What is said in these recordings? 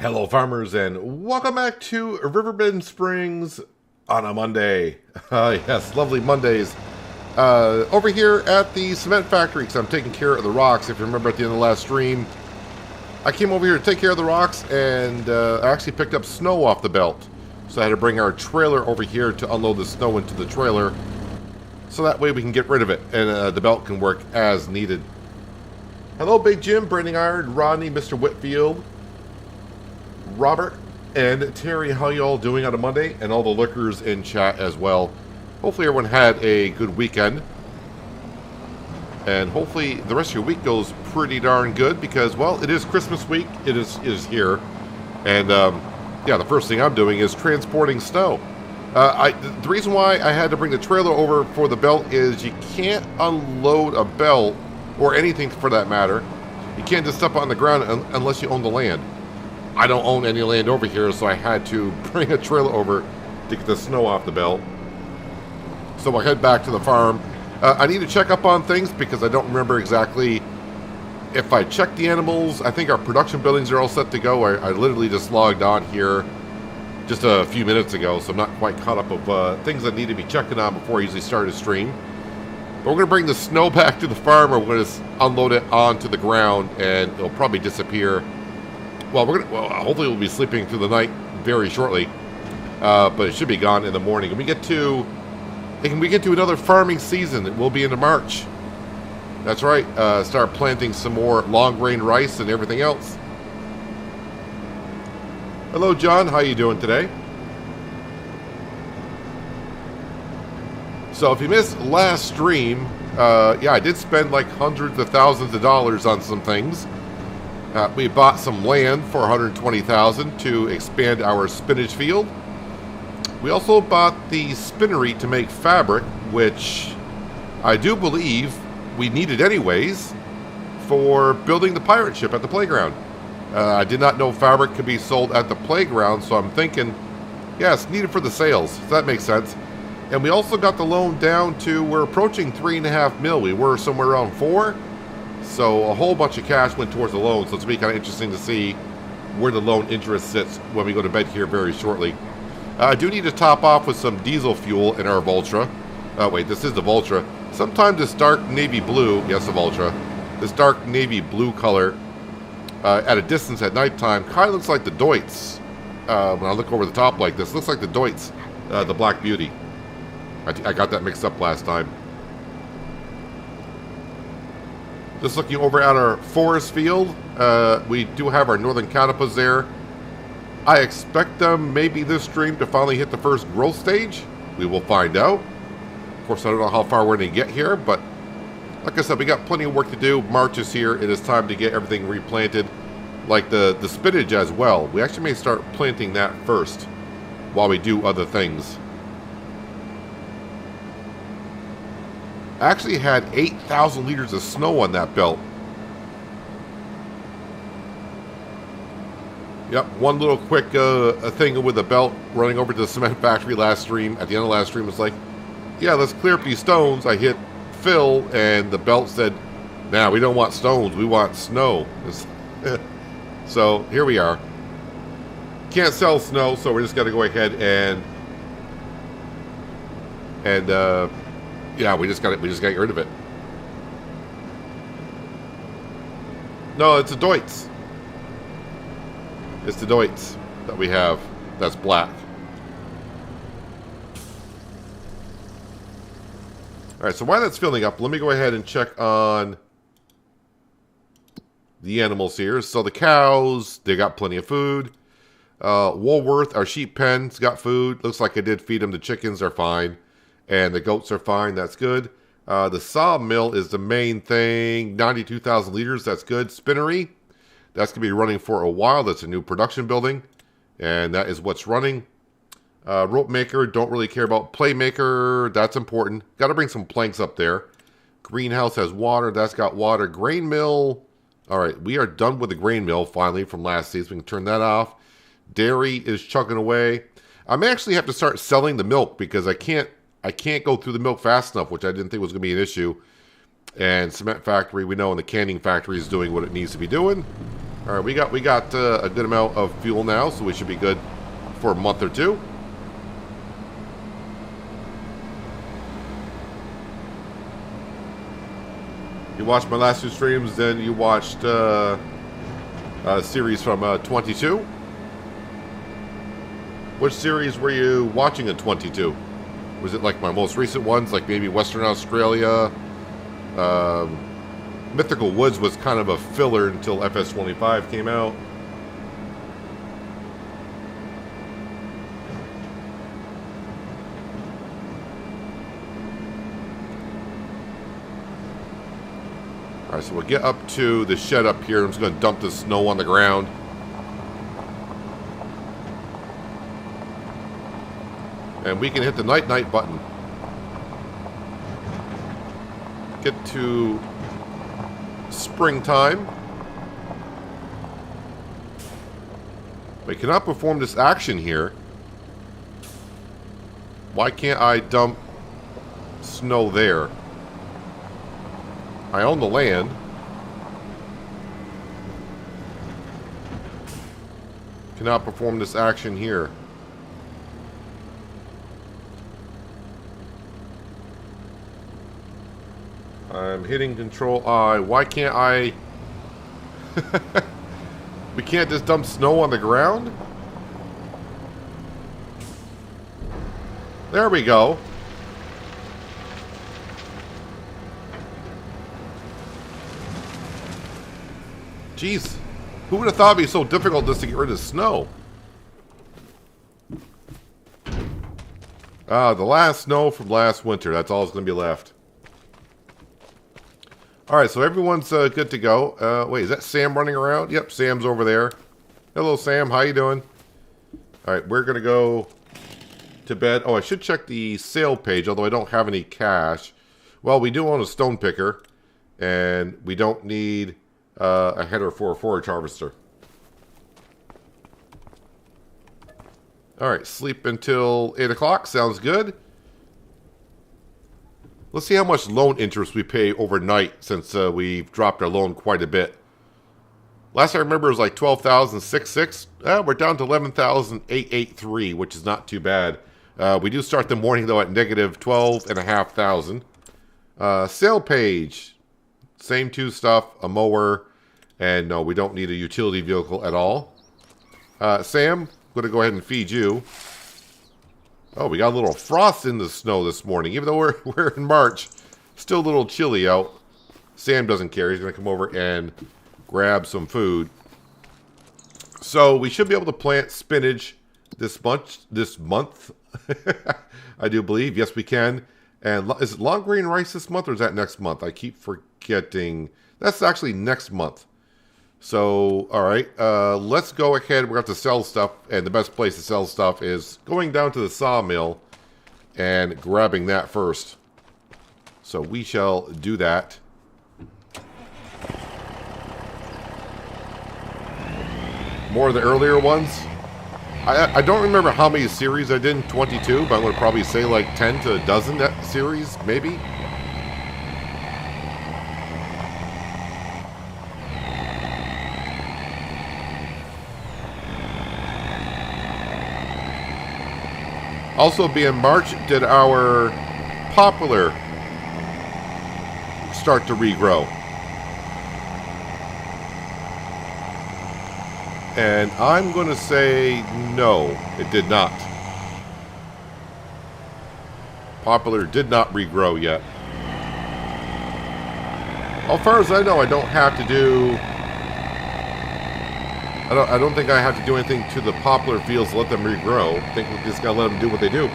Hello farmers and welcome back to Riverbend Springs on a Monday. Yes, lovely Mondays. Over here at the cement factory because I'm taking care of the rocks. If you remember at the end of the last stream, I came over here to take care of the rocks and I actually picked up snow off the belt. So I had to bring our trailer over here to unload the snow into the trailer. So that way we can get rid of it and the belt can work as needed. Hello Big Jim, Branding Iron, Rodney, Mr. Whitfield, Robert, and Terry. How you all doing on a Monday? And all the lookers in chat as well. Hopefully everyone had a good weekend. And hopefully the rest of your week goes pretty darn good because, well, it is Christmas week. It is here. And, yeah, the first thing I'm doing is transporting snow. The reason why I had to bring the trailer over for the belt is you can't unload a belt, or anything for that matter. You can't just step on the ground unless you own the land. I don't own any land over here, so I had to bring a trailer over to get the snow off the belt. So I'll head back to the farm. I need to check up on things because I don't remember exactly if I checked the animals. I think our production buildings are all set to go. I literally just logged on here just a few minutes ago, so I'm not quite caught up of things I need to be checking on before I usually start a stream. But we're going to bring the snow back to the farm, or we're going to unload it onto the ground, and it'll probably disappear. Well, hopefully we'll be sleeping through the night very shortly, but it should be gone in the morning. When we get to another farming season, it will be into March. That's right. Start planting some more long grain rice and everything else. Hello, John. How you doing today? So if you missed last stream, yeah, I did spend like hundreds of thousands of dollars on some things. We bought some land for $120,000 to expand our spinach field. We also bought the spinnery to make fabric, which I do believe we needed anyways for building the pirate ship at the playground. I did not know fabric could be sold at the playground, so I'm thinking, yeah, it's needed for the sales. So that makes sense. And we also got the loan down to, we're approaching $3.5 million. We were somewhere around $4 million. So a whole bunch of cash went towards the loan, so it's going to be kind of interesting to see where the loan interest sits when we go to bed here very shortly. I do need to top off with some diesel fuel in our Vultra. Wait, this is the Vultra. Sometimes this dark navy blue, yes, the Vultra, this dark navy blue color at a distance at nighttime kind of looks like the Deutz. When I look over the top like this, it looks like the Deutz, the Black Beauty. I got that mixed up last time. Just looking over at our forest field, we do have our northern canopies there. I expect them maybe this stream to finally hit the first growth stage. We will find out. Of course, I don't know how far we're going to get here, but like I said, we got plenty of work to do. March is here. It is time to get everything replanted, like the spinach as well. We actually may start planting that first while we do other things. I actually had 8,000 liters of snow on that belt. Yep, one little quick thing with the belt running over to the cement factory last stream. At the end of last stream, was like, yeah, let's clear up these stones. I hit fill, and the belt said, nah, we don't want stones, we want snow. So here we are. Can't sell snow, so we're just got to go ahead and yeah, we just got to get rid of it. No, it's a Deutz. It's the Deutz that we have. That's black. All right, so while that's filling up, let me go ahead and check on the animals here. So the cows, they got plenty of food. Woolworth, our sheep pen's got food. Looks like I did feed them. The chickens are fine. And the goats are fine. That's good. The sawmill is the main thing. 92,000 liters. That's good. Spinnery. That's going to be running for a while. That's a new production building. And that is what's running. Rope maker. Don't really care about. Playmaker. That's important. Got to bring some planks up there. Greenhouse has water. That's got water. Grain mill. All right. We are done with the grain mill finally from last season. We can turn that off. Dairy is chugging away. I may actually have to start selling the milk because I can't go through the milk fast enough, which I didn't think was going to be an issue. And cement factory, we know, and the canning factory is doing what it needs to be doing. All right, we got a good amount of fuel now, so we should be good for a month or two. You watched my last 2 streams, then you watched a series from 22. Which series were you watching in 22? Was it like my most recent ones, like maybe Western Australia? Mythical Woods was kind of a filler until FS25 came out. Alright, so we'll get up to the shed up here. I'm just going to dump the snow on the ground. And we can hit the night-night button. Get to springtime. We cannot perform this action here. Why can't I dump snow there? I own the land. Cannot perform this action here. I'm hitting Control I. Why can't I... We can't just dump snow on the ground? There we go. Jeez. Who would have thought it'd be so difficult just to get rid of snow? The last snow from last winter. That's all that's going to be left. Alright, so everyone's good to go. Wait, is that Sam running around? Yep, Sam's over there. Hello, Sam. How you doing? Alright, we're going to go to bed. Oh, I should check the sale page, although I don't have any cash. Well, we do own a stone picker, and we don't need a header for a forage harvester. Alright, sleep until 8 o'clock. Sounds good. Let's see how much loan interest we pay overnight since we've dropped our loan quite a bit. Last I remember it was like $12,666. We're down to $11,883, which is not too bad. We do start the morning, though, at negative $12,500. Sale page. Same 2 stuff, a mower, and no, we don't need a utility vehicle at all. Sam, I'm going to go ahead and feed you. Oh, we got a little frost in the snow this morning. Even though we're in March, still a little chilly out. Sam doesn't care. He's going to come over and grab some food. So we should be able to plant spinach this month. I do believe. Yes, we can. And is it long grain rice this month or is that next month? I keep forgetting. That's actually next month. So, all right, let's go ahead. We're going to have to sell stuff, and the best place to sell stuff is going down to the sawmill and grabbing that first. So we shall do that. More of the earlier ones. I don't remember how many series I did in 22, but I'm going to probably say like 10 to a dozen that series, maybe. Also, being March, did our poplar start to regrow? And I'm going to say no, it did not. Poplar did not regrow yet. As far as I know, I don't have to do... I don't think I have to do anything to the poplar fields to let them regrow. I think we just gotta let them do what they do.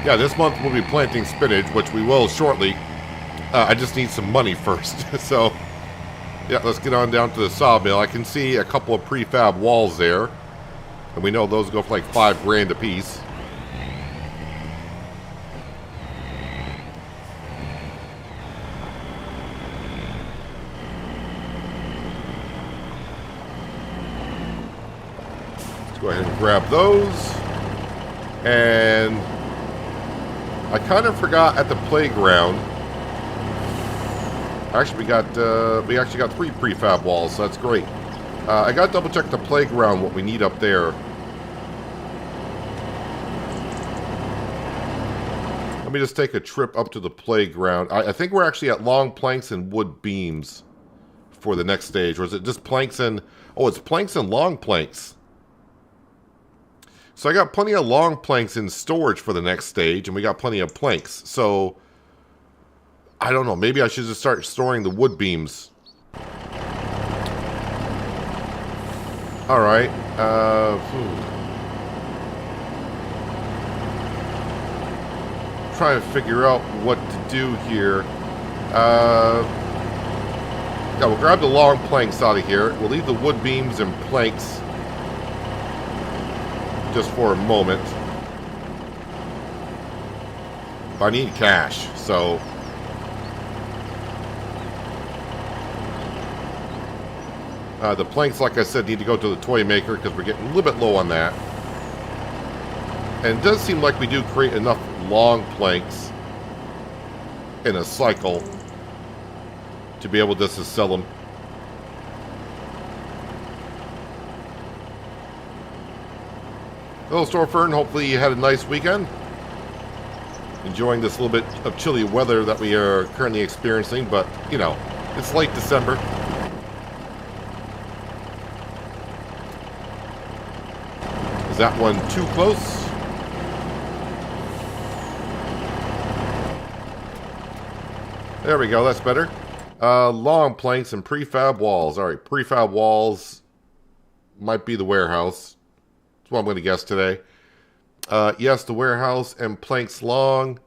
Yeah, this month we'll be planting spinach, which we will shortly. I just need some money first. So, yeah, let's get on down to the sawmill. I can see a couple of prefab walls there. And we know those go for like $5,000 a piece. Go ahead and grab those. And I kind of forgot at the playground. Actually, we actually got 3 prefab walls, so that's great. I got to double check the playground, what we need up there. Let me just take a trip up to the playground. I think we're actually at long planks and wood beams for the next stage. Or is it just planks and... Oh, it's planks and long planks. So I got plenty of long planks in storage for the next stage, and we got plenty of planks. So, I don't know. Maybe I should just start storing the wood beams. Alright. Trying to figure out what to do here. Yeah, we'll grab the long planks out of here. We'll leave the wood beams and planks just for a moment. But I need cash, so... the planks, like I said, need to go to the toy maker because we're getting a little bit low on that. And it does seem like we do create enough long planks in a cycle to be able just to sell them. Hello, Storefern. Hopefully you had a nice weekend. Enjoying this little bit of chilly weather that we are currently experiencing, but, you know, it's late December. Is that one too close? There we go, that's better. Long planks and prefab walls. Alright, prefab walls might be the warehouse. That's what I'm going to guess today. Yes, the warehouse and planks long.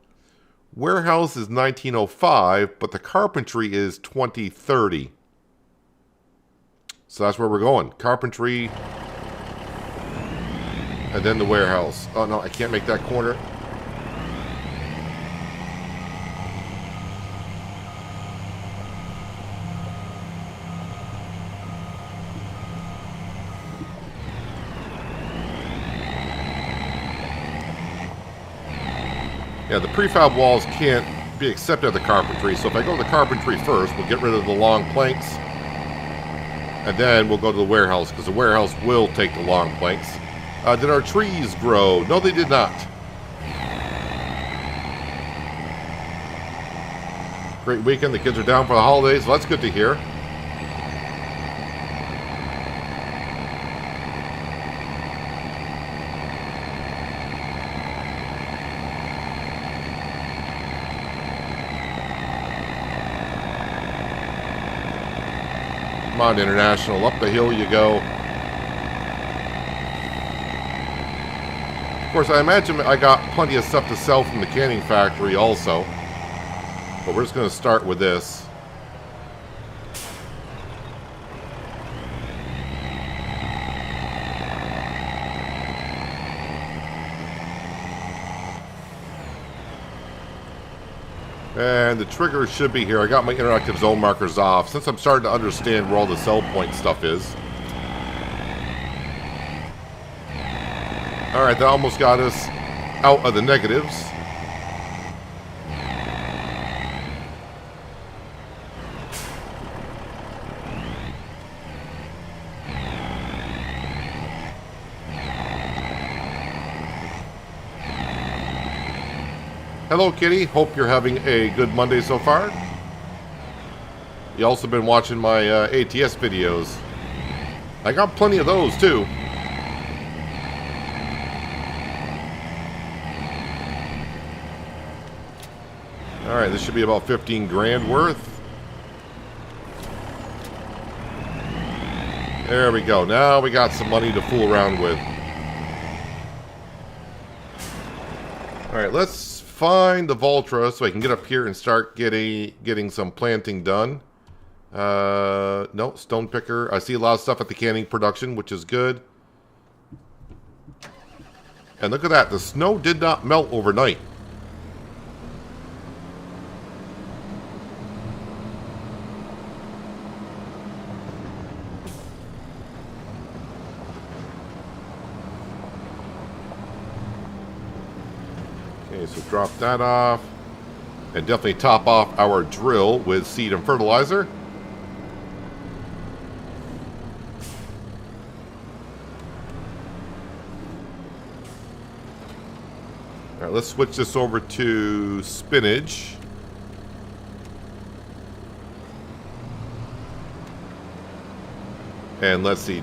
Warehouse is 1905, but the carpentry is 2030. So that's where we're going. Carpentry... and then the warehouse. Oh, no, I can't make that corner. Yeah, the prefab walls can't be accepted at the carpentry. So if I go to the carpentry first, we'll get rid of the long planks. And then we'll go to the warehouse, because the warehouse will take the long planks. Did our trees grow? No, they did not. Great weekend. The kids are down for the holidays. So that's good to hear. Come on, International. Up the hill you go. Of course, I imagine I got plenty of stuff to sell from the canning factory also. But we're just going to start with this. And the trigger should be here. I got my interactive zone markers off since I'm starting to understand where all the sell point stuff is. Alright, that almost got us out of the negatives. Hello, Kitty. Hope you're having a good Monday so far. You also been watching my ATS videos. I got plenty of those, too. Alright, this should be about 15 grand worth. There we go. Now we got some money to fool around with. Alright, let's find the Voltra so I can get up here and start getting some planting done. No, stone picker. I see a lot of stuff at the canning production, which is good. And look at that. The snow did not melt overnight. Okay, so drop that off. And definitely top off our drill with seed and fertilizer. Alright, let's switch this over to spinach. And let's see,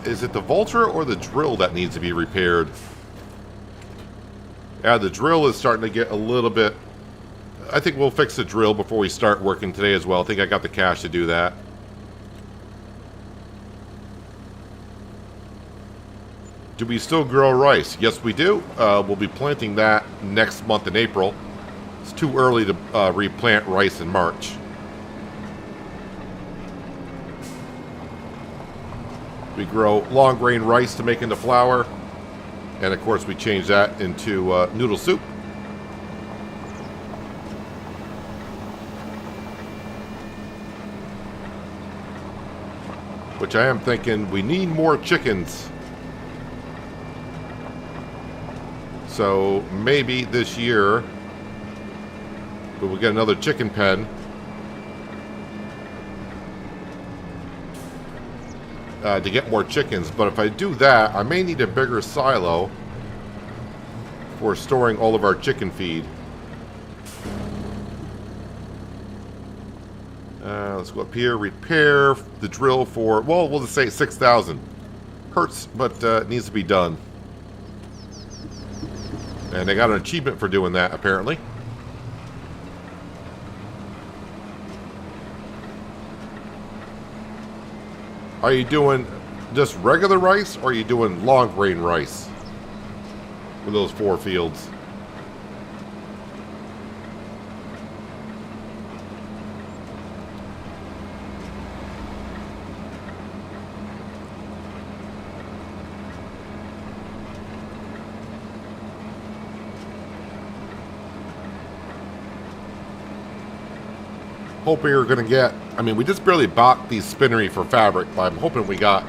is it the Vulture or the drill that needs to be repaired? Yeah, the drill is starting to get a little bit... I think we'll fix the drill before we start working today as well. I think I got the cash to do that. Do we still grow rice? Yes, we do. We'll be planting that next month in April. It's too early to replant rice in March. We grow long grain rice to make into flour. And of course we change that into noodle soup. Which I am thinking we need more chickens. So maybe this year we will get another chicken pen. To get more chickens. But if I do that, I may need a bigger silo for storing all of our chicken feed. Let's go up here, repair the drill for, well, we'll just say 6,000. Hurts, but it needs to be done. And I got an achievement for doing that, apparently. Are you doing just regular rice, or are you doing long grain rice with those 4 fields? Hoping we're going to get, I mean, we just barely bought the spinnery for fabric, but I'm hoping we got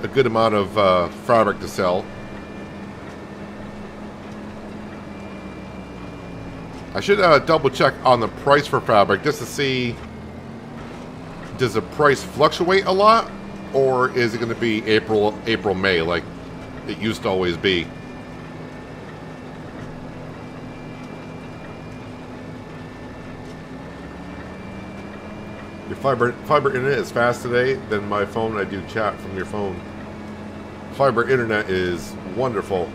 a good amount of fabric to sell. I should double check on the price for fabric just to see, does the price fluctuate a lot, or is it going to be April, May like it used to always be? Your fiber internet is fast today. Than my phone. I do chat from your phone. Fiber internet is wonderful.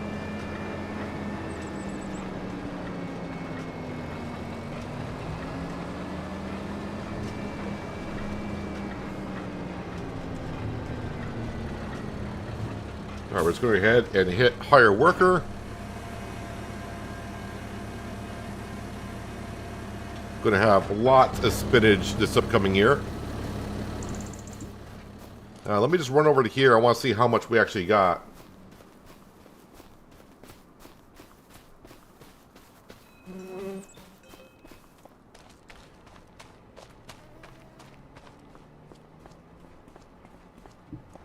All right, let's go ahead and hit hire worker. Going to have lots of spinach this upcoming year. Let me just run over to here. I want to see how much we actually got.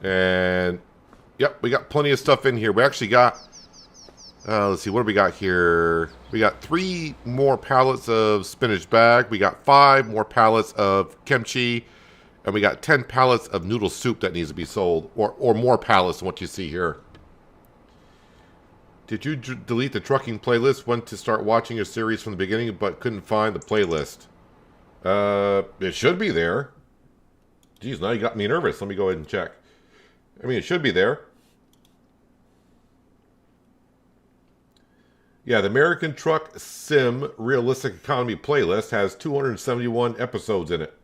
And yep, we got plenty of stuff in here. We actually got, let's see, what do we got here? We got 3 more pallets of spinach bag. We got 5 more pallets of kimchi. And we got 10 pallets of noodle soup that needs to be sold. Or more pallets than what you see here. Did you delete the trucking playlist? Went to start watching your series from the beginning, but couldn't find the playlist. It should be there. Geez, now you got me nervous. Let me go ahead and check. I mean, it should be there. Yeah, the American Truck Sim Realistic Economy playlist has 271 episodes in it.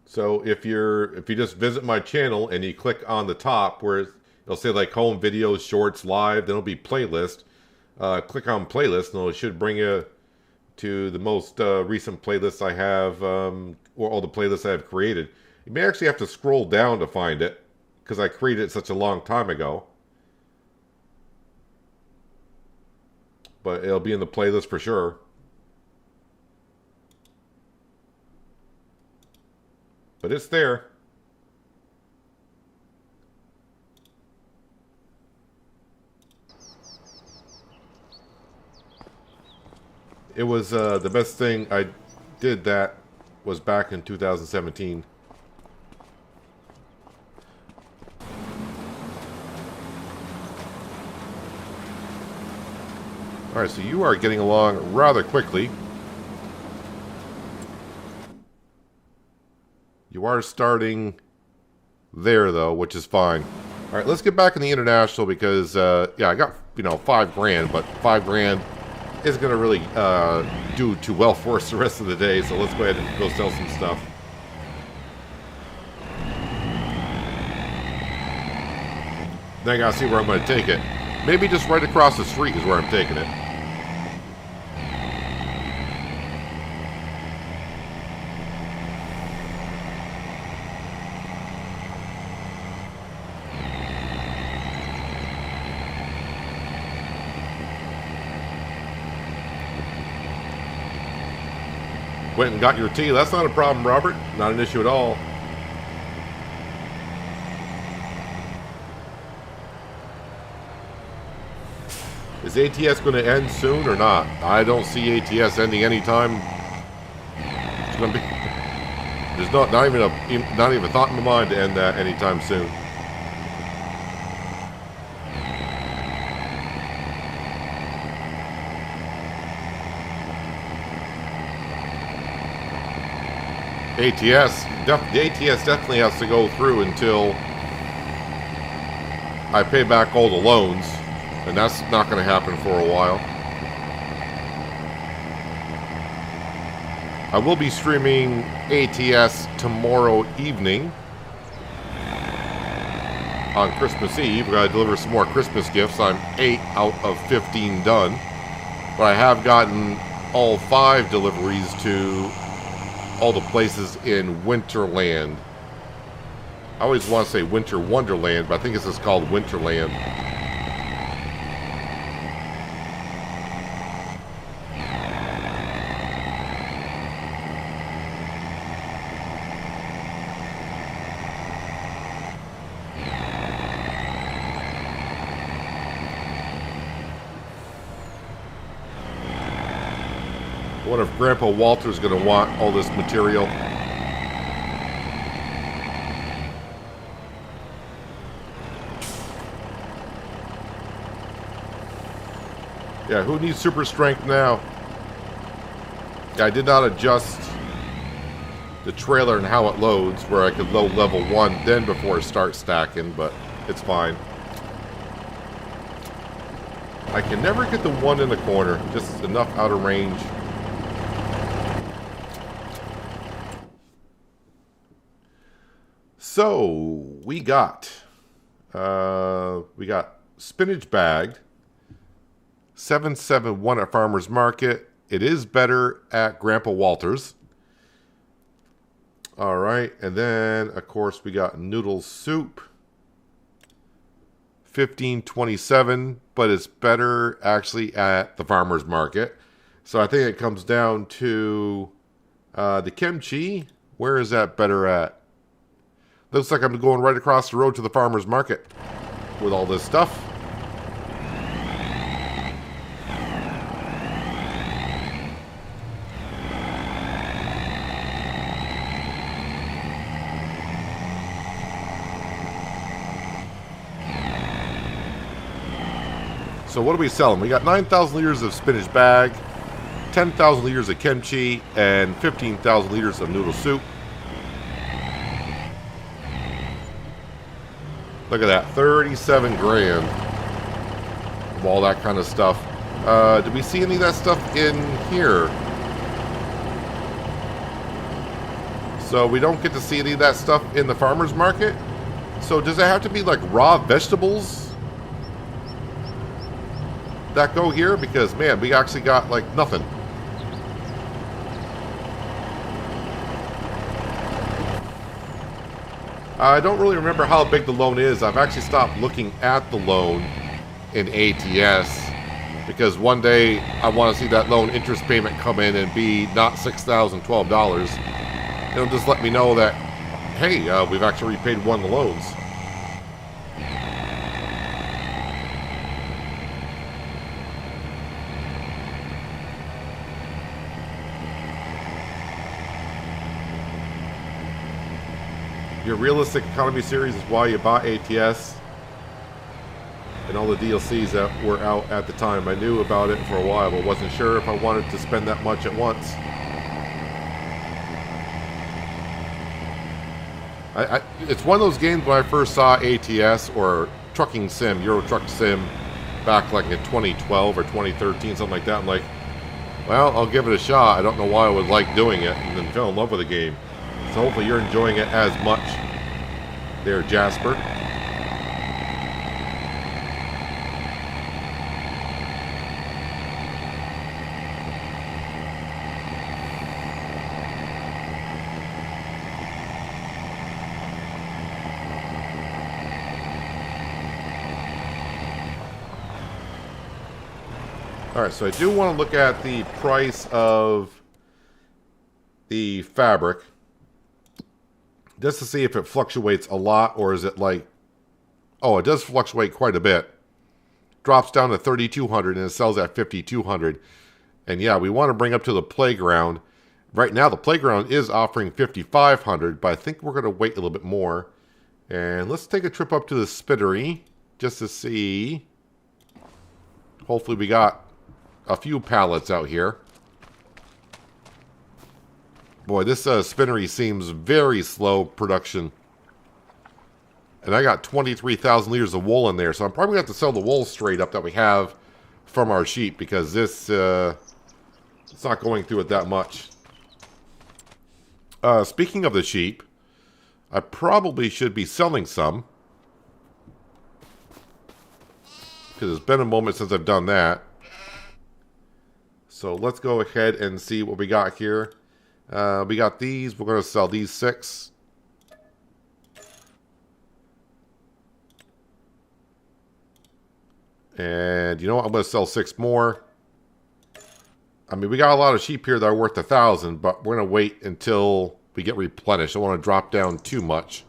So if you just visit my channel and you click on the top where it'll say like home videos, shorts, live, then it'll be playlist. Click on playlist and it should bring you to the most recent playlists I have, or all the playlists I have created. You may actually have to scroll down to find it, because I created it such a long time ago. But it'll be in the playlist for sure. But it's there. It was the best thing I did that was back in 2017. Alright, so you are getting along rather quickly. You are starting there, though, which is fine. Alright, let's get back in the international because, yeah, I got, you know, $5,000, but $5,000 isn't going to really do too well for us the rest of the day, so let's go ahead and go sell some stuff. Then I gotta see where I'm going to take it. Maybe just right across the street is where I'm taking it. Went and got your tea. That's not a problem, Robert. Not an issue at all. Is ATS going to end soon or not? I don't see ATS ending anytime. It's going to be. There's not even a thought in my mind to end that anytime soon. The ATS definitely has to go through until I pay back all the loans, and that's not going to happen for a while. I will be streaming ATS tomorrow evening on Christmas Eve. We've got to deliver some more Christmas gifts. I'm 8 out of 15 done, but I have gotten all 5 deliveries to all the places in Winterland. I always want to say Winter Wonderland, but I think it's just called Winterland. What if Grandpa Walter's going to want all this material? Yeah, who needs super strength now? Yeah, I did not adjust the trailer and how it loads, where I could load level 1 then before I start stacking, but it's fine. I can never get the one in the corner, just enough out of range. So we got spinach bagged, 771 at Farmer's Market. It is better at Grandpa Walter's. All right, and then of course we got noodle soup, 1527, but it's better actually at the Farmer's Market. So I think it comes down to the kimchi. Where is that better at? Looks like I'm going right across the road to the Farmer's Market with all this stuff. So what are we selling? We got 9,000 liters of spinach bag, 10,000 liters of kimchi, and 15,000 liters of noodle soup. Look at that, 37 grand of all that kind of stuff. Did we see any of that stuff in here? So we don't get to see any of that stuff in the Farmer's Market? So does it have to be like raw vegetables that go here? Because man, we actually got like nothing. I don't really remember how big the loan is. I've actually stopped looking at the loan in ATS because one day I want to see that loan interest payment come in and be not $6,012. It'll just let me know that, hey, we've actually repaid one of the loans. Your realistic economy series is why you bought ATS and all the DLCs that were out at the time. I knew about it for a while, but wasn't sure if I wanted to spend that much at once. It's one of those games when I first saw ATS or Trucking Sim, Euro Truck Sim, back like in 2012 or 2013, something like that. I'm like, well, I'll give it a shot. I don't know why I would like doing it, and then fell in love with the game. So hopefully you're enjoying it as much there, Jasper. Alright, so I do want to look at the price of the fabric, just to see if it fluctuates a lot, or is it like, oh, it does fluctuate quite a bit. Drops down to 3,200 and it sells at 5,200. And yeah, we want to bring up to the playground. Right now, the playground is offering 5,500, but I think we're going to wait a little bit more. And let's take a trip up to the Spittery, just to see. Hopefully we got a few pallets out here. Boy, this spinnery seems very slow production. And I got 23,000 liters of wool in there, so I'm probably going to have to sell the wool straight up that we have from our sheep, because this, it's not going through it that much. Speaking of the sheep, I probably should be selling some, because it's been a moment since I've done that. So let's go ahead and see what we got here. We got these. We're going to sell these 6. And you know what? I'm going to sell 6 more. I mean, we got a lot of sheep here that are worth 1,000, but we're going to wait until we get replenished. I don't want to drop down too much.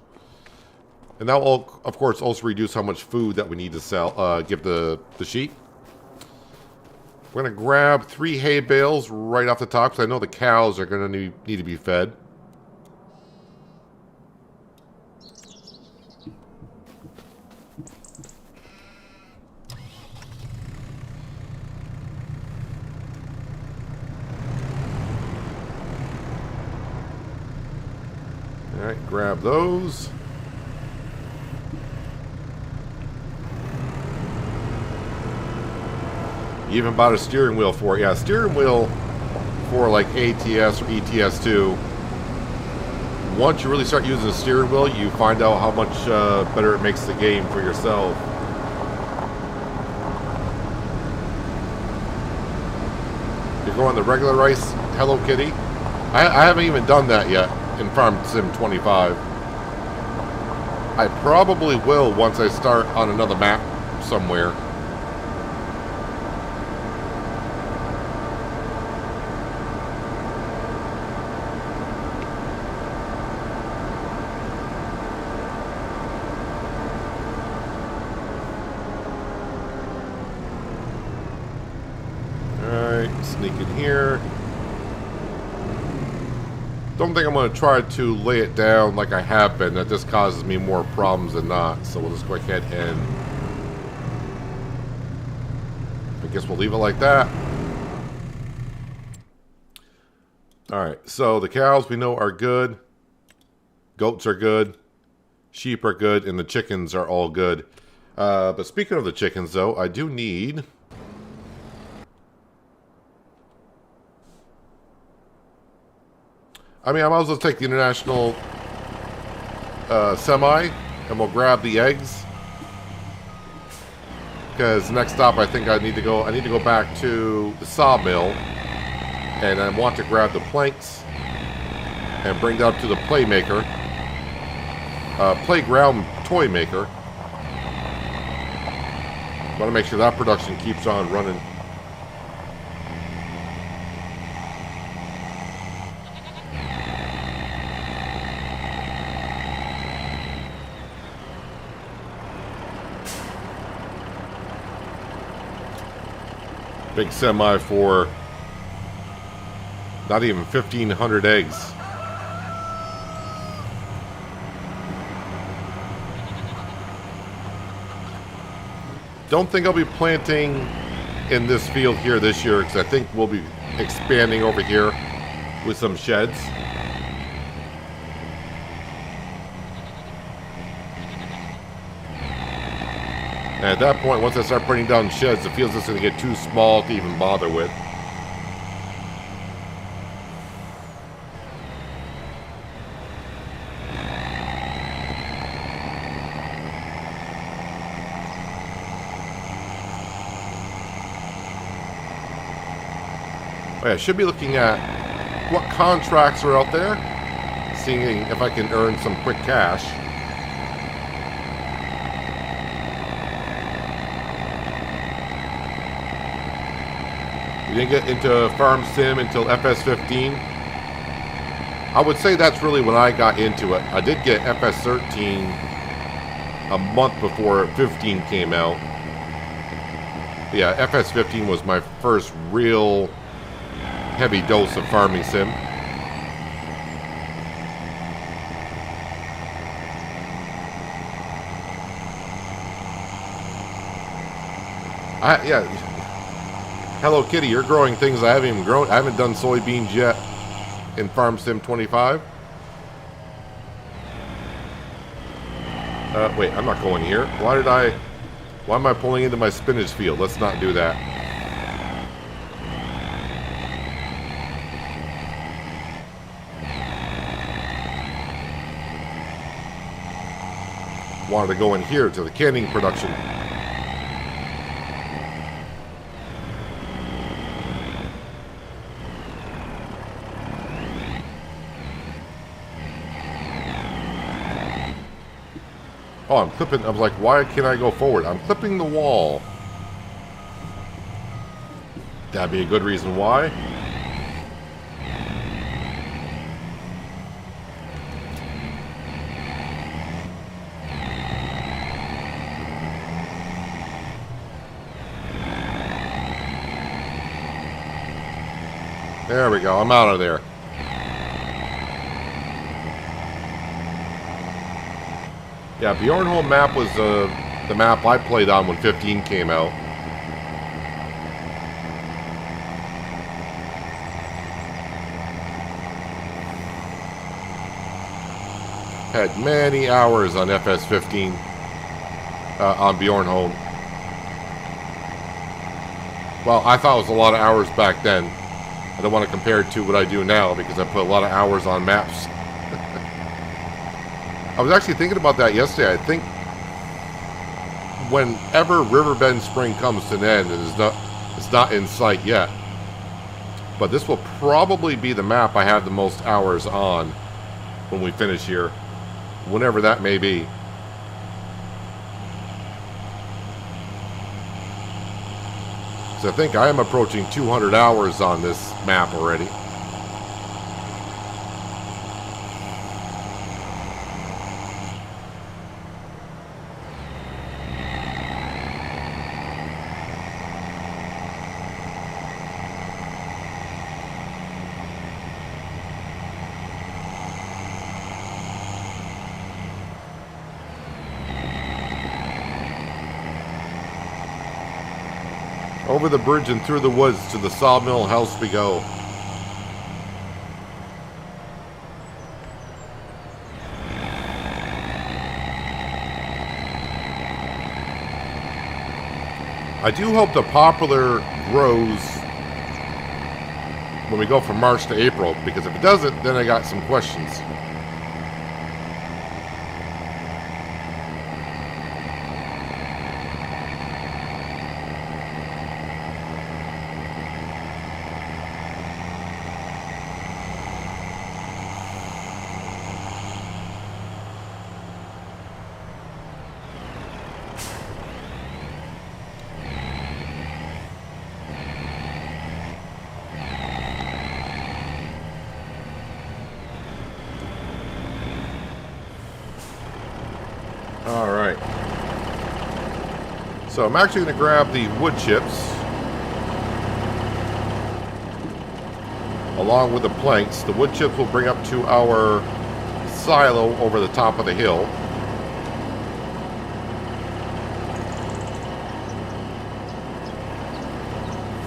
And that will, of course, also reduce how much food that we need to sell, give the sheep. We're going to grab 3 hay bales right off the top, because I know the cows are going to need to be fed. Alright, grab those. You even bought a steering wheel for it. Yeah, steering wheel for like ATS or ETS2. Once you really start using the steering wheel, you find out how much better it makes the game for yourself. You're going the regular race, Hello Kitty. I haven't even done that yet in Farm Sim 25. I probably will once I start on another map somewhere. Sneak in here. Don't think I'm going to try to lay it down like I have been. That just causes me more problems than not. So we'll just go ahead and I guess we'll leave it like that. Alright, so the cows we know are good. Goats are good. Sheep are good. And the chickens are all good. But speaking of the chickens, though, I do need... I mean, I might as well take the international semi, and we'll grab the eggs. Because next stop, I think I need to go back to the sawmill, and I want to grab the planks and bring that up to the playground toy maker. I want to make sure that production keeps on running. Big semi for not even 1,500 eggs. Don't think I'll be planting in this field here this year, because I think we'll be expanding over here with some sheds. And at that point, once I start putting down sheds, the field's just going to get too small to even bother with. Oh yeah, I should be looking at what contracts are out there, seeing if I can earn some quick cash. We didn't get into Farm Sim until FS15. I would say that's really when I got into it. I did get FS13 a month before 15 came out. But yeah, FS15 was my first real heavy dose of farming sim. Yeah. Hello Kitty, you're growing things I haven't even grown. I haven't done soybeans yet in Farm Sim 25. Wait, I'm not going here. Why am I pulling into my spinach field? Let's not do that. Wanted to go in here to the canning production. Oh, I'm clipping. I was like, why can't I go forward? I'm clipping the wall. That'd be a good reason why. There we go. I'm out of there. Yeah, Bjornholm map was the map I played on when 15 came out. Had many hours on FS15 on Bjornholm. Well, I thought it was a lot of hours back then. I don't want to compare it to what I do now because I put a lot of hours on maps. I was actually thinking about that yesterday. I think whenever Riverbend Spring comes to an end, it's not in sight yet. But this will probably be the map I have the most hours on when we finish here, whenever that may be. So I think I am approaching 200 hours on this map already. Over the bridge and through the woods to the sawmill house we go. I do hope the poplar grows when we go from March to April, because if it doesn't, then I got some questions. Alright. So I'm actually going to grab the wood chips along with the planks. The wood chips will bring up to our silo over the top of the hill.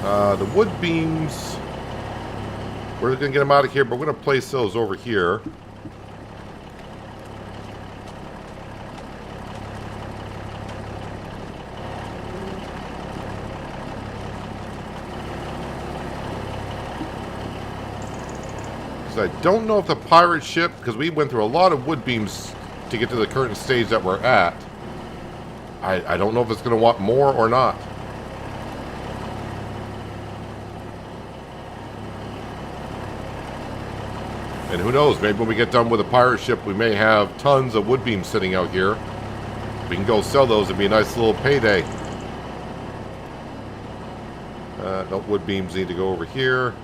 The wood beams, we're going to get them out of here, but we're going to place those over here. I don't know if the pirate ship, because we went through a lot of wood beams to get to the current stage that we're at. I don't know if it's going to want more or not. And who knows, maybe when we get done with the pirate ship, we may have tons of wood beams sitting out here. We can go sell those. It'd be a nice little payday. No, wood beams need to go over here.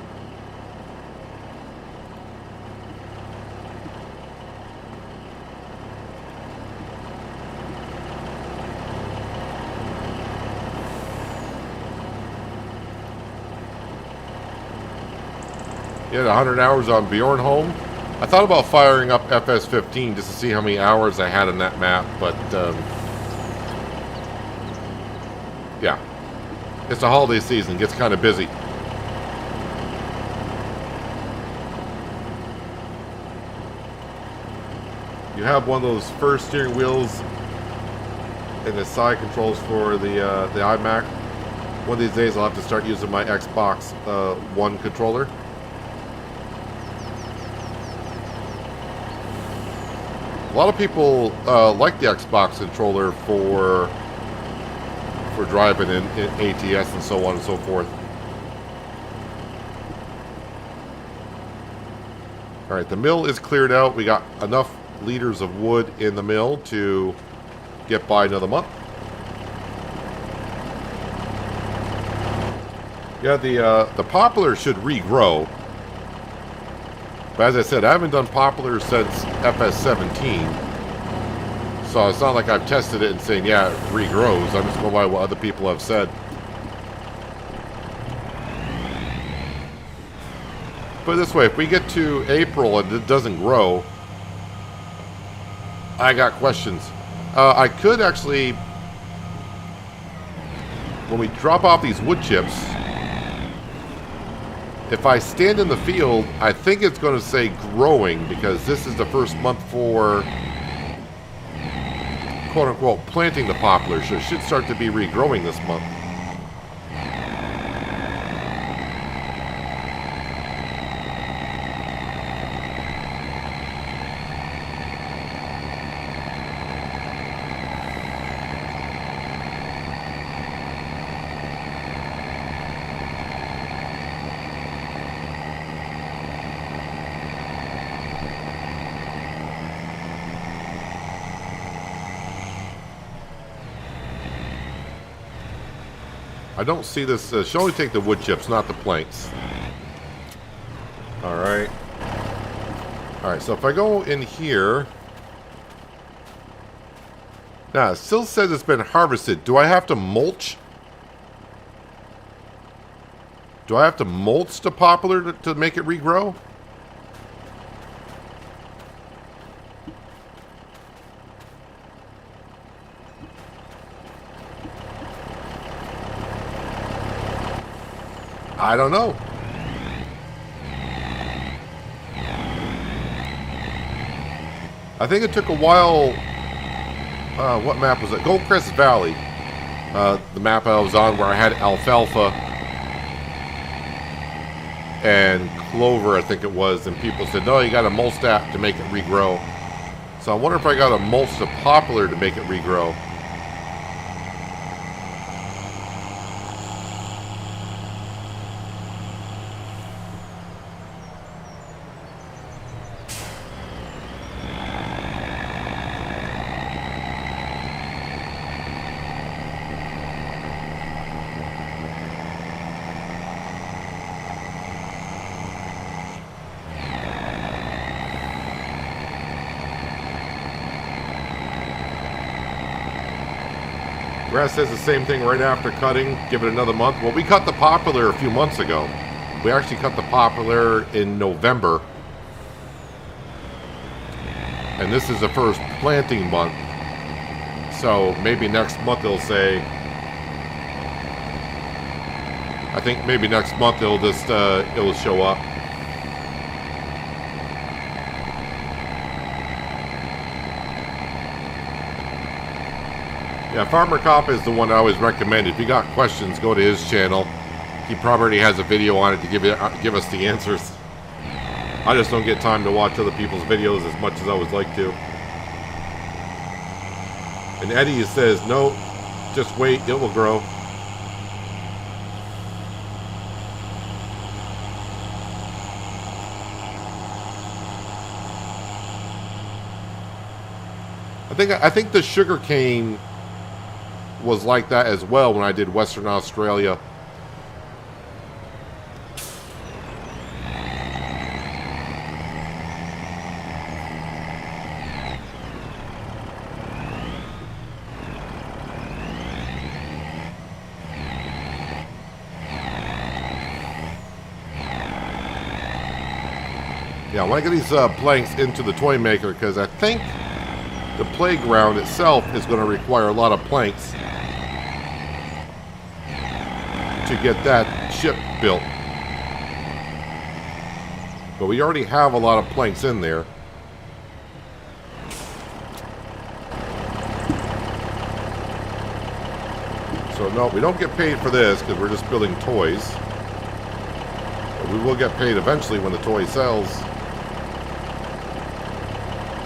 Yeah, 100 hours on Bjornholm. I thought about firing up FS15 just to see how many hours I had on that map, but yeah, it's the holiday season, gets kind of busy. You have one of those first steering wheels and the side controls for the iMac. One of these days I'll have to start using my Xbox One controller. A lot of people like the Xbox controller for driving in ATS and so on and so forth. All right, the mill is cleared out. We got enough liters of wood in the mill to get by another month. Yeah, the poplar should regrow. But as I said, I haven't done poplar since FS17. So it's not like I've tested it and saying, yeah, it regrows. I'm just going by what other people have said. Put it this way, if we get to April and it doesn't grow, I got questions. I could actually, when we drop off these wood chips, if I stand in the field, I think it's going to say growing because this is the first month for quote-unquote planting the poplar, so it should start to be regrowing this month. I don't see this. Should only take the wood chips, not the planks. Alright. Alright, so if I go in here. Now, it still says it's been harvested. Do I have to mulch? Do I have to mulch the poplar to make it regrow? I don't know. I think it took a while. What map was it? Goldcrest Valley. The map I was on where I had alfalfa and clover, I think it was, and people said, no, you got to mulch that to make it regrow. So I wonder if I got to mulch the poplar to make it regrow. Grass says the same thing right after cutting. Give it another month. Well, we cut the poplar a few months ago. We actually cut the poplar in November. And this is the first planting month. So maybe next month they'll say, I think maybe next month it'll just it'll show up. Yeah, Farmer Cop is the one I always recommend. If you got questions, go to his channel. He probably already has a video on it to give us the answers. I just don't get time to watch other people's videos as much as I would like to. And Eddie says, no, just wait, it will grow. I think the sugar cane was like that as well when I did Western Australia. Yeah, I want to get these planks into the toy maker because I think the playground itself is going to require a lot of planks to get that ship built. But we already have a lot of planks in there. So no, we don't get paid for this because we're just building toys. But we will get paid eventually when the toy sells.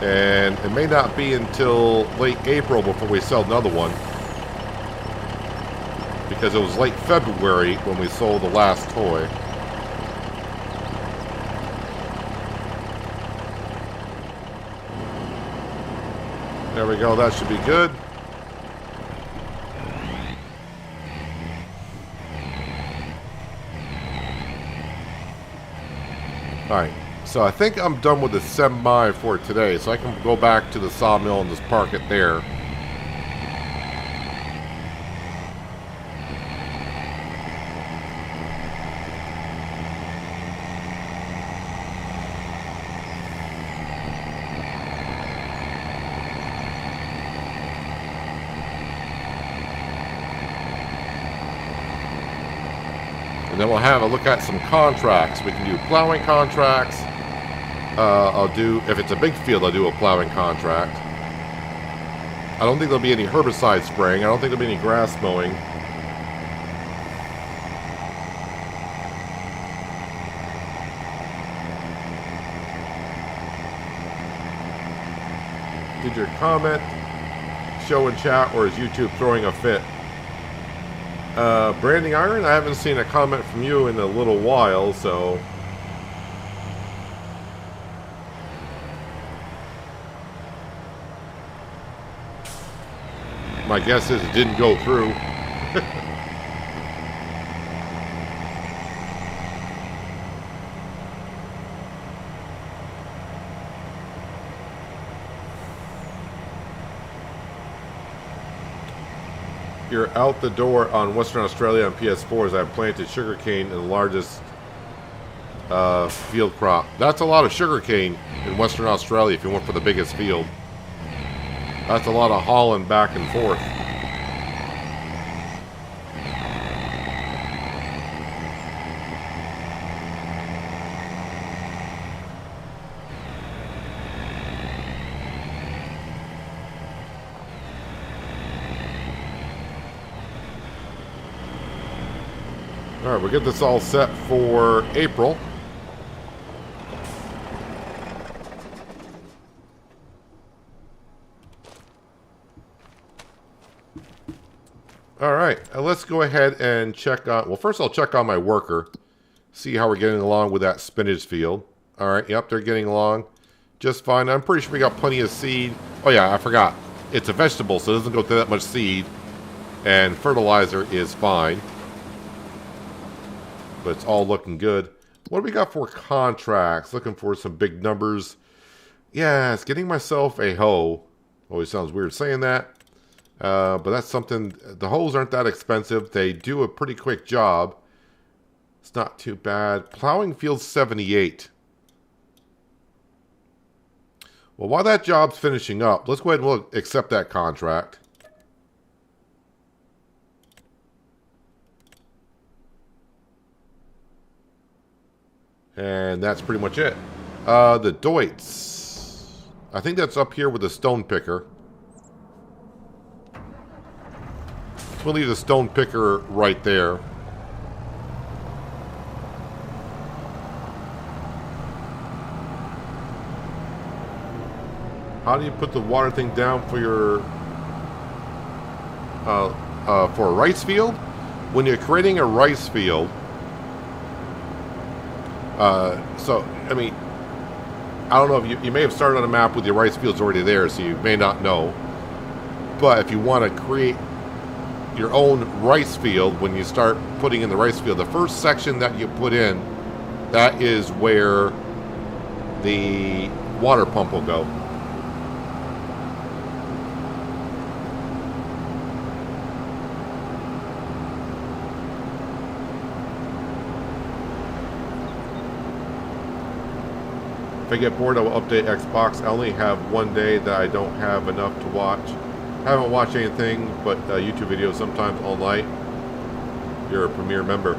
And it may not be until late April before we sell another one. Because it was late February when we sold the last toy. There we go, that should be good. Alright, so I think I'm done with the semi for today, so I can go back to the sawmill and just park it there. And then we'll have a look at some contracts. We can do plowing contracts. I'll do, if it's a big field, I'll do a plowing contract. I don't think there'll be any herbicide spraying. I don't think there'll be any grass mowing. Did your comment show in chat, or is YouTube throwing a fit? Branding Iron, I haven't seen a comment from you in a little while, so... My guess is it didn't go through. You're out the door on Western Australia on PS4 as I've planted sugarcane in the largest field crop. That's a lot of sugarcane in Western Australia if you went for the biggest field. That's a lot of hauling back and forth. Alright, we'll get this all set for April. Alright, let's go ahead and check on... Well, first I'll check on my worker. See how we're getting along with that spinach field. Alright, yep, they're getting along just fine. I'm pretty sure we got plenty of seed. Oh yeah, I forgot. It's a vegetable, so it doesn't go through that much seed. And fertilizer is fine. But it's all looking good. What do we got for contracts? Looking for some big numbers. Yeah, it's getting myself a hoe. Always sounds weird saying that. But that's something. The hoes aren't that expensive. They do a pretty quick job. It's not too bad. Plowing field 78. Well, while that job's finishing up, let's go ahead and accept that contract. And that's pretty much it. The Deutz. I think that's up here with the stone picker. We'll leave the stone picker right there. How do you put the water thing down for your for a rice field? When you're creating a rice field, so I mean, I don't know if you may have started on a map with your rice fields already there, so you may not know. But if you want to create your own rice field, when you start putting in the rice field, the first section that you put in, that is where the water pump will go. If I get bored, I will update Xbox. I only have one day that I don't have enough to watch. I haven't watched anything but YouTube videos, sometimes all night. You're a Premier member.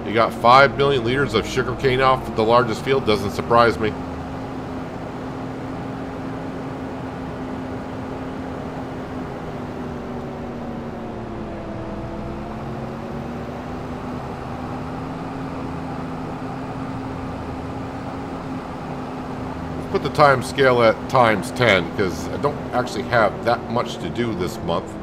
You got 5 million liters of sugarcane off the largest field. Doesn't surprise me. Put the time scale at times 10 because I don't actually have that much to do this month.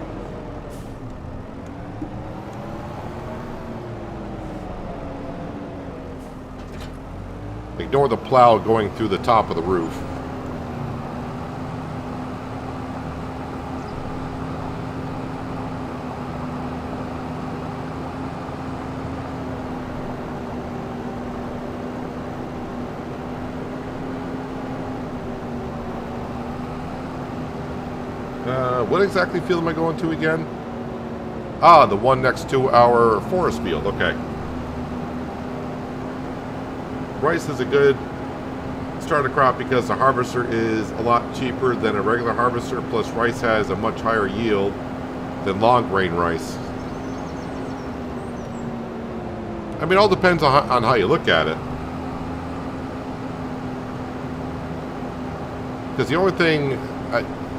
Ignore the plow going through the top of the roof. What exactly field am I going to again? Ah, the one next to our forest field. Okay. Rice is a good starter crop because the harvester is a lot cheaper than a regular harvester, plus rice has a much higher yield than long grain rice. I mean, it all depends on how you look at it. Because the only thing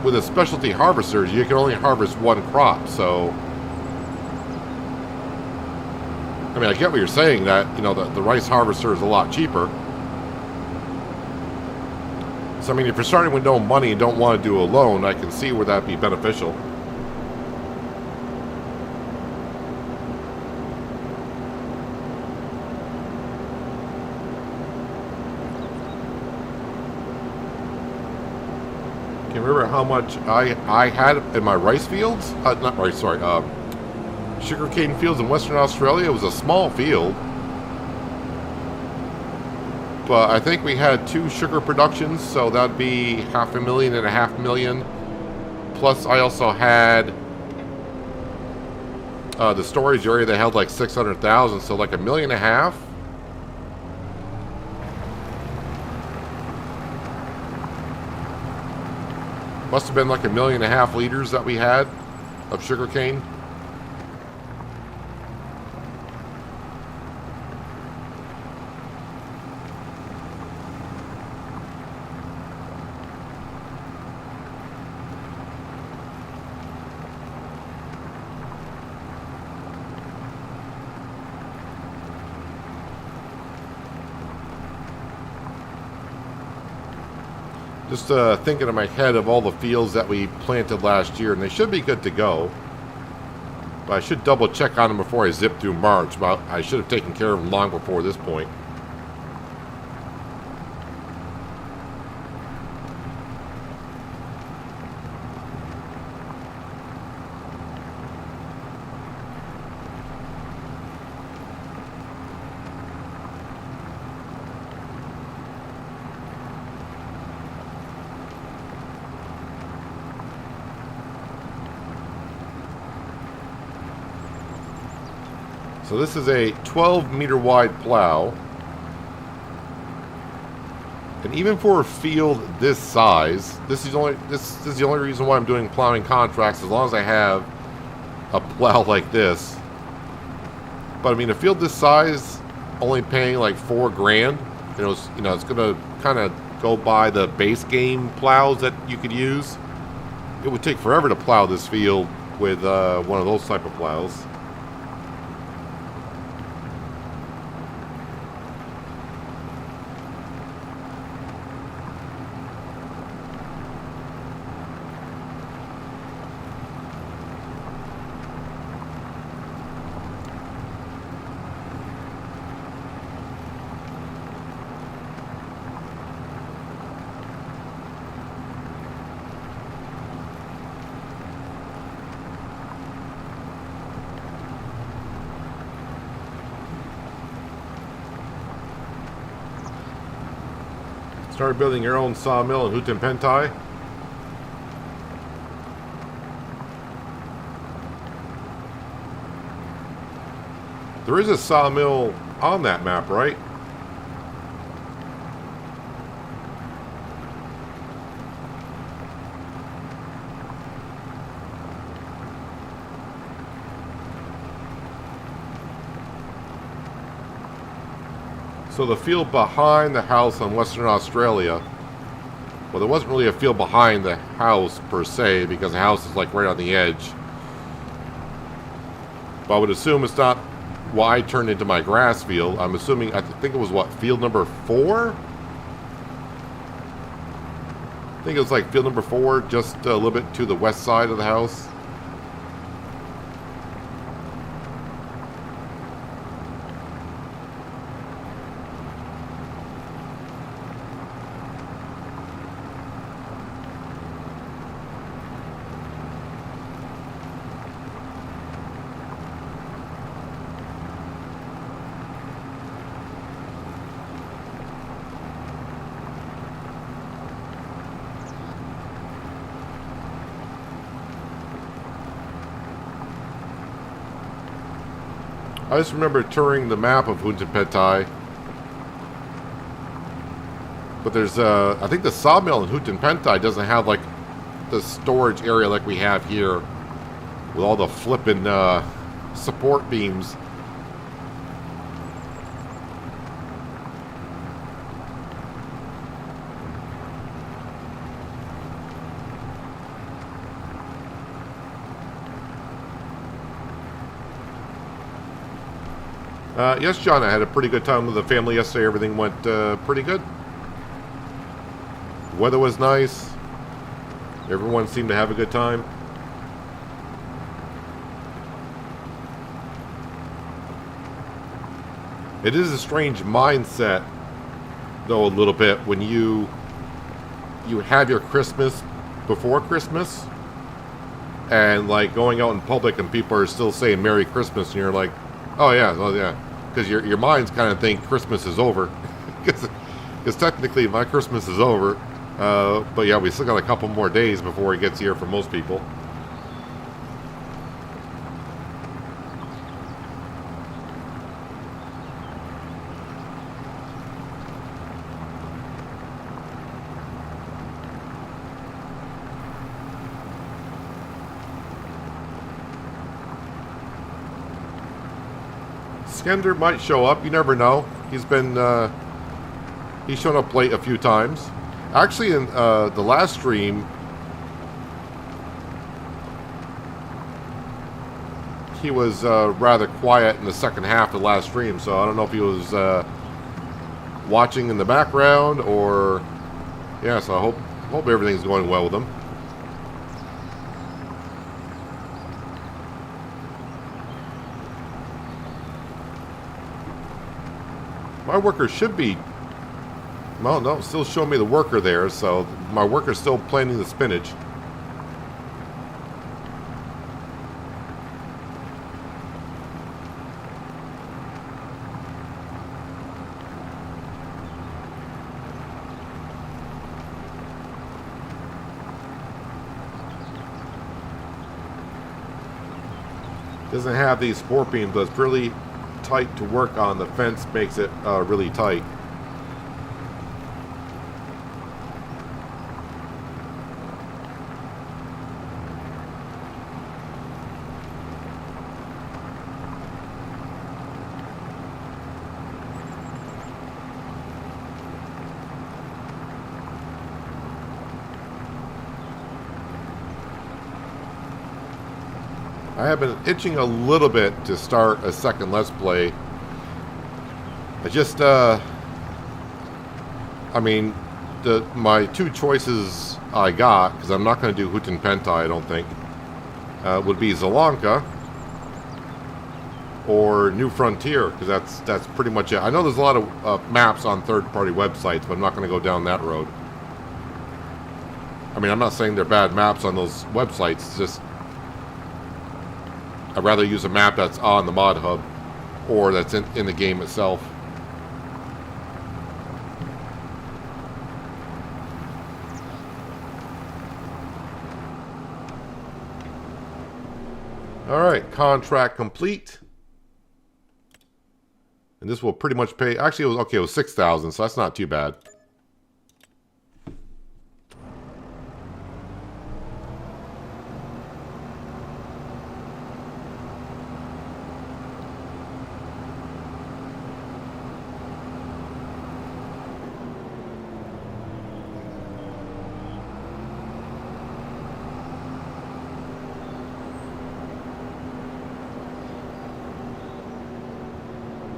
with a specialty harvesters, you can only harvest one crop, so I mean, I get what you're saying, that, you know, the rice harvester is a lot cheaper. So I mean, if you're starting with no money and don't want to do a loan, I can see where that'd be beneficial. Can you remember how much I had in my rice fields? Not rice, sorry. Sugarcane fields in Western Australia. It was a small field. But I think we had 2 sugar productions, so that'd be 500,000 and 500,000. Plus, I also had the storage area that held like 600,000, so like 1.5 million. Must have been like 1.5 million liters that we had of sugarcane. Just thinking in my head of all the fields that we planted last year, and they should be good to go. But I should double check on them before I zip through March. But I should have taken care of them long before this point. So this is a 12-meter wide plow. And even for a field this size, this is the only reason why I'm doing plowing contracts, as long as I have a plow like this. But I mean, a field this size, only paying like $4 grand, it's gonna kind of go by the base game plows that you could use. It would take forever to plow this field with one of those type of plows. Start building your own sawmill in Hutenpentai. There is a sawmill on that map, right? So the field behind the house in Western Australia, well, there wasn't really a field behind the house per se, because the house is like right on the edge. But I would assume it's not why I turned into my grass field. I'm assuming, I think it was what, field number 4? I think it was like field number 4, just a little bit to the west side of the house. I just remember touring the map of Hutenpentai. But there's, I think the sawmill in Hutenpentai doesn't have, like, the storage area like we have here. With all the flippin' support beams. Yes, John, I had a pretty good time with the family yesterday. Everything went pretty good. Weather was nice. Everyone seemed to have a good time. It is a strange mindset, though, a little bit, when you have your Christmas before Christmas, and, like, going out in public and people are still saying Merry Christmas, and you're like, oh yeah, because your minds kind of think Christmas is over, because technically my Christmas is over, but yeah, we still got a couple more days before it gets here for most people. Skender might show up. You never know. He's been he's shown up late a few times. Actually, in the last stream, he was rather quiet in the second half of the last stream. So I don't know if he was watching in the background or yeah. So I hope everything's going well with him. My worker should be, well, no, still showing me the worker there, so my worker's still planting the spinach. Doesn't have these sport beams, but it's really tight to work on. The fence makes it really tight. I have been itching a little bit to start a second Let's Play. I just, I mean, my two choices I got, because I'm not going to do Huten Pentai, I don't think, would be Zelanka or New Frontier, because that's pretty much it. I know there's a lot of maps on third-party websites, but I'm not going to go down that road. I mean, I'm not saying they're bad maps on those websites, it's just I'd rather use a map that's on the mod hub or that's in the game itself. Alright, contract complete. And this will pretty much pay, actually it was okay, it was 6,000, so that's not too bad.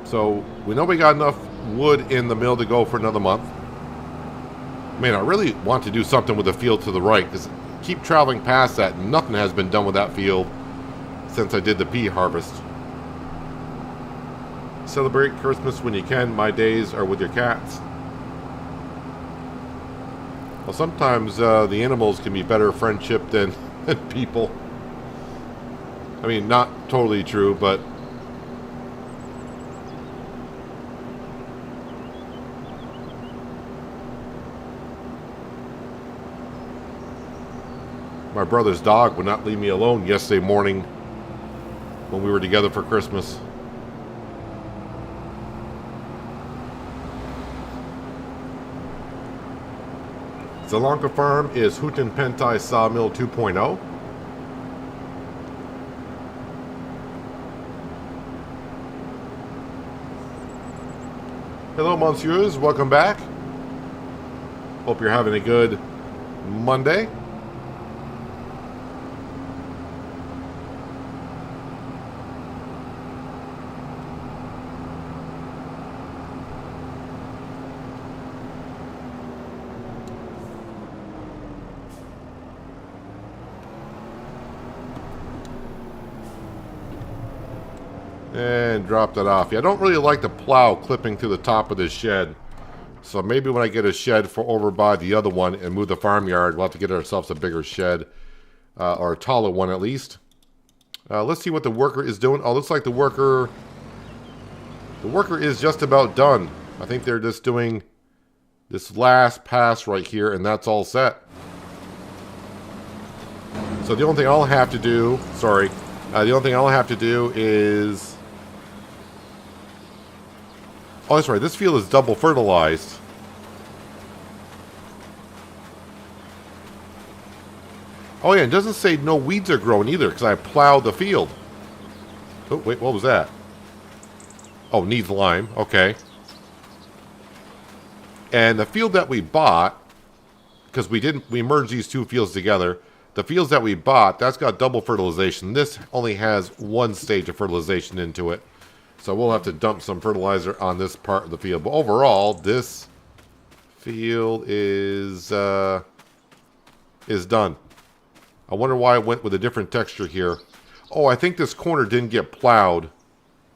So, we know we got enough wood in the mill to go for another month. Man, I really want to do something with the field to the right, because keep traveling past that, and nothing has been done with that field since I did the pea harvest. Celebrate Christmas when you can. My days are with your cats. Well, sometimes the animals can be better friendship than people. I mean, not totally true, but my brother's dog would not leave me alone yesterday morning when we were together for Christmas. Zelanka Farm is Huten Pentai Sawmill 2.0. Hello, monsieurs. Welcome back. Hope you're having a good Monday. And drop that off. Yeah, I don't really like the plow clipping to the top of this shed. So maybe when I get a shed for over by the other one and move the farmyard, we'll have to get ourselves a bigger shed. Or a taller one at least. Let's see what the worker is doing. Oh, looks like the worker is just about done. I think they're just doing this last pass right here, and that's all set. So the only thing I'll have to do, is... Oh, that's right. This field is double fertilized. Oh, yeah. It doesn't say no weeds are growing either because I plowed the field. Oh, wait. What was that? Oh, needs lime. Okay. And the field that we bought, because we merged these two fields together. The fields that we bought, that's got double fertilization. This only has one stage of fertilization into it. So we'll have to dump some fertilizer on this part of the field. But overall, this field is done. I wonder why I went with a different texture here. Oh, I think this corner didn't get plowed.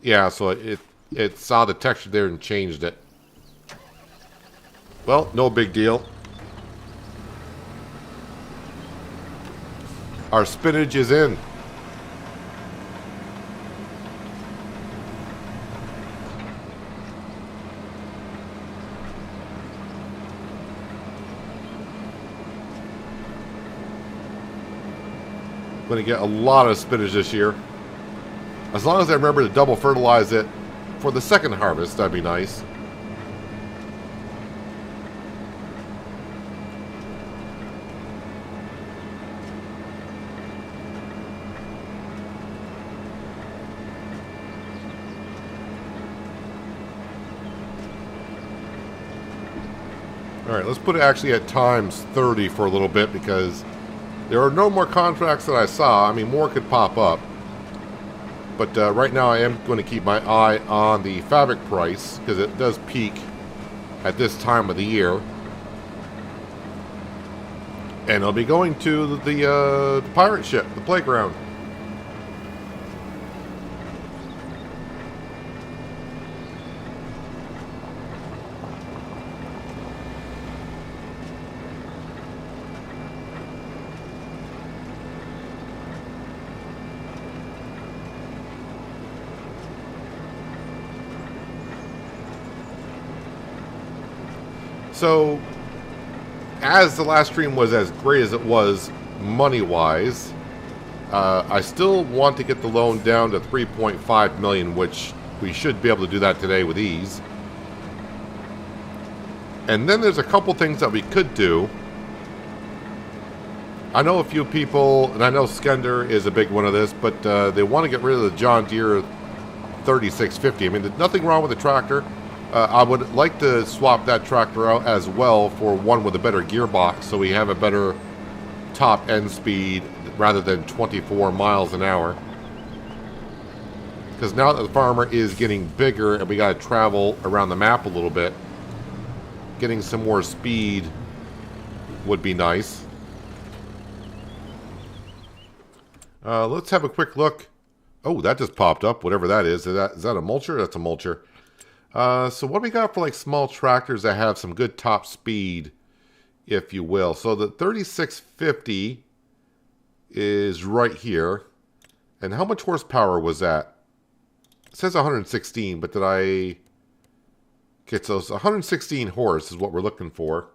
Yeah, so it saw the texture there and changed it. Well, no big deal. Our spinach is in. Going to get a lot of spinach this year. As long as I remember to double fertilize it for the second harvest, that'd be nice. Alright, let's put it actually at times 30 for a little bit because there are no more contracts that I saw. I mean, more could pop up. But right now I am going to keep my eye on the fabric price, because it does peak at this time of the year. And I'll be going to the pirate ship, the playground. So, as the last stream was as great as it was money-wise, I still want to get the loan down to 3.5 million, which we should be able to do that today with ease. And then there's a couple things that we could do. I know a few people, and I know Skender is a big one of this, but they want to get rid of the John Deere 3650. I mean, there's nothing wrong with the tractor. I would like to swap that tractor out as well for one with a better gearbox, so we have a better top end speed rather than 24 miles an hour. Because now that the farmer is getting bigger and we got to travel around the map a little bit, getting some more speed would be nice. Let's have a quick look. Oh, that just popped up, whatever that is. Is that a mulcher? That's a mulcher. So what do we got for like small tractors that have some good top speed, if you will? So the 3650 is right here. And how much horsepower was that? It says 116, but did I get those? 116 horse is what we're looking for.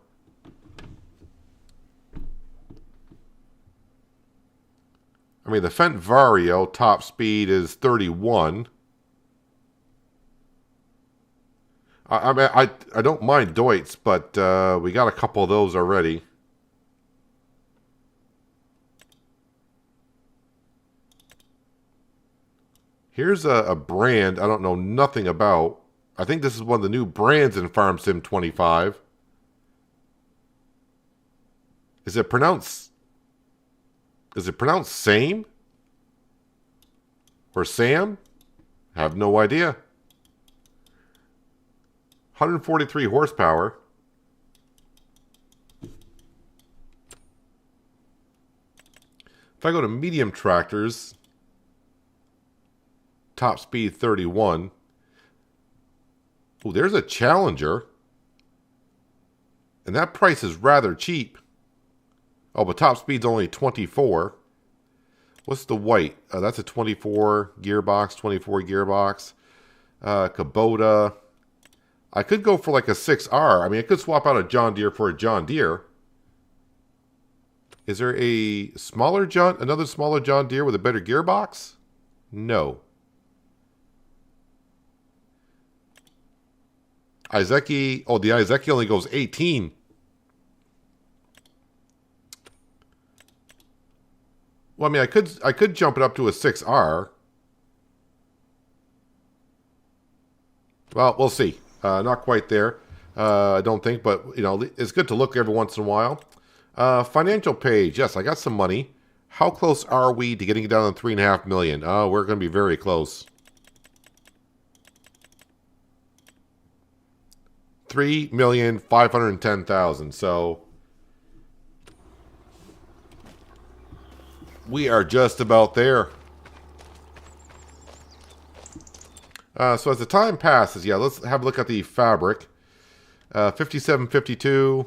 I mean, the Fendt Vario top speed is 31. I mean, I don't mind Deutz, but we got a couple of those already. Here's a brand I don't know nothing about. I think this is one of the new brands in Farm Sim 25. Is it pronounced same? Or Sam? Have no idea. 143 horsepower. If I go to medium tractors, top speed 31. Oh, there's a Challenger. And that price is rather cheap. Oh, but top speed's only 24. What's the white? That's a 24 gearbox, Kubota. I could go for like a 6R. I mean, I could swap out a John Deere for a John Deere. Is there another smaller John Deere with a better gearbox? No. Izeki, the Izeki only goes 18. Well, I mean, I could jump it up to a 6R. Well, we'll see. Not quite there, I don't think, but you know, it's good to look every once in a while. Financial page, yes, I got some money. How close are we to getting it down to 3.5 million? We're going to be very close. 3,510,000. So we are just about there. So as the time passes, yeah, let's have a look at the fabric. 57.52.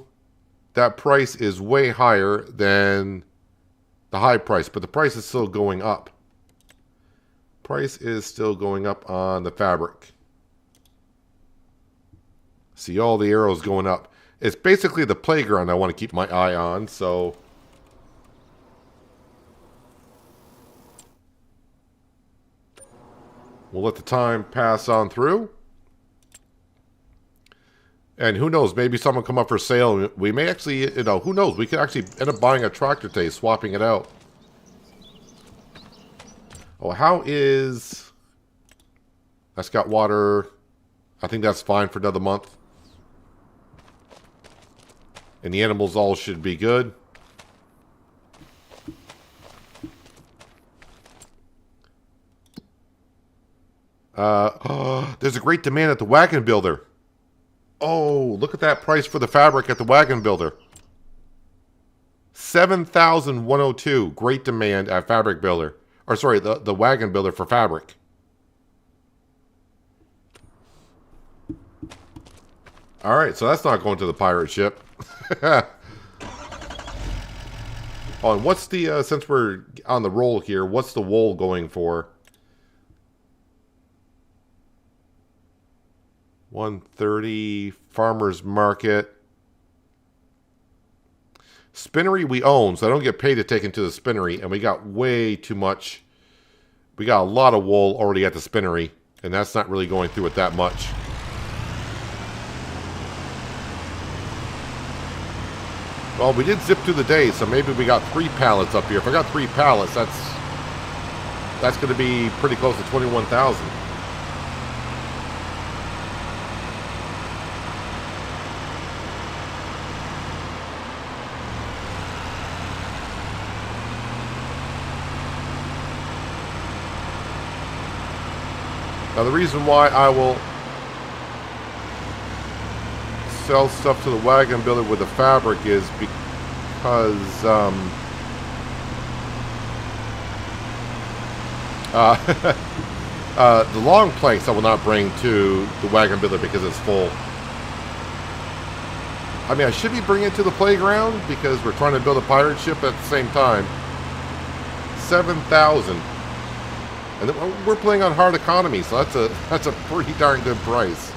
That price is way higher than the high price, but the price is still going up. Price is still going up on the fabric. See all the arrows going up. It's basically the playground I want to keep my eye on, so we'll let the time pass on through. And who knows, maybe someone come up for sale. We may actually, you know, who knows? We could actually end up buying a tractor today, swapping it out. Oh, how is... That's got water. I think that's fine for another month. And the animals all should be good. There's a great demand at the wagon builder. Oh, look at that price for the fabric at the wagon builder. 7,102. Great demand at fabric builder. Or sorry, the wagon builder for fabric. Alright, so that's not going to the pirate ship. Oh, and what's the, since we're on the roll here, what's the wool going for? 130, farmer's market. Spinnery we own, so I don't get paid to take into the spinnery, and we got way too much. We got a lot of wool already at the spinnery, and that's not really going through it that much. Well, we did zip through the day, so maybe we got 3 pallets up here. If I got 3 pallets, that's going to be pretty close to 21,000. Now, the reason why I will sell stuff to the wagon builder with the fabric is because the long planks I will not bring to the wagon builder because it's full. I mean, I should be bringing it to the playground because we're trying to build a pirate ship at the same time. 7,000. And we're playing on hard economy, so that's a pretty darn good price.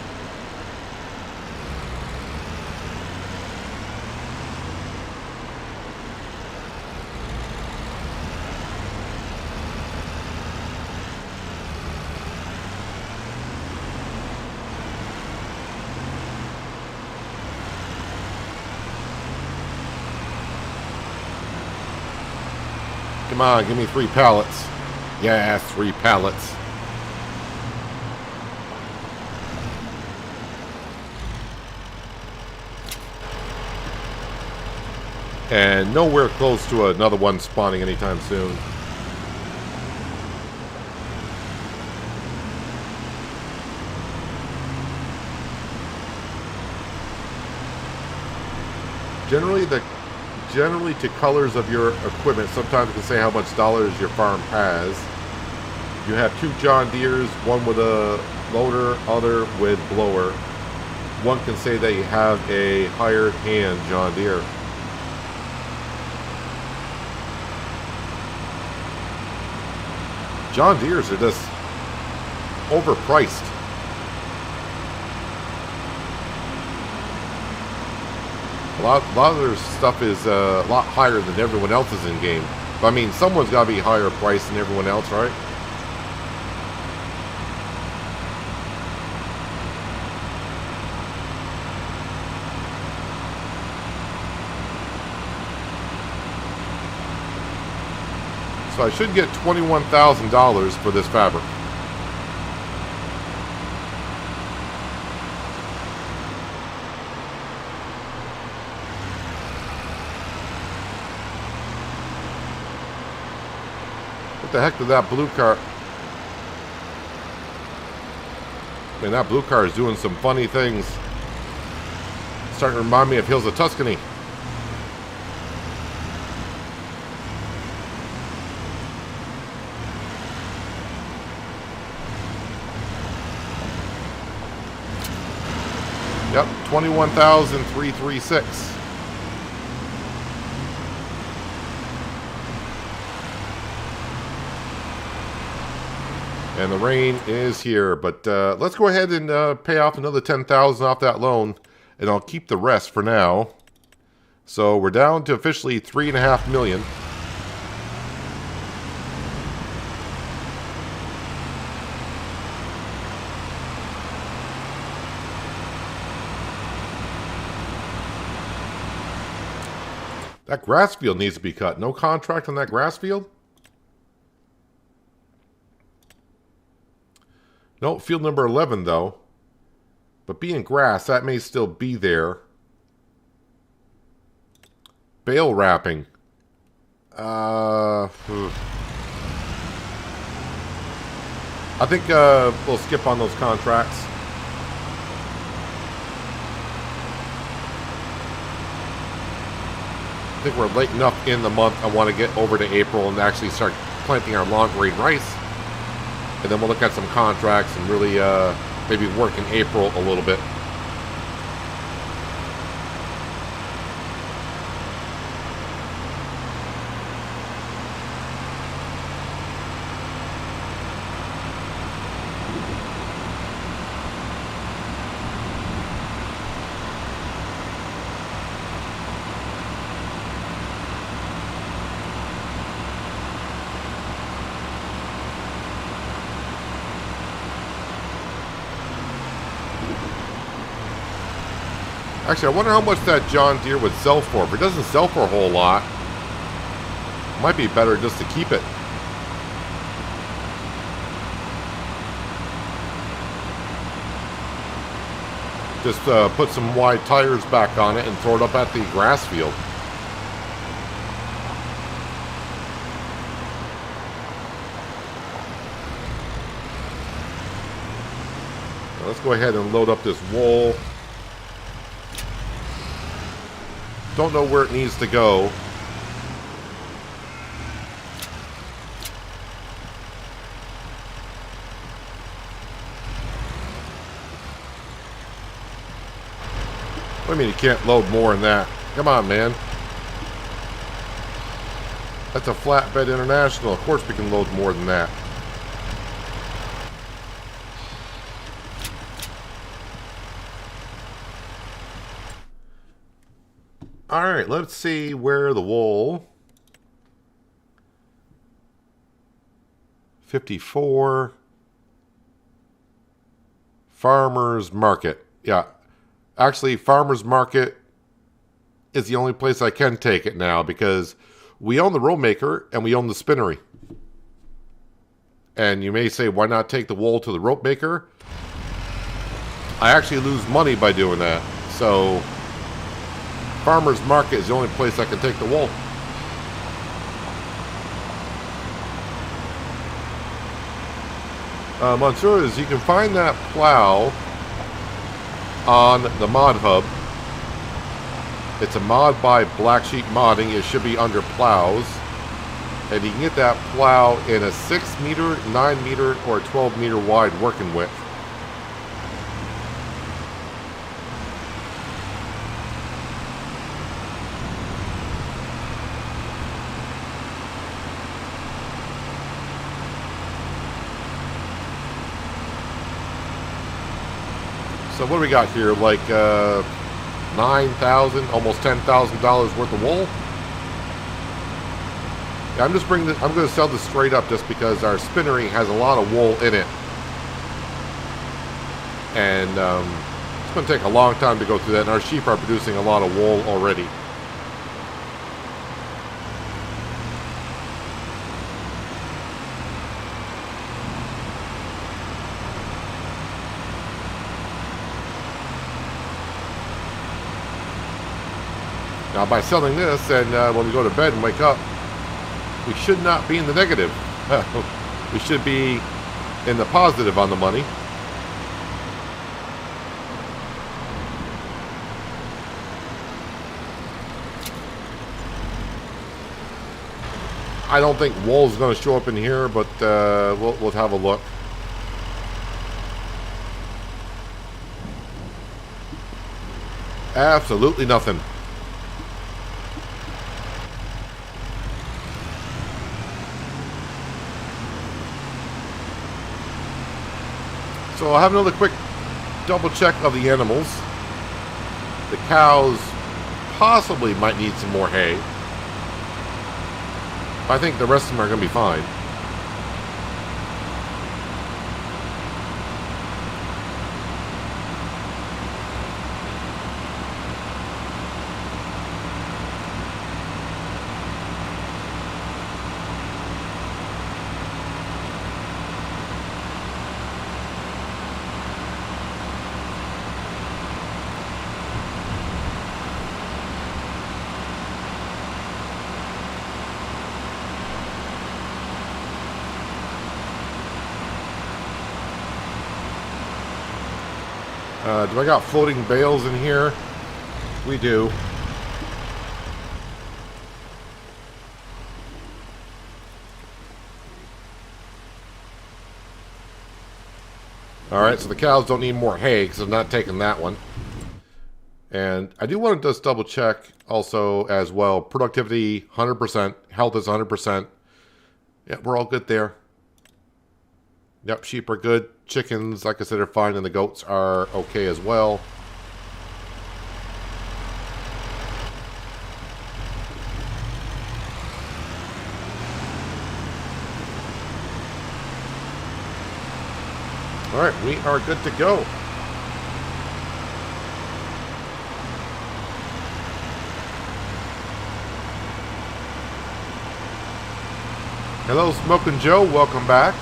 Come on, give me 3 pallets. Yes, 3 pallets. And nowhere close to another one spawning anytime soon. Generally to colors of your equipment, sometimes it can say how much dollars your farm has. You have 2 John Deeres, one with a loader, other with blower. One can say that you have a hired hand John Deere. John Deeres are just overpriced. A lot of their stuff is a lot higher than everyone else's in game. But I mean, someone's got to be higher priced than everyone else, right? So I should get $21,000 for this fabric. What the heck did that blue car... Man, that blue car is doing some funny things. It's starting to remind me of Hills of Tuscany. Yep, 21,336. And the rain is here, but let's go ahead and pay off another 10,000 off that loan, and I'll keep the rest for now. So we're down to officially 3.5 million. That grass field needs to be cut. No contract on that grass field? No, field number 11, though. But being grass, that may still be there. Bale wrapping. I think we'll skip on those contracts. I think we're late enough in the month. I want to get over to April and actually start planting our long grain rice. And then we'll look at some contracts and really maybe work in April a little bit. Actually, I wonder how much that John Deere would sell for. If it doesn't sell for a whole lot, it might be better just to keep it. Just put some wide tires back on it and throw it up at the grass field. Now let's go ahead and load up this wool. Don't know where it needs to go. I mean, you can't load more than that. Come on, man. That's a flatbed international. Of course we can load more than that. Alright, let's see where the wool. 54. Farmers Market. Yeah. Actually, Farmers Market is the only place I can take it now because we own the roll maker and we own the spinnery. And you may say, why not take the wool to the rope maker? I actually lose money by doing that. So Farmers Market is the only place I can take the wool. Monsieurs, you can find that plow on the mod hub. It's a mod by Black Sheep Modding. It should be under plows. And you can get that plow in a 6 meter, 9 meter, or 12 meter wide working width. So what do we got here? Like $9,000, almost $10,000 worth of wool. Yeah, I'm going to sell this straight up just because our spinnery has a lot of wool in it, and it's going to take a long time to go through that. And our sheep are producing a lot of wool already. Now, by selling this, and when we go to bed and wake up, we should not be in the negative. We should be in the positive on the money. I don't think wool's going to show up in here, but we'll have a look. Absolutely nothing. So I'll have another quick double check of the animals. The cows possibly might need some more hay. I think the rest of them are going to be fine. Do I got floating bales in here? We do. Alright, so the cows don't need more hay because I'm not taking that one. And I do want to just double check also as well. Productivity, 100%. Health is 100%. Yeah, we're all good there. Yep, sheep are good. Chickens, like I said, are fine. And the goats are okay as well. Alright, we are good to go. Hello, Smokin' Joe. Welcome back.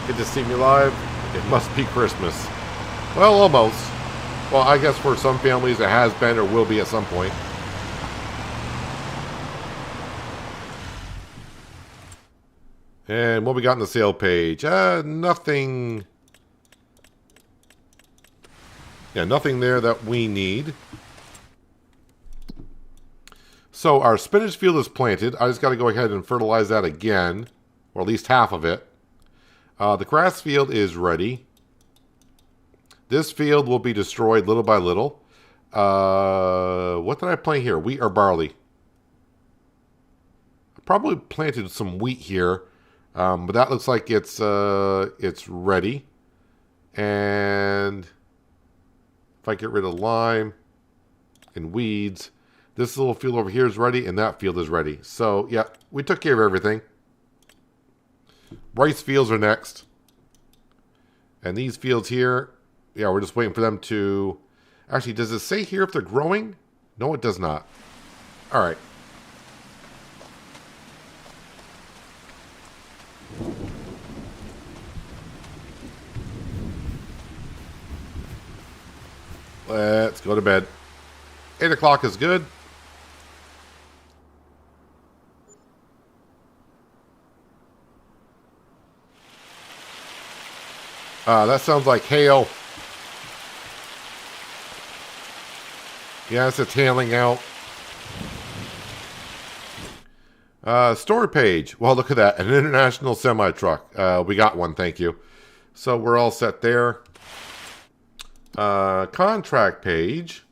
Good to see me live. It must be Christmas. Well, almost. Well, I guess for some families it has been or will be at some point. And what we got on the sale page? Nothing. Yeah, nothing there that we need. So our spinach field is planted. I just got to go ahead and fertilize that again, or at least half of it. The grass field is ready. This field will be destroyed little by little. What did I plant here? Wheat or barley? I probably planted some wheat here, but that looks like it's ready. And if I get rid of lime and weeds, this little field over here is ready, and that field is ready. So, yeah, we took care of everything. Rice fields are next. And these fields here, yeah, we're just waiting for them to... Actually, does it say here if they're growing? No, it does not. All right. Let's go to bed. 8 o'clock is good. That sounds like hail. Yes, it's hailing out. Store page. Well, look at that. An international semi-truck. We got one, thank you. So we're all set there. Contract page.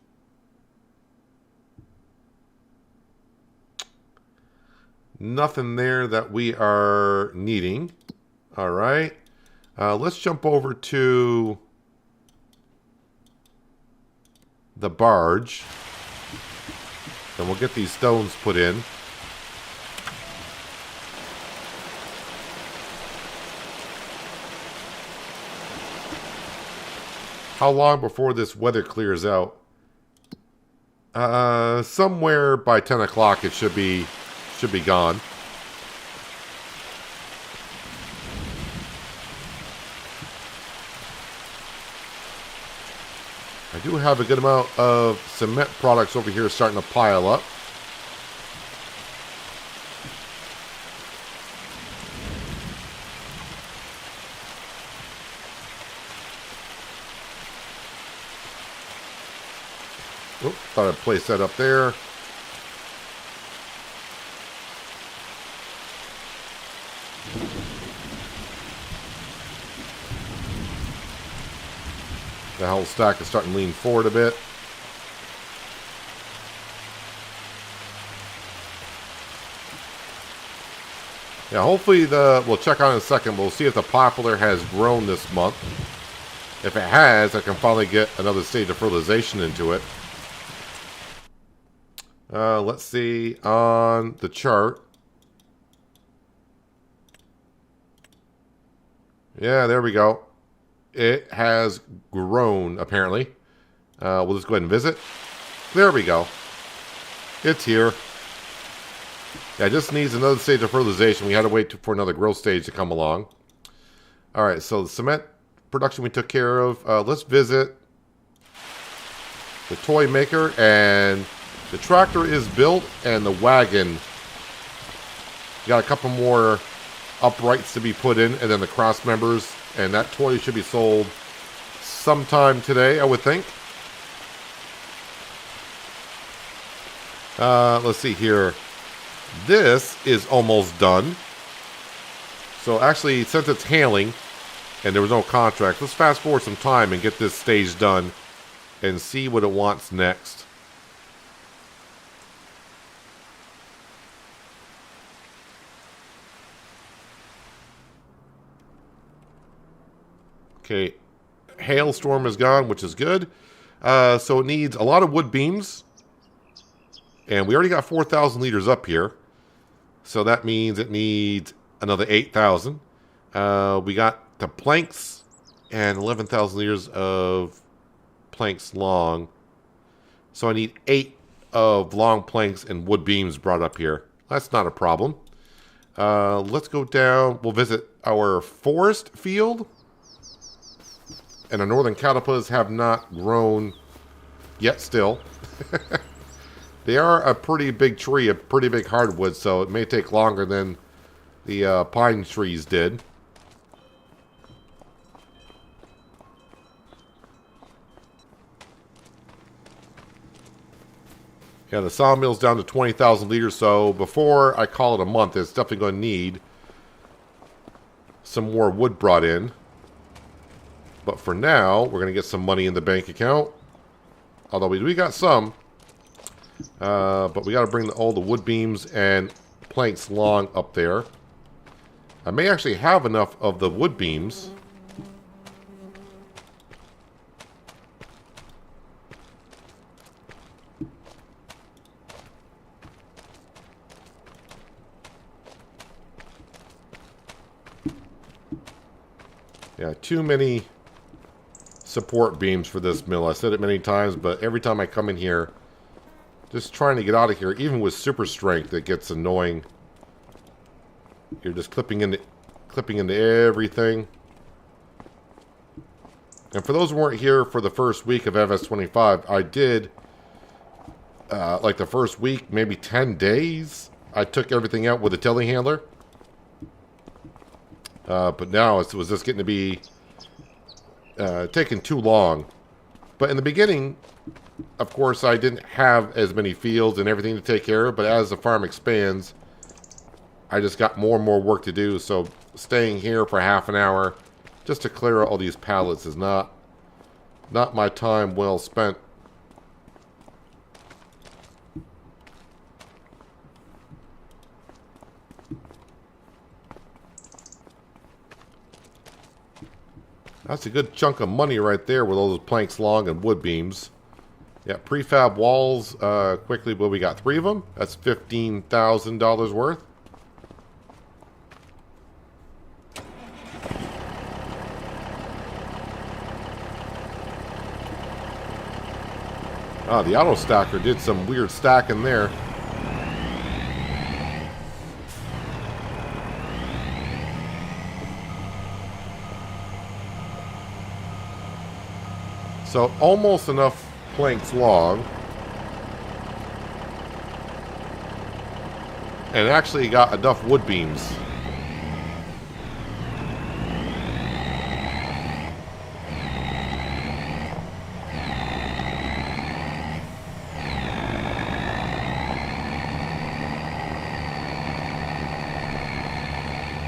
Nothing there that we are needing. All right. Let's jump over to the barge. And we'll get these stones put in. How long before this weather clears out? Somewhere by 10 o'clock it should be gone. I do have a good amount of cement products over here starting to pile up. Oop, thought I'd place that up there. The whole stack is starting to lean forward a bit. Yeah, hopefully we'll check on it in a second. We'll see if the poplar has grown this month. If it has, I can finally get another stage of fertilization into it. Let's see on the chart. Yeah, there we go. It has grown, apparently. We'll just go ahead and visit. There we go. It's here. Yeah, it just needs another stage of fertilization. We had to wait for another growth stage to come along. All right, so the cement production we took care of. Let's visit the toy maker. And the tractor is built, and the wagon. Got a couple more uprights to be put in, and then the cross members. And that toy should be sold sometime today, I would think. Let's see here. This is almost done. So actually, since it's hailing and there was no contract, let's fast forward some time and get this stage done and see what it wants next. Okay, hailstorm is gone, which is good. So it needs a lot of wood beams. And we already got 4,000 liters up here. So that means it needs another 8,000. We got the planks and 11,000 liters of planks long. So I need 8 of long planks and wood beams brought up here. That's not a problem. Let's go down. We'll visit our forest field. And the northern caterpillars have not grown yet still. They are a pretty big tree, a pretty big hardwood, so it may take longer than the pine trees did. Yeah, the sawmill's down to 20,000 liters, so before I call it a month, it's definitely going to need some more wood brought in. But for now, we're going to get some money in the bank account. Although we got some. But we got to bring all the wood beams and planks long up there. I may actually have enough of the wood beams. Yeah, too many support beams for this mill. I said it many times, but every time I come in here, just trying to get out of here, even with super strength, it gets annoying. You're just clipping into everything. And for those who weren't here for the first week of FS25, I did, like the first week, maybe 10 days, I took everything out with a telehandler. But now it was just getting to be taking too long. But in the beginning, of course, I didn't have as many fields and everything to take care of, but as the farm expands, I just got more and more work to do, so staying here for half an hour just to clear all these pallets is not my time well spent. That's a good chunk of money right there with all those planks long and wood beams. Yeah, prefab walls, quickly, well, we got 3 of them. That's $15,000 worth. Ah, the auto stacker did some weird stacking there. So almost enough planks long. And actually got enough wood beams.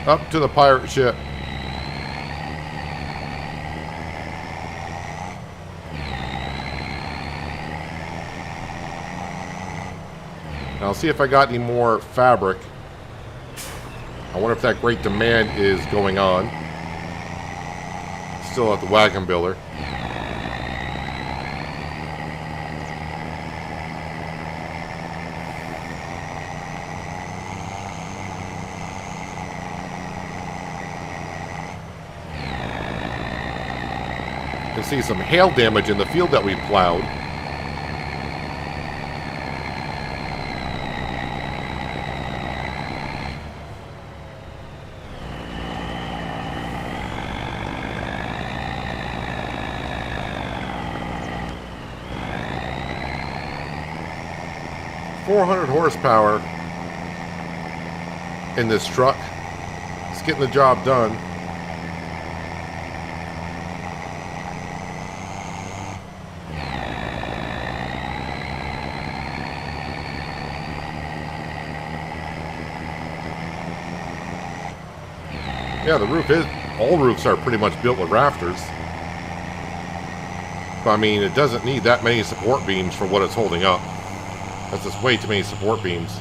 Up to the pirate ship. I'll see if I got any more fabric. I wonder if that great demand is going on. Still at the wagon builder. You can see some hail damage in the field that we plowed. .400 horsepower in this truck. It's getting the job done. Yeah, the roof is... All roofs are pretty much built with rafters. But, I mean, it doesn't need that many support beams for what it's holding up. That's just way too many support beams.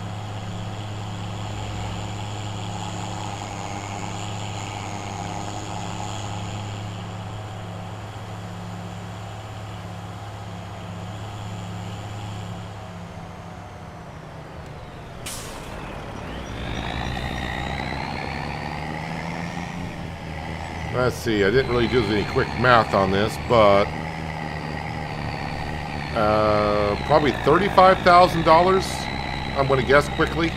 Let's see, I didn't really do any quick math on this, but probably $35,000, I'm going to guess quickly.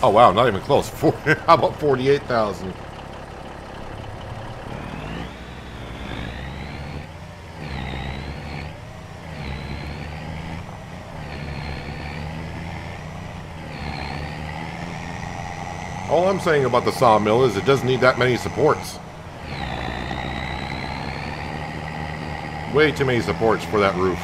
Oh wow, not even close. How about 48,000? All I'm saying about the sawmill is it doesn't need that many supports. Way too many supports for that roof.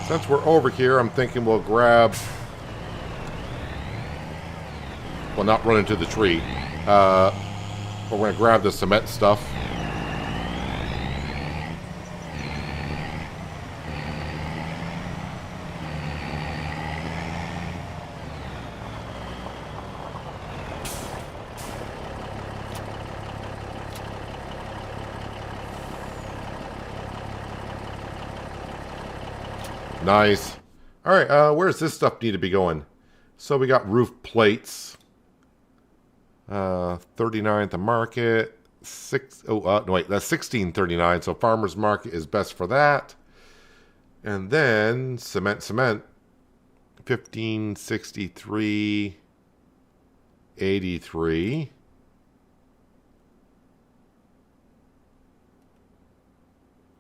Since we're over here, I'm thinking we'll grab... Well, not run into the tree. But we're going to grab the cement stuff. Nice. Alright, where's this stuff need to be going? So we got roof plates. 39 at the market. No wait, that's $16.39, so farmer's market is best for that. And then cement. $15.63.83.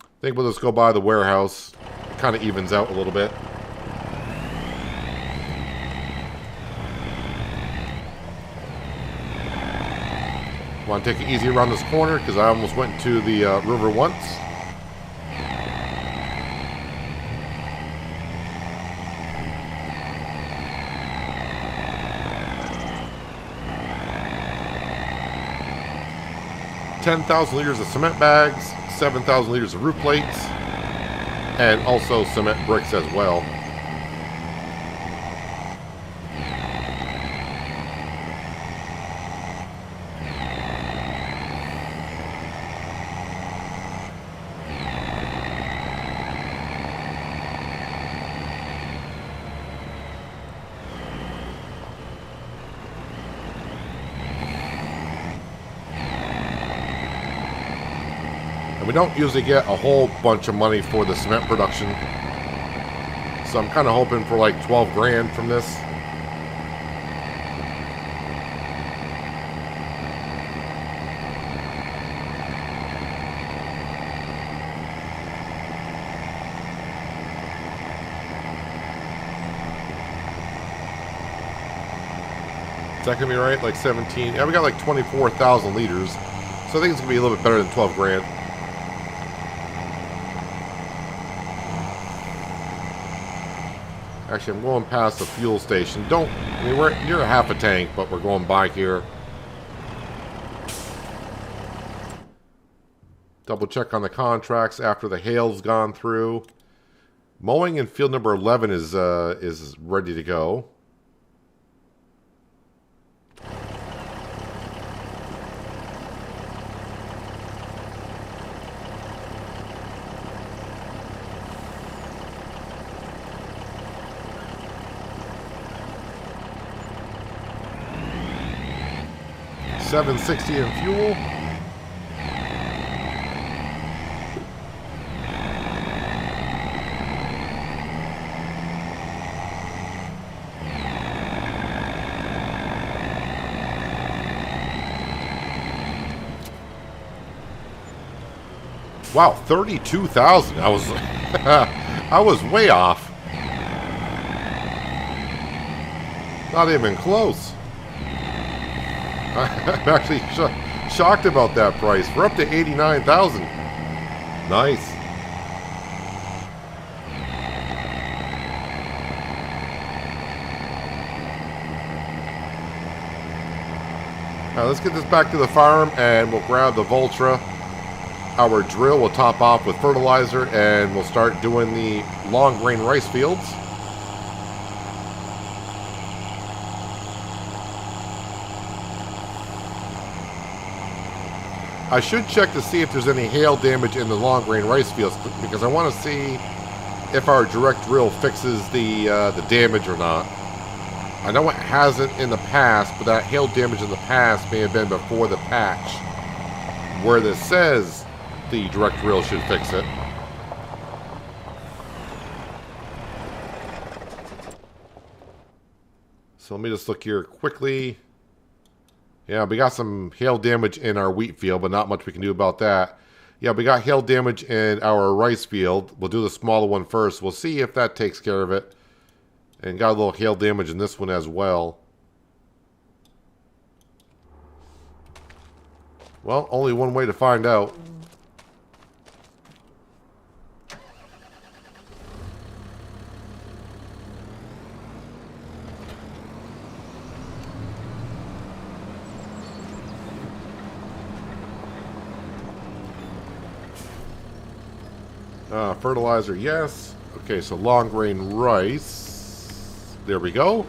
I think we'll just go by the warehouse. It kind of evens out a little bit. Want to take it easy around this corner because I almost went to the river once. $10,000 liters of cement bags, 7,000 liters of roof plates, and also cement bricks as well. We don't usually get a whole bunch of money for the cement production, so I'm kind of hoping for like 12 grand from this. Is that gonna be right? Like 17? Yeah, we got like 24,000 liters, so I think it's gonna be a little bit better than 12 grand. Actually, I'm going past the fuel station. I mean, we're near a half a tank, but we're going by here. Double check on the contracts after the hail's gone through. Mowing in field number 11 is ready to go. $7.60 in fuel. Wow, 32,000. I was I was way off. Not even close. I'm actually shocked about that price. We're up to 89,000. Nice. Now let's get this back to the farm and we'll grab the Voltra. Our drill will top off with fertilizer and we'll start doing the long grain rice fields. I should check to see if there's any hail damage in the long grain rice fields because I want to see if our direct drill fixes the damage or not. I know it hasn't in the past, but that hail damage in the past may have been before the patch, where this says the direct drill should fix it. So let me just look here quickly. Yeah, we got some hail damage in our wheat field, but not much we can do about that. Yeah, we got hail damage in our rice field. We'll do the smaller one first. We'll see if that takes care of it. And got a little hail damage in this one as well. Well, only one way to find out. Fertilizer, yes. Okay, so long grain rice. There we go.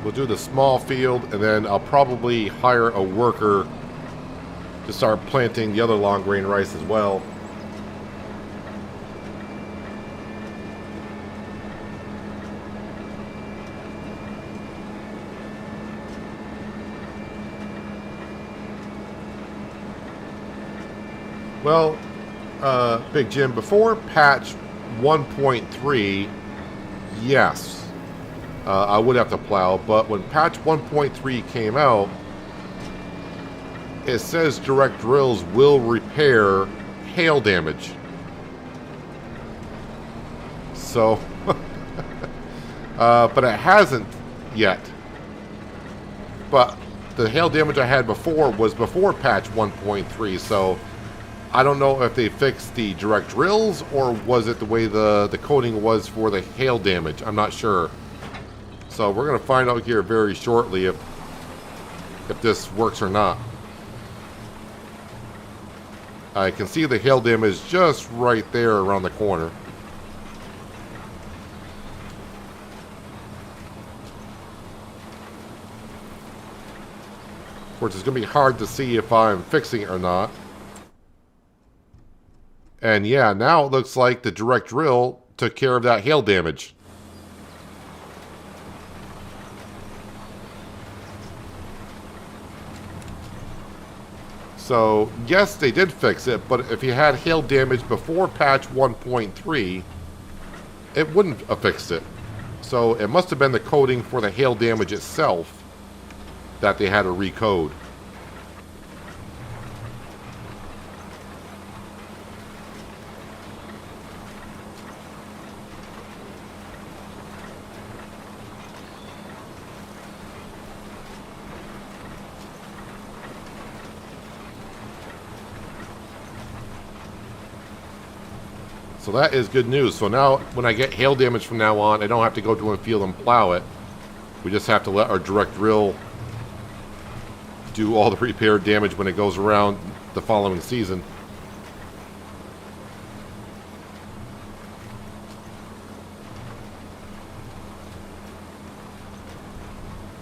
We'll do the small field, and then I'll probably hire a worker to start planting the other long grain rice as well. Well, Big Jim, before patch 1.3, yes, I would have to plow, but when patch 1.3 came out, it says direct drills will repair hail damage. So, but it hasn't yet. But the hail damage I had before was before patch 1.3, so I don't know if they fixed the direct drills or was it the way the coating was for the hail damage. I'm not sure. So we're going to find out here very shortly if this works or not. I can see the hail damage just right there around the corner. Of course, it's going to be hard to see if I'm fixing it or not. And yeah, now it looks like the direct drill took care of that hail damage. So, yes, they did fix it, but if you had hail damage before patch 1.3, it wouldn't have fixed it. So, it must have been the coding for the hail damage itself that they had to recode. So that is good news. So now when I get hail damage from now on, I don't have to go to a field and plow it. We just have to let our direct drill do all the repair damage when it goes around the following season.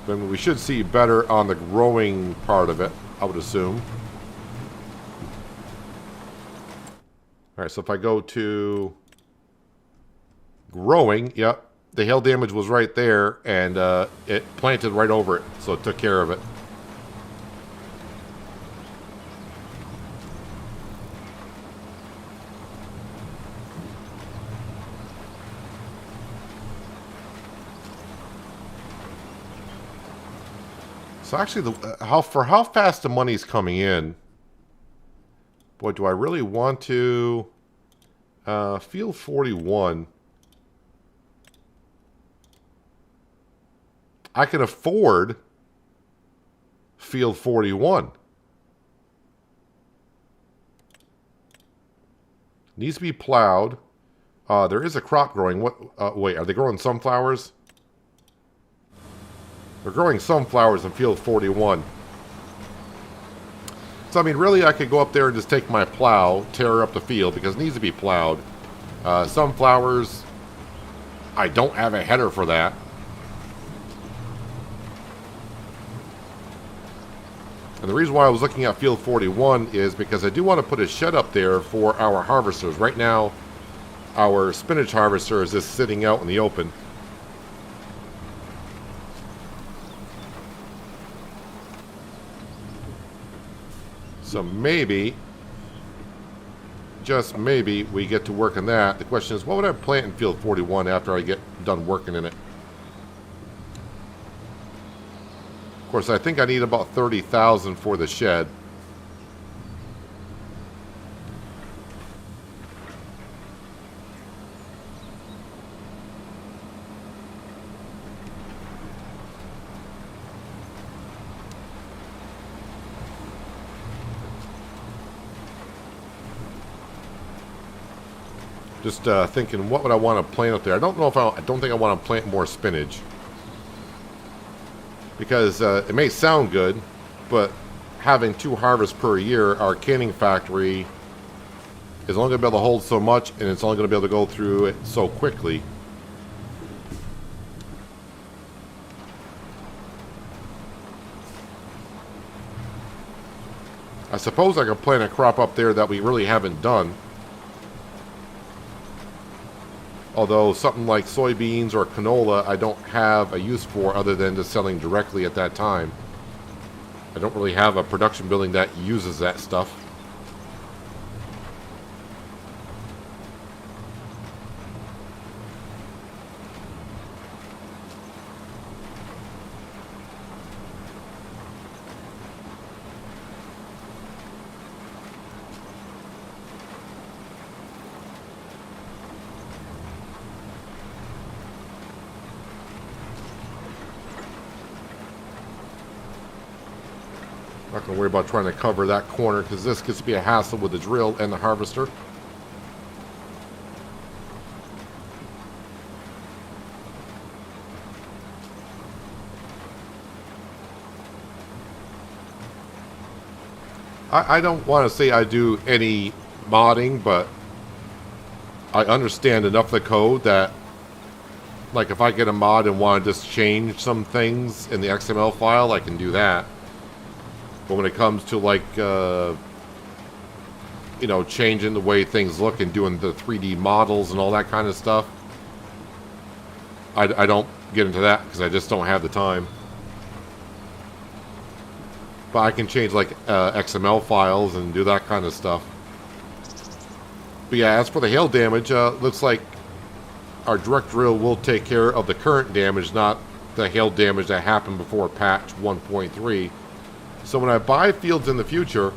Then we should see better on the growing part of it, I would assume. Alright, so if I go to growing, yep, the hail damage was right there, and it planted right over it, so it took care of it. So actually, how fast the money's coming in. Boy, do I really want to... Field 41. I can afford Field 41. Needs to be plowed. There is a crop growing. What? Wait, are they growing sunflowers? They're growing sunflowers in Field 41. So, I mean, really, I could go up there and just take my plow, tear up the field, because it needs to be plowed. Sunflowers, I don't have a header for that. And the reason why I was looking at Field 41 is because I do want to put a shed up there for our harvesters. Right now, our spinach harvester is just sitting out in the open. So maybe, just maybe, we get to work on that. The question is, what would I plant in Field 41 after I get done working in it? Of course, I think I need about 30,000 for the shed. Just thinking, what would I want to plant up there? I don't know if I don't think I want to plant more spinach. Because it may sound good, but having 2 harvests per year, our canning factory is only going to be able to hold so much, and it's only going to be able to go through it so quickly. I suppose I could plant a crop up there that we really haven't done. Although something like soybeans or canola, I don't have a use for other than just selling directly at that time. I don't really have a production building that uses that stuff. Not going to worry about trying to cover that corner because this gets to be a hassle with the drill and the harvester. I don't want to say I do any modding, but I understand enough of the code that, like, if I get a mod and want to just change some things in the XML file, I can do that. But when it comes to, like, you know, changing the way things look and doing the 3D models and all that kind of stuff, I don't get into that because I just don't have the time. But I can change, like, XML files and do that kind of stuff. But yeah, as for the hail damage, looks like our direct drill will take care of the current damage, not the hail damage that happened before patch 1.3. So when I buy fields in the future,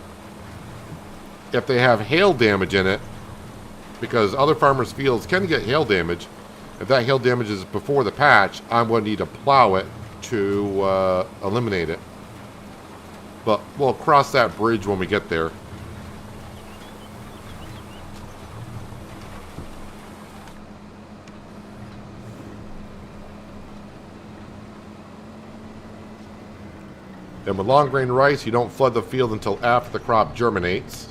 if they have hail damage in it, because other farmers' fields can get hail damage, if that hail damage is before the patch, I'm going to need to plow it to eliminate it. But we'll cross that bridge when we get there. And with long grain rice, you don't flood the field until after the crop germinates.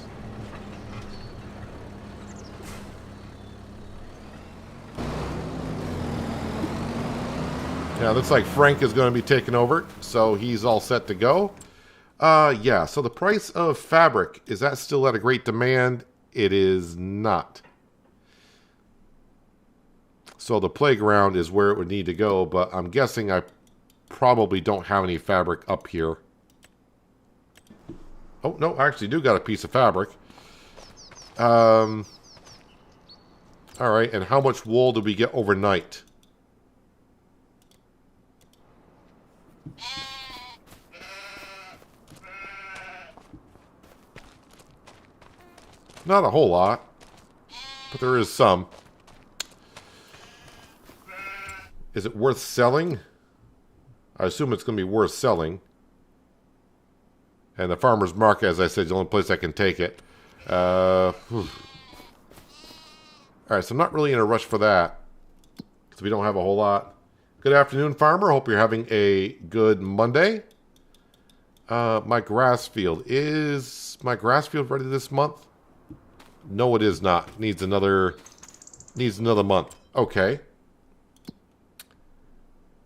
Yeah, looks like Frank is going to be taking over, so he's all set to go. Yeah, so the price of fabric, is that still at a great demand? It is not. So the playground is where it would need to go, but I'm guessing I probably don't have any fabric up here. Oh, no, I actually do got a piece of fabric. Alright, and how much wool do we get overnight? Not a whole lot, but there is some. Is it worth selling? I assume it's going to be worth selling. And the farmer's market, as I said, is the only place I can take it. Alright, so I'm not really in a rush for that. Because we don't have a whole lot. Good afternoon, farmer. Hope you're having a good Monday. My grass field. Is my grass field ready this month? No, it is not. Needs another month. Okay.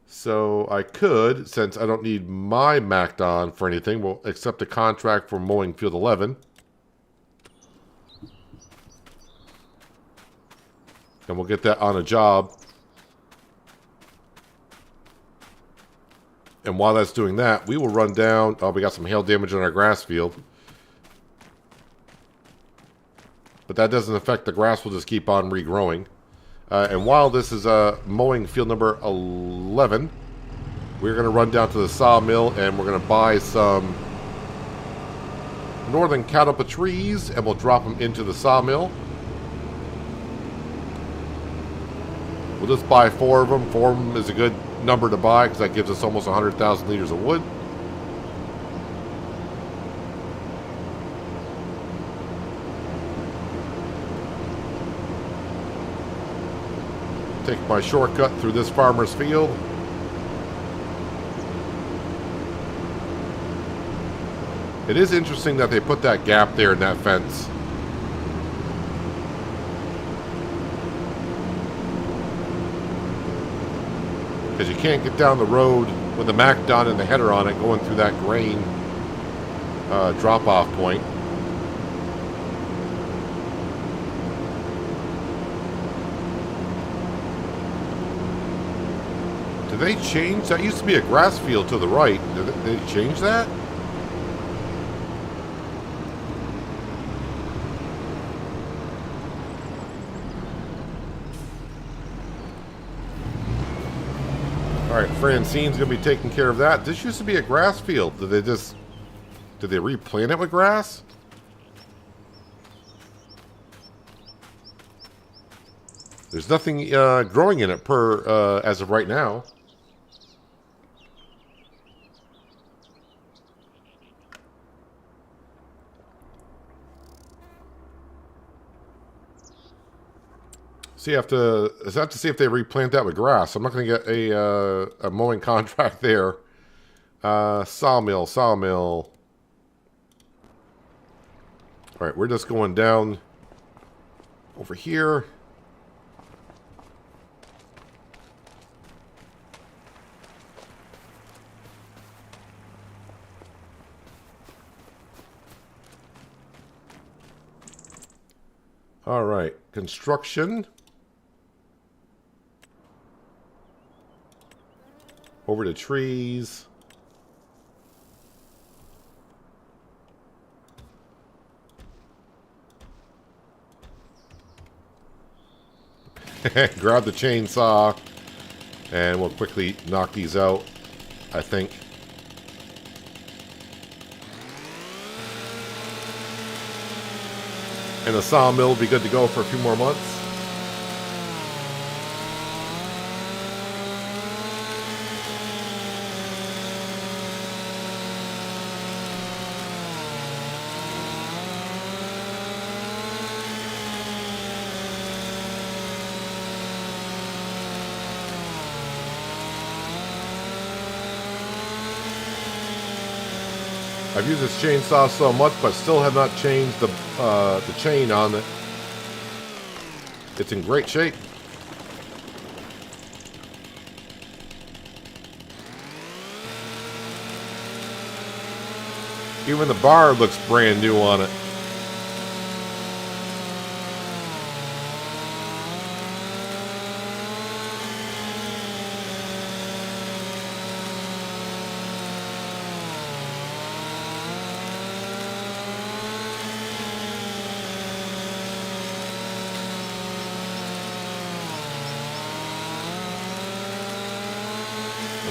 So I could, since I don't need my McDon for anything, we'll accept a contract for mowing field 11. And we'll get that on a job. And while that's doing that, we will run down... Oh, we got some hail damage on our grass field. But that doesn't affect the grass. Will just keep on regrowing. And while this is mowing field number 11, we're going to run down to the sawmill and we're going to buy some northern catalpa trees and we'll drop them into the sawmill. We'll just buy 4 of them. 4 of them is a good number to buy because that gives us almost 100,000 liters of wood. Take my shortcut through this farmer's field. It is interesting that they put that gap there in that fence. Because you can't get down the road with the McDon and the header on it going through that grain drop-off point. Did they change? That used to be a grass field to the right. Did they change that? Alright, Francine's going to be taking care of that. This used to be a grass field. Did they replant it with grass? There's nothing growing in it as of right now. So you have to see if they replant that with grass. I'm not going to get a mowing contract there. Sawmill. All right, we're just going down over here. All right, construction. Over to trees. Grab the chainsaw. And we'll quickly knock these out, I think. And the sawmill will be good to go for a few more months. I've used this chainsaw so much, but still have not changed the chain on it. It's in great shape. Even the bar looks brand new on it.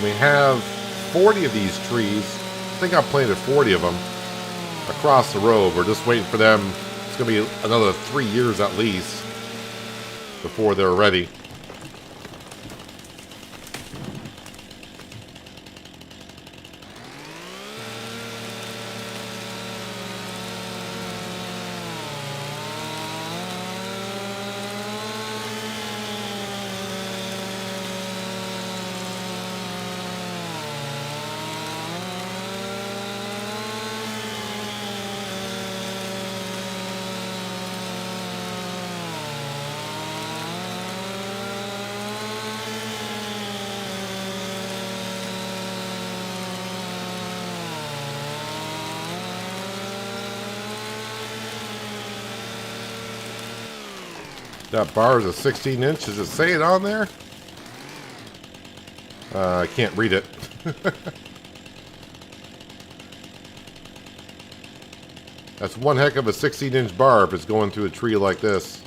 We have 40 of these trees. I think I planted 40 of them across the road. We're just waiting for them It's going to be another 3 years at least before they're ready. That bar is a 16 inch. Does it say it on there? I can't read it. That's one heck of a 16 inch bar if it's going through a tree like this.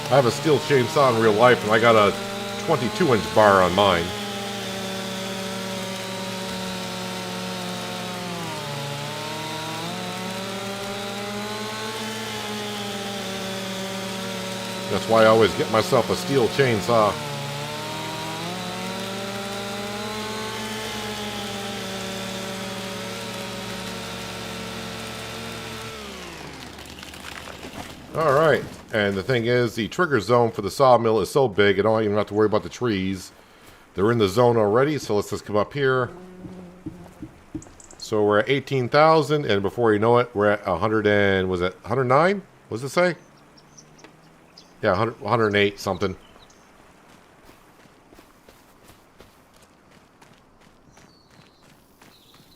I have a steel chainsaw in real life, and I got a 22-inch bar on mine. That's why I always get myself a steel chainsaw. Alright, and the thing is, the trigger zone for the sawmill is so big, I don't even have to worry about the trees. They're in the zone already, so let's just come up here. So we're at 18,000, and before you know it, we're at 100 and, was it 109? What does it say? Yeah, 108 something.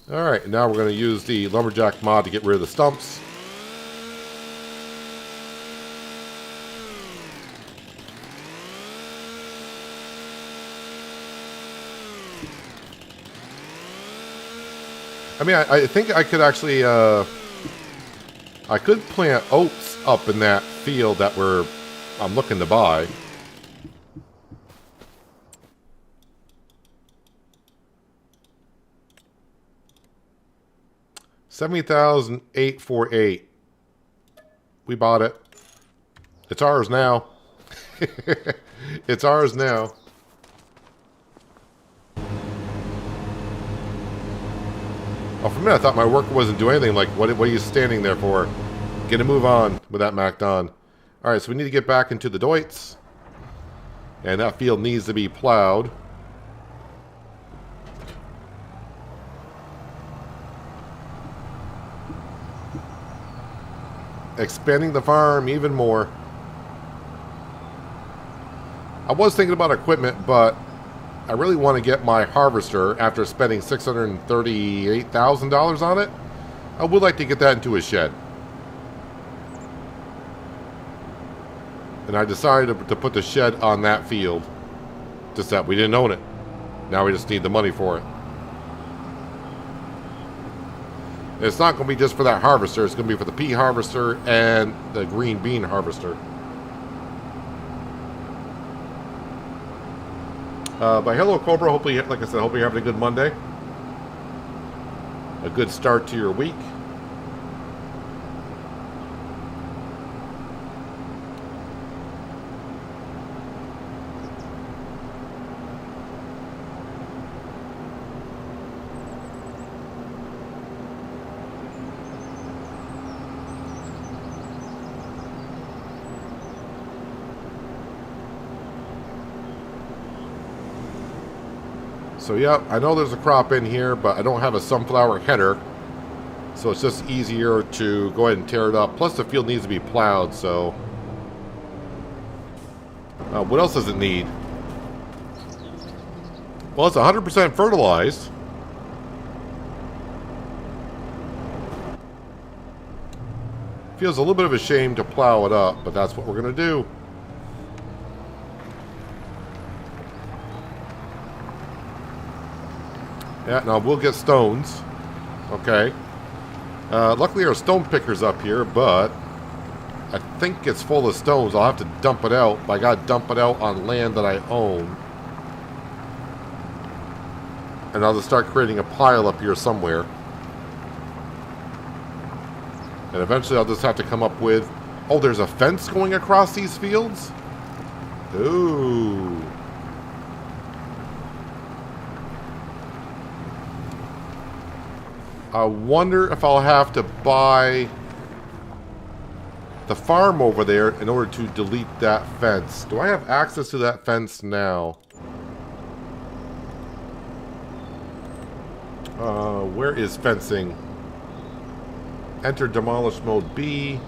Alright, now we're going to use the lumberjack mod to get rid of the stumps. I mean, I think I could actually, I could plant oats up in that field that I'm looking to buy. $70,848. We bought it. It's ours now. It's ours now. Oh, for a minute I thought my worker wasn't doing anything. Like, what are you standing there for? Get a move on with that McDon. Alright, so we need to get back into the Deutz. And that field needs to be plowed. Expanding the farm even more. I was thinking about equipment, but I really want to get my harvester after spending $638,000 on it. I would like to get that into a shed. And I decided to put the shed on that field. Just that we didn't own it. Now we just need the money for it. And it's not going to be just for that harvester. It's going to be for the pea harvester and the green bean harvester. But hello, Cobra. Hopefully, like I said, hope you're having a good Monday. A good start to your week. So yeah, I know there's a crop in here, but I don't have a sunflower header. So it's just easier to go ahead and tear it up. Plus the field needs to be plowed, so... what else does it need? Well, it's 100% fertilized. Feels a little bit of a shame to plow it up, but that's what we're going to do. Yeah, now we'll get stones. Okay. Luckily our stone picker's up here, but I think it's full of stones. I'll have to dump it out, but I gotta dump it out on land that I own. And I'll just start creating a pile up here somewhere. And eventually I'll just have to come up with... Oh, there's a fence going across these fields? Ooh. I wonder if I'll have to buy the farm over there in order to delete that fence. Do I have access to that fence now? Where is fencing? Enter demolish mode B.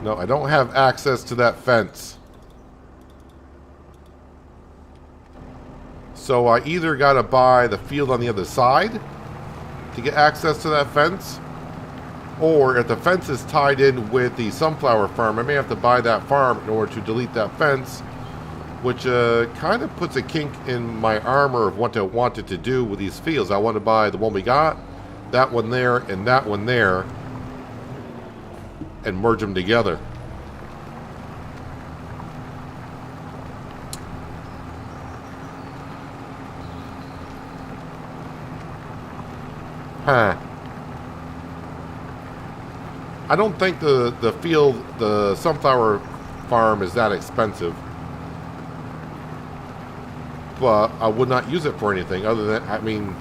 No, I don't have access to that fence. So I either gotta buy the field on the other side to get access to that fence, or if the fence is tied in with the sunflower farm, I may have to buy that farm in order to delete that fence, which kind of puts a kink in my armor of what I wanted to do with these fields. I want to buy the one we got, that one there, and that one there, and merge them together. Huh. I don't think the sunflower farm is that expensive. But I would not use it for anything other than, I mean,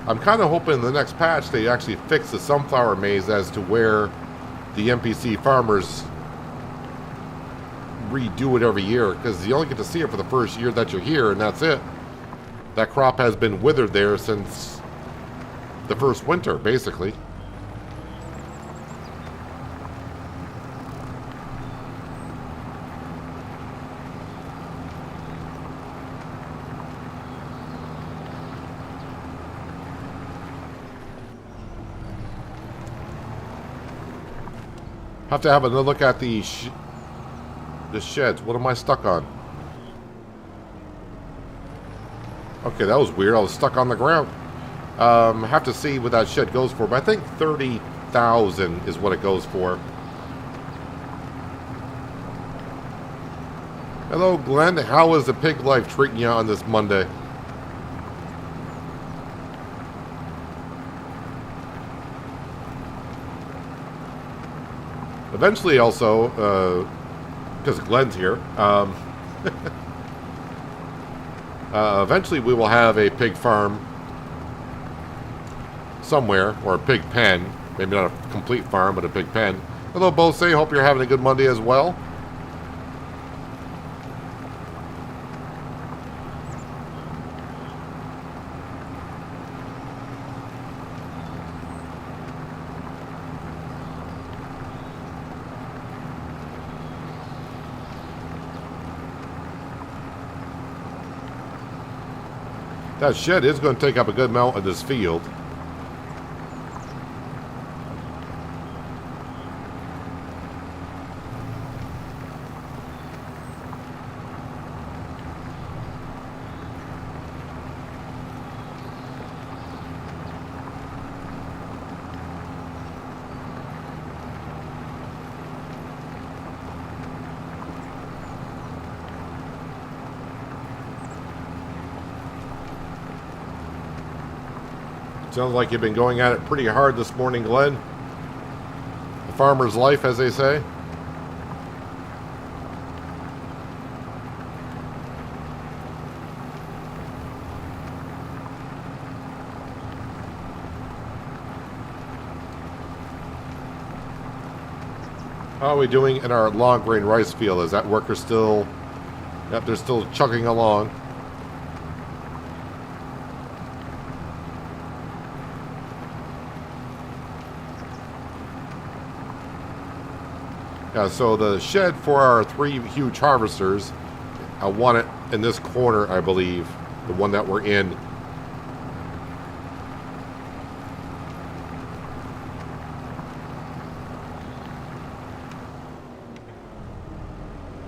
I'm kind of hoping in the next patch they actually fix the sunflower maze as to where the NPC farmers redo it every year, because you only get to see it for the first year that you're here, and that's it. That crop has been withered there since the first winter, basically. Have to have another look at the sheds. What am I stuck on? Okay, that was weird. I was stuck on the ground. Have to see what that shed goes for, but I think 30,000 is what it goes for. Hello, Glenn. How is the pig life treating you on this Monday? Eventually, also, because Glenn's here, eventually we will have a pig farm somewhere, or a pig pen. Maybe not a complete farm, but a pig pen. Hello, Bose. Hope you're having a good Monday as well. That shed is going to take up a good amount of this field. Sounds like you've been going at it pretty hard this morning, Glenn. The farmer's life, as they say. How are we doing in our long grain rice field? Is that worker still... Yep, they're still chugging along. Yeah, so the shed for our 3 huge harvesters, I want it in this corner, I believe. The one that we're in.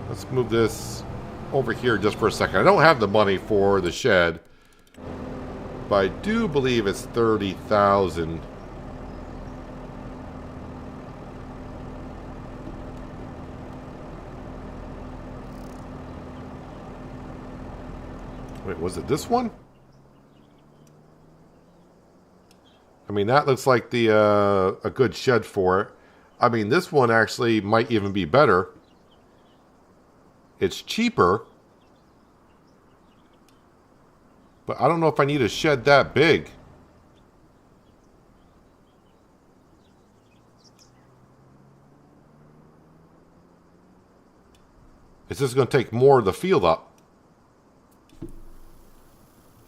Let's move this over here just for a second. I don't have the money for the shed. But I do believe it's 30,000. Wait, was it this one? I mean, that looks like the a good shed for it. I mean, this one actually might even be better. It's cheaper. But I don't know if I need a shed that big. It's just going to take more of the field up.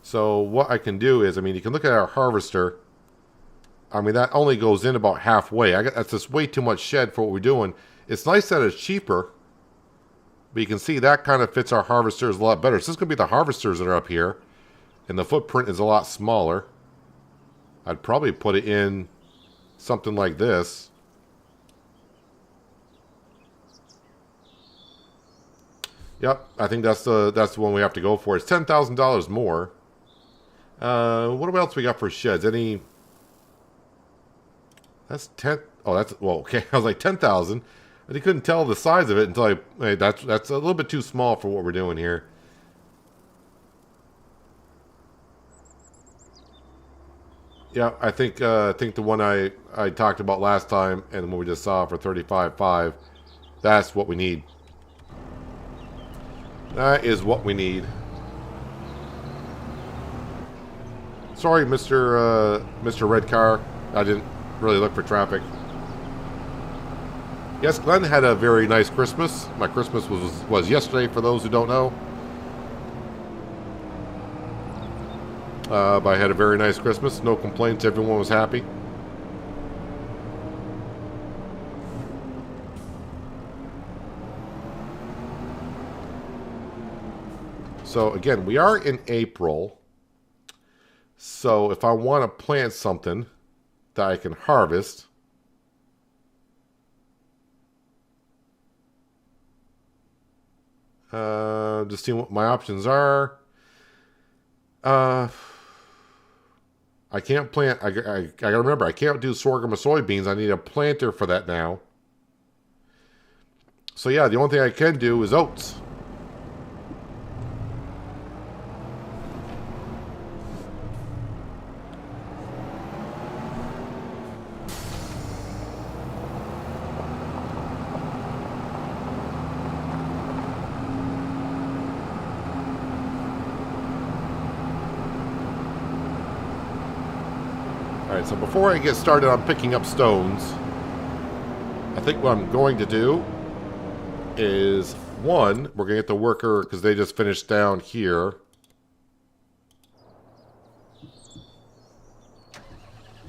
So what I can do is, I mean, you can look at our harvester. I mean, that only goes in about halfway. That's just way too much shed for what we're doing. It's nice that it's cheaper. But you can see that kind of fits our harvesters a lot better. So this is going to be the harvesters that are up here. And the footprint is a lot smaller. I'd probably put it in something like this. Yep, I think that's the one we have to go for. It's $10,000 more. What else we got for sheds? Any? That's 10. Oh, that's well. Okay, I was like 10,000. But I couldn't tell the size of it until that's a little bit too small for what we're doing here. Yeah, I think the one I talked about last time and what we just saw for 35.5, that's what we need. That is what we need. Sorry, Mr. Red Car. I didn't really look for traffic. Yes, Glenn had a very nice Christmas. My Christmas was yesterday, for those who don't know. But I had a very nice Christmas. No complaints. Everyone was happy. So again, we are in April. So if I want to plant something that I can harvest, just seeing what my options are. I can't plant. I gotta remember, I can't do sorghum or soybeans. I need a planter for that now. So yeah, the only thing I can do is oats. Alright, so before I get started on picking up stones, I think what I'm going to do is, one, we're going to get the worker, because they just finished down here.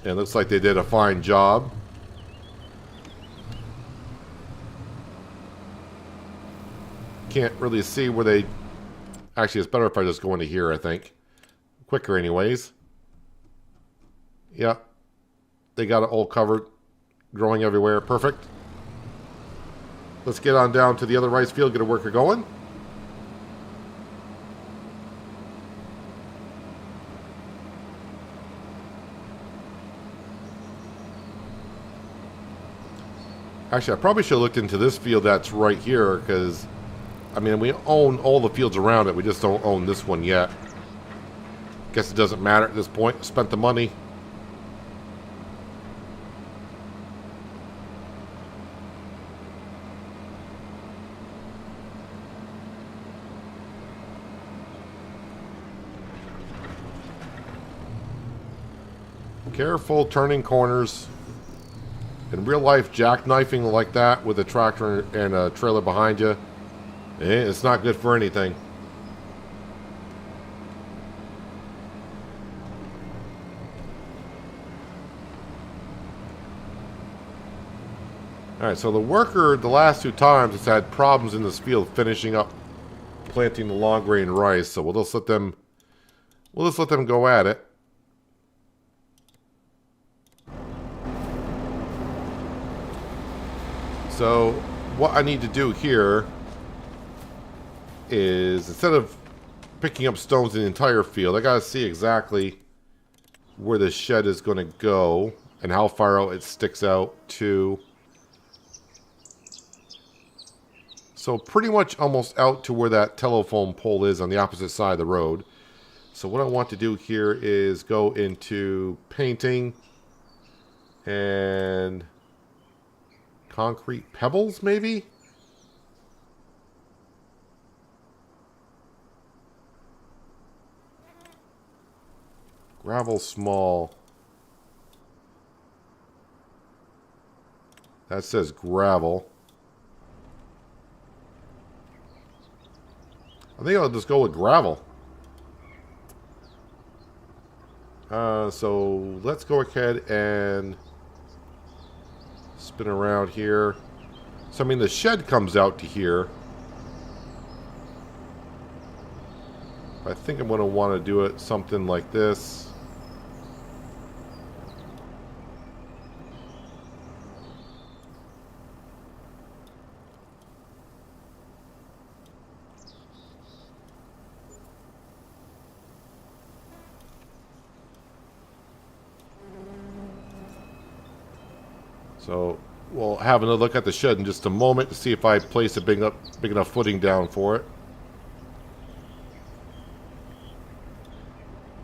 And it looks like they did a fine job. Can't really see where they... Actually, it's better if I just go into here, I think. Quicker anyways. Yeah, they got it all covered, growing everywhere. Perfect. Let's get on down to the other rice field, get a worker going. Actually, I probably should have looked into this field that's right here, because, I mean, we own all the fields around it. We just don't own this one yet. Guess it doesn't matter at this point. Spent the money. Careful turning corners. In real life, jackknifing like that with a tractor and a trailer behind you, it's not good for anything. Alright, so the worker, the last two times, has had problems in this field finishing up planting the long grain rice, so we'll just let them go at it. So what I need to do here is, instead of picking up stones in the entire field, I gotta see exactly where the shed is going to go and how far out it sticks out to. So pretty much almost out to where that telephone pole is on the opposite side of the road. So what I want to do here is go into painting and concrete pebbles, maybe? Gravel small. That says gravel. I think I'll just go with gravel. So let's go ahead and spin around here. So I mean the shed comes out to here. I think I'm going to want to do it something like this. So we'll have another look at the shed in just a moment to see if I place a big enough footing down for it.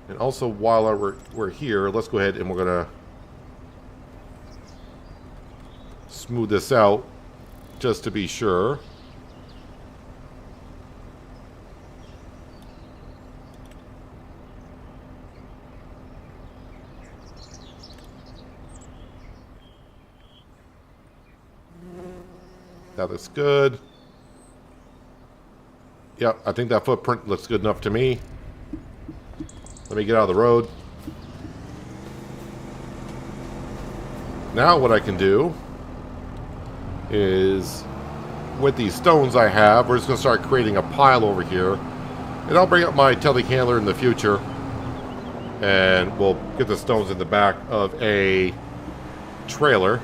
And also while we're here, let's go ahead and we're going to smooth this out just to be sure. That looks good. Yep, I think that footprint looks good enough to me. Let me get out of the road. Now what I can do is, with these stones I have, we're just going to start creating a pile over here. And I'll bring up my telehandler in the future. And we'll get the stones in the back of a trailer.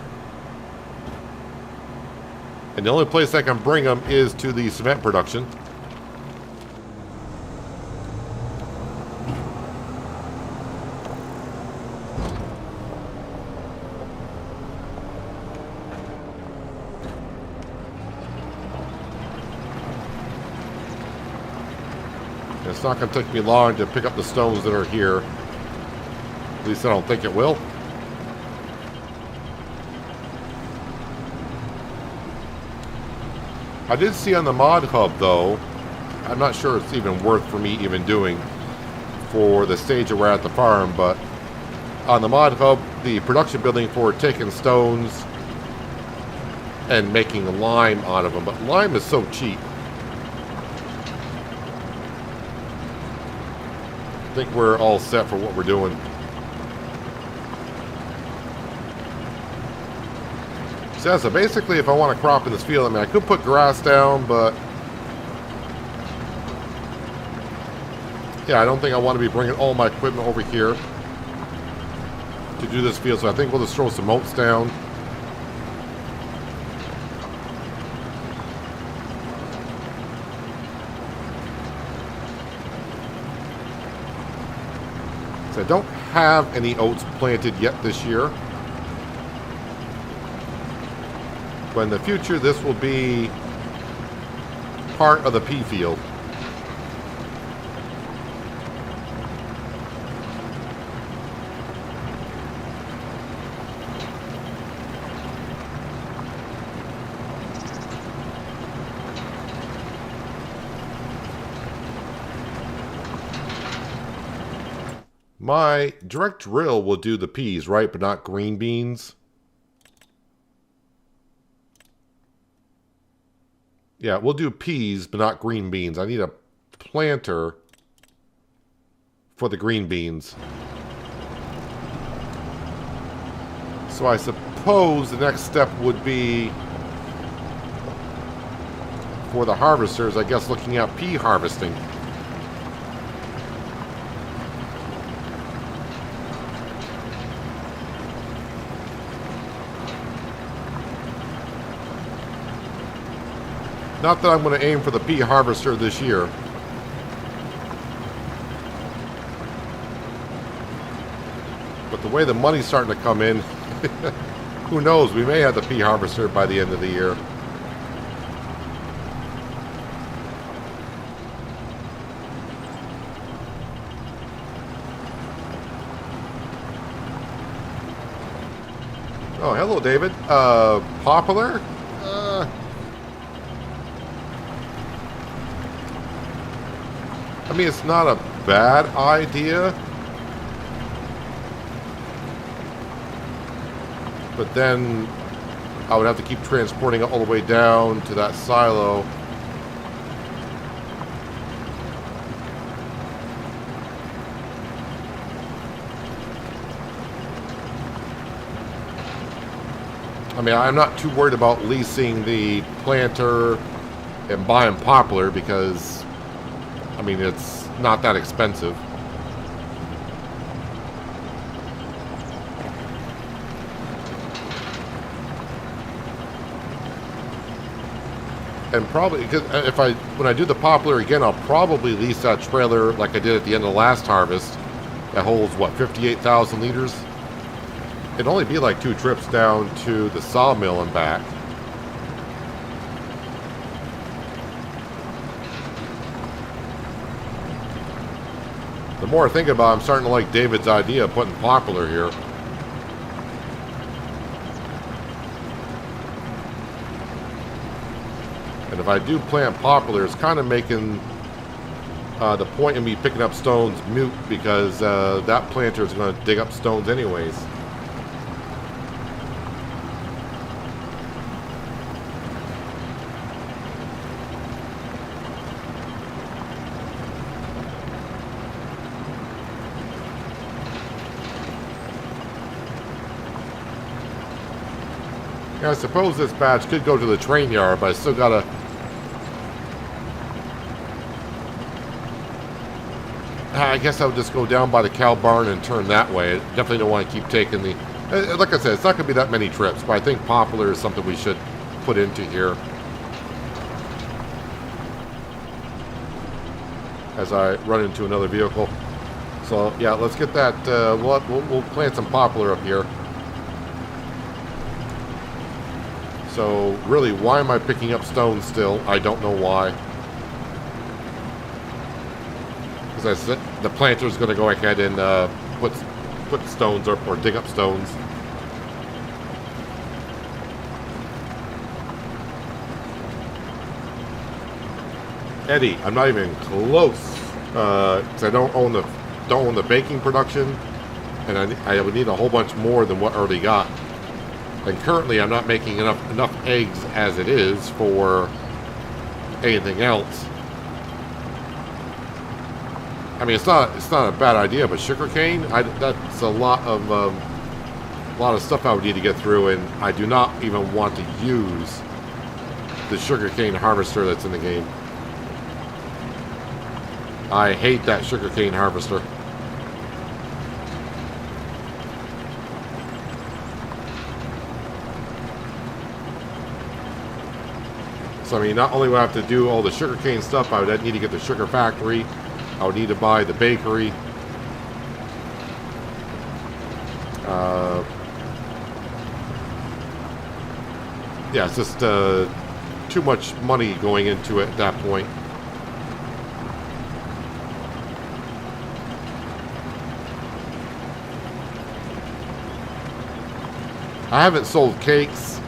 And the only place I can bring them is to the cement production. It's not going to take me long to pick up the stones that are here. At least I don't think it will. I did see on the mod hub, though, I'm not sure it's even worth for me even doing for the stage that we're at the farm, but on the mod hub, the production building for taking stones and making lime out of them. But lime is so cheap. I think we're all set for what we're doing. So basically, if I want to crop in this field, I mean, I could put grass down, but yeah, I don't think I want to be bringing all my equipment over here to do this field. So I think we'll just throw some oats down. So I don't have any oats planted yet this year. But in the future, this will be part of the pea field. My direct drill will do the peas, right? But not green beans. Yeah, we'll do peas, but not green beans. I need a planter for the green beans. So I suppose the next step would be for the harvesters, I guess, looking at pea harvesting. Not that I'm going to aim for the pea harvester this year. But the way the money's starting to come in, who knows? We may have the pea harvester by the end of the year. Oh, hello, David. Popular? I mean, it's not a bad idea. But then I would have to keep transporting it all the way down to that silo. I mean, I'm not too worried about leasing the planter and buying poplar because, I mean, it's not that expensive. And probably, because when I do the poplar again, I'll probably lease that trailer like I did at the end of the last harvest. That holds, what, 58,000 liters? It'd only be like 2 trips down to the sawmill and back. The more I think about it, I'm starting to like David's idea of putting poplar here. And if I do plant poplar, it's kind of making the point of me picking up stones moot because that planter is going to dig up stones anyways. Yeah, I suppose this batch could go to the train yard, but I still gotta... I guess I would just go down by the cow barn and turn that way. I definitely don't want to keep taking the... Like I said, it's not going to be that many trips, but I think poplar is something we should put into here. As I run into another vehicle. So, yeah, let's get that... We'll plant some poplar up here. So, really, why am I picking up stones still? I don't know why. Because the planter's going to go ahead and put stones up or dig up stones. Eddie, I'm not even close. Because I don't own the baking production, and I would need a whole bunch more than what I already got. And currently, I'm not making enough eggs as it is for anything else. I mean, it's not a bad idea, but sugarcane, that's a lot of stuff I would need to get through, and I do not even want to use the sugarcane harvester that's in the game. I hate that sugarcane harvester. So, I mean, not only would I have to do all the sugarcane stuff, I would need to get the sugar factory. I would need to buy the bakery. Yeah, it's just too much money going into it at that point. I haven't sold cakes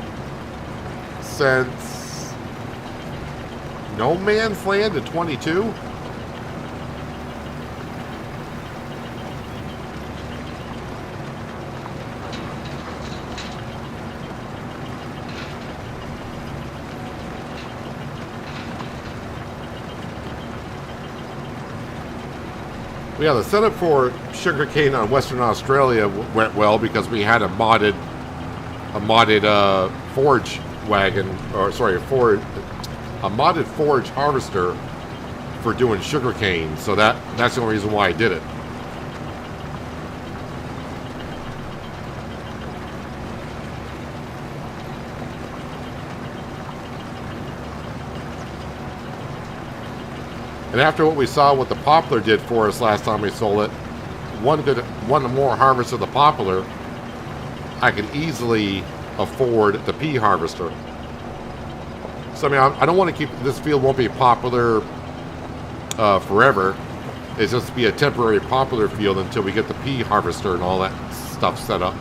since No Man's Land in 22. Yeah, the setup for sugarcane on Western Australia went well because we had a modded forage wagon, or sorry, a modded forage harvester for doing sugarcane. So that's the only reason why I did it. And after what we saw what the poplar did for us last time we sold it, one more harvest of the poplar, I could easily afford the pea harvester. So I mean, I don't want to keep this field. Won't be popular forever. It's just be a temporary popular field until we get the pea harvester and all that stuff set up.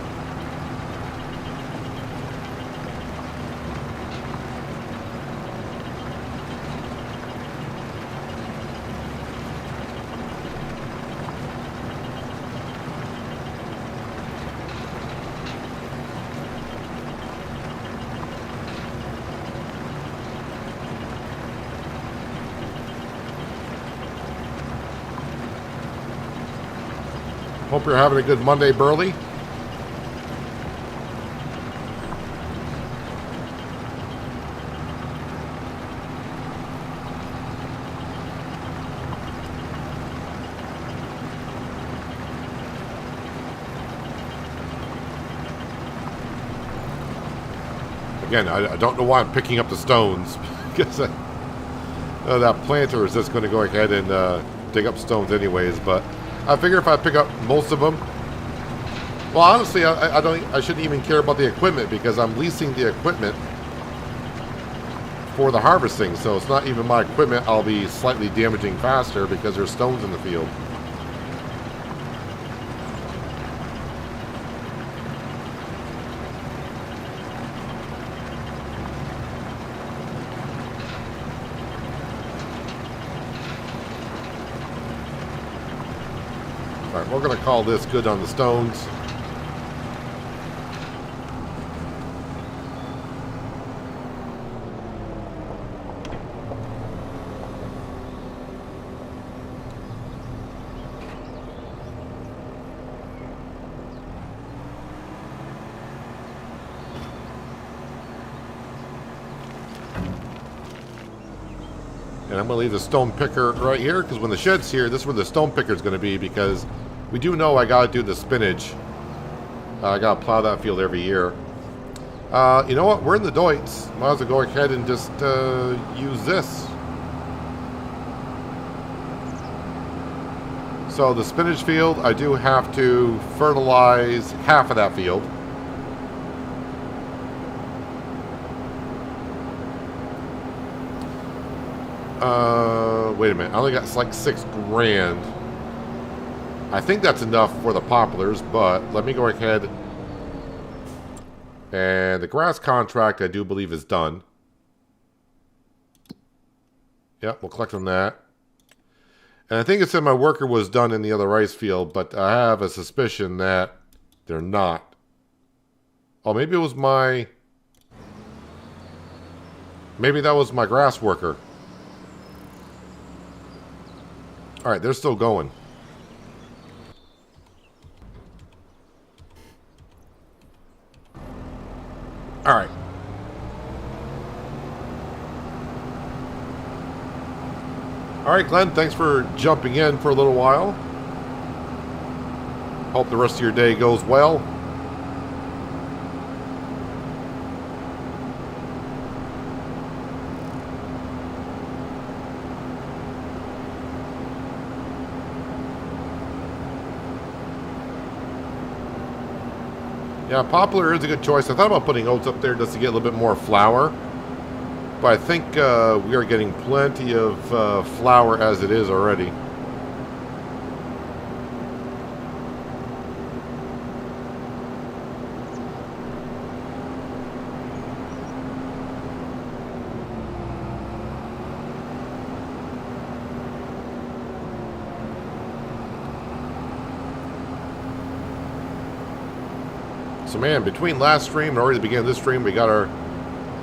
Hope you're having a good Monday, Burley. Again, I don't know why I'm picking up the stones, because that planter is just going to go ahead and dig up stones anyways, but I figure if I pick up most of them, well, honestly, I shouldn't even care about the equipment because I'm leasing the equipment for the harvesting. So it's not even my equipment. I'll be slightly damaging faster because there's stones in the field. We're going to call this good on the stones. And I'm going to leave the stone picker right here because when the shed's here, this is where the stone picker is going to be, because we do know I got to do the spinach. I got to plow that field every year. You know what? We're in the Deutz. Might as well go ahead and just use this. So the spinach field, I do have to fertilize half of that field. Wait a minute. I only got like $6,000. I think that's enough for the poplars, but let me go ahead. And the grass contract, I do believe, is done. Yep, we'll collect on that. And I think it said my worker was done in the other rice field, but I have a suspicion that they're not. Oh, maybe it was my... Maybe that was my grass worker. Alright, they're still going. Alright. Alright, Glenn, thanks for jumping in for a little while. Hope the rest of your day goes well. Yeah, poplar is a good choice. I thought about putting oats up there just to get a little bit more flour. But I think we are getting plenty of flour as it is already. So man, between last stream and already the beginning of this stream, we got our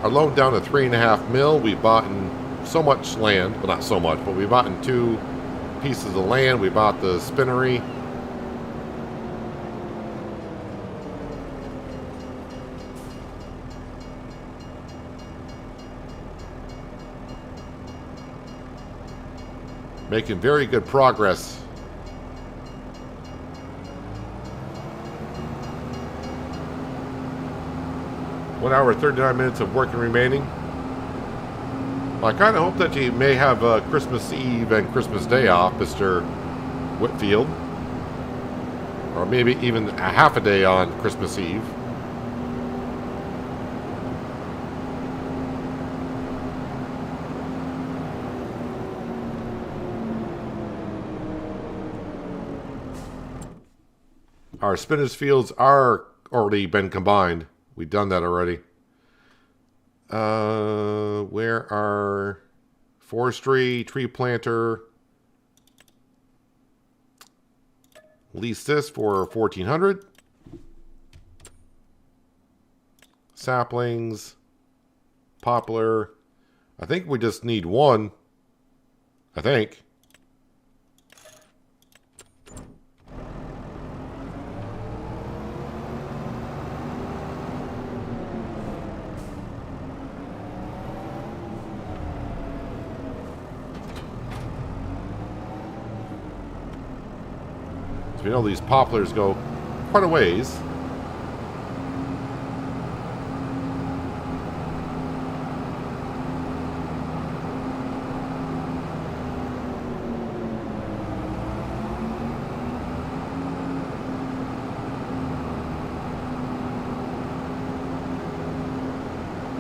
loan down to 3.5 mil. We bought in so much land, well not so much, but we bought in 2 pieces of land. We bought the spinnery. Making very good progress. One hour, 39 minutes of working remaining. Well, I kind of hope that you may have Christmas Eve and Christmas Day off, Mr. Whitfield. Or maybe even a half a day on Christmas Eve. Our spinach fields are already been combined. We've done that already. Where are forestry, tree planter? Lease this for 1,400. Saplings, poplar. I think we just need one. I think. You know, these poplars go quite a ways.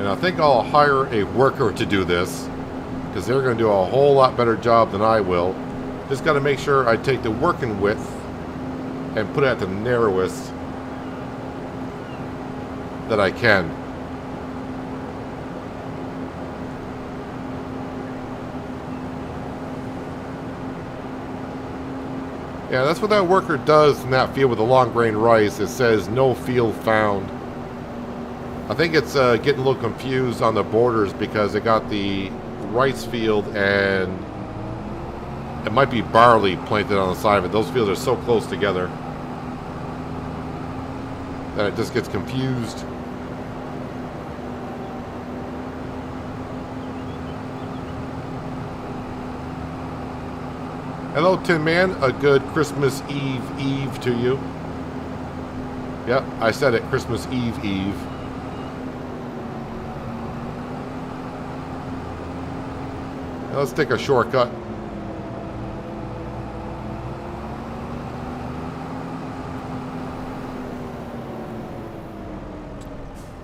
And I think I'll hire a worker to do this, because they're going to do a whole lot better job than I will. Just got to make sure I take the working width and put it at the narrowest that I can. Yeah, that's what that worker does in that field with the long grain rice. It says no field found. I think it's getting a little confused on the borders because it got the rice field and it might be barley planted on the side of it. Those fields are so close together that it just gets confused. Hello, Tin Man. A good Christmas Eve to you. Yep, I said it. Christmas Eve. Now let's take a shortcut.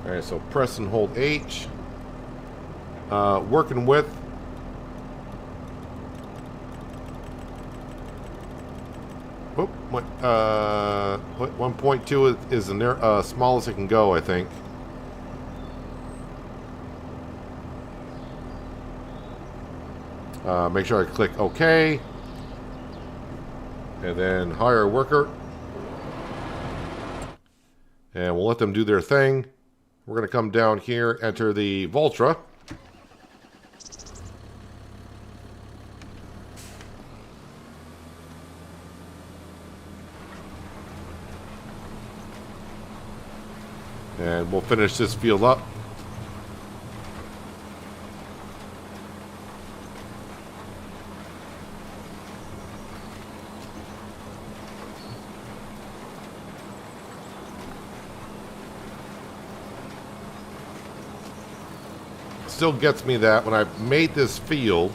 Alright, so press and hold H. Working with. Whoop, 1.2 is the smallest it can go, I think. Make sure I click OK. And then hire a worker. And we'll let them do their thing. We're going to come down here, enter the Voltra. And we'll finish this field up. Still gets me that when I made this field,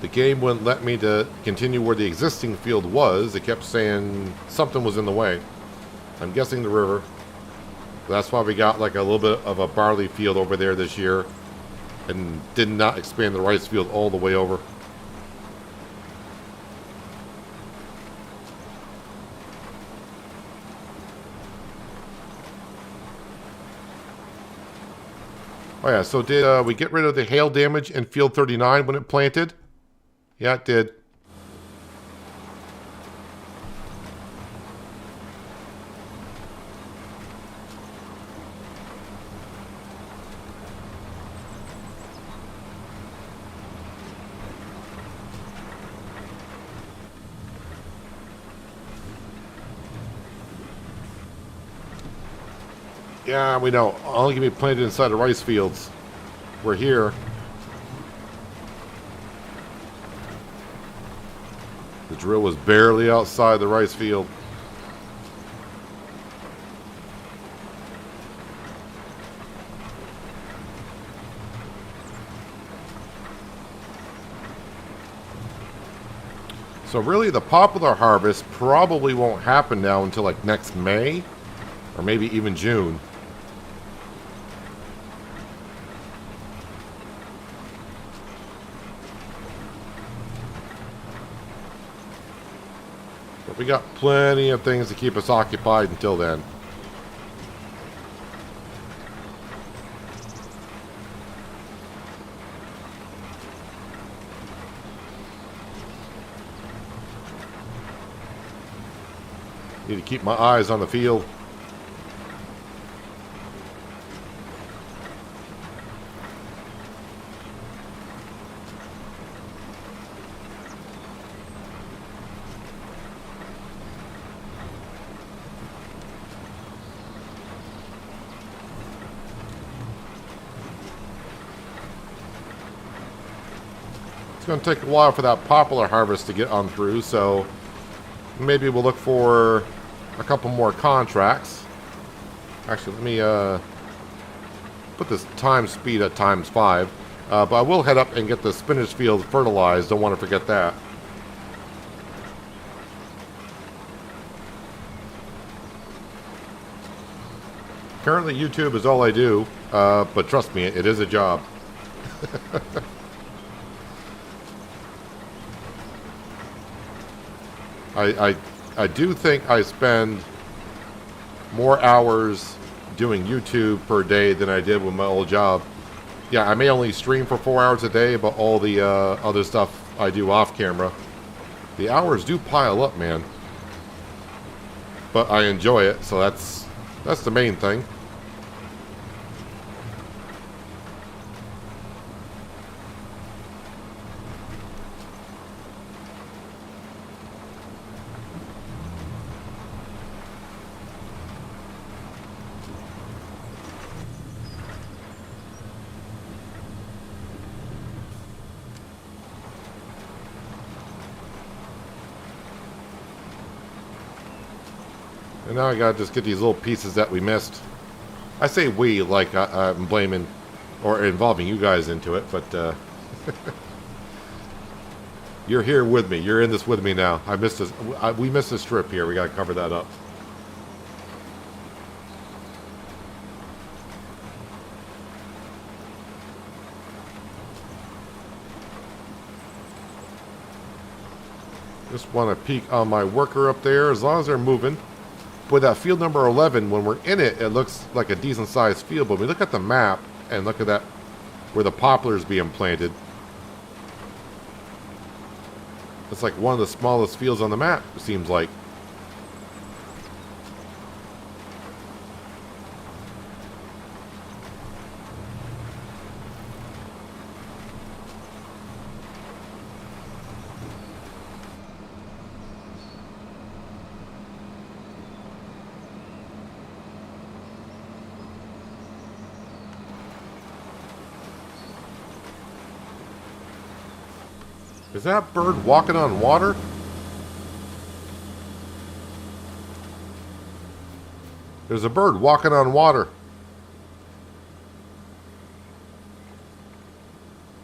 the game wouldn't let me to continue where the existing field was. It kept saying something was in the way. I'm guessing the river. That's why we got like a little bit of a barley field over there this year and did not expand the rice field all the way over. Oh yeah, so did we get rid of the hail damage in field 39 when it planted? Yeah, it did. Yeah, we know. Only can be planted inside the rice fields. We're here. The drill was barely outside the rice field. So really, the popular harvest probably won't happen now until like next May, or maybe even June. But we got plenty of things to keep us occupied until then. Need to keep my eyes on the field. It's going to take a while for that popular harvest to get on through, so maybe we'll look for a couple more contracts. Actually, let me put this time speed at ×5. But I will head up and get the spinach field fertilized. Don't want to forget that. Currently, YouTube is all I do, but trust me, it is a job. I do think I spend more hours doing YouTube per day than I did with my old job. Yeah, I may only stream for 4 hours a day, but all the other stuff I do off camera. The hours do pile up, man. But I enjoy it, so that's the main thing. And now I gotta just get these little pieces that we missed. I say we, like I'm blaming or involving you guys into it, but you're here with me. You're in this with me now. We missed a strip here. We gotta cover that up. Just want to peek on my worker up there, as long as they're moving. With that field number 11, when we're in it, it looks like a decent sized field. But we look at the map and look at that, where the poplar is being planted. It's like one of the smallest fields on the map, it seems like. Is that bird walking on water? There's a bird walking on water.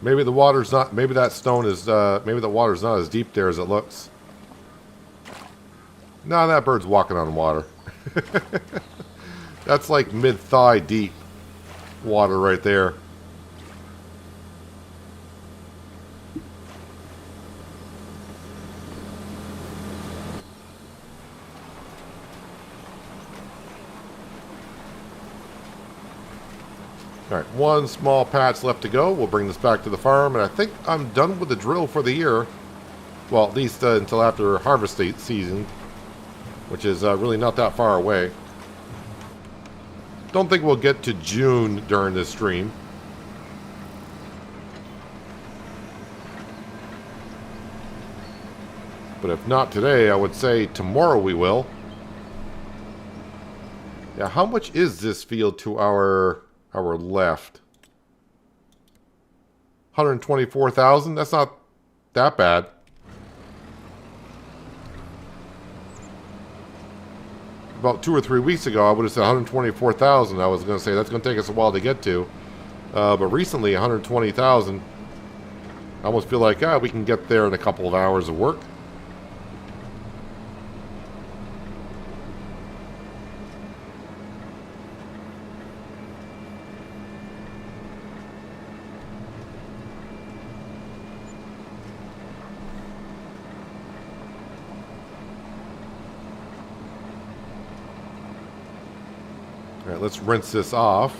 Maybe the water's not, maybe that stone is, maybe the water's not as deep there as it looks. No, that bird's walking on water. That's like mid-thigh deep water right there. Alright, one small patch left to go. We'll bring this back to the farm, and I think I'm done with the drill for the year. Well, at least until after harvest season, which is really not that far away. Don't think we'll get to June during this stream. But if not today, I would say tomorrow we will. Yeah, how much is this field to our left? 124,000? That's not that bad. About 2 or 3 weeks ago, I would have said 124,000. I was going to say that's going to take us a while to get to. But recently, 120,000. I almost feel like, we can get there in a couple of hours of work. All right, let's rinse this off.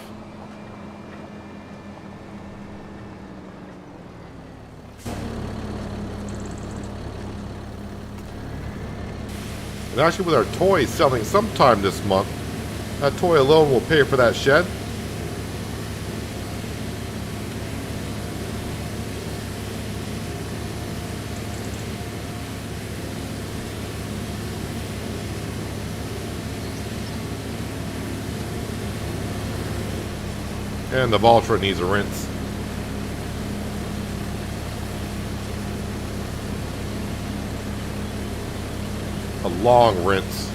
And actually, with our toy selling sometime this month, that toy alone will pay for that shed. And the Valtra needs a rinse. A long rinse.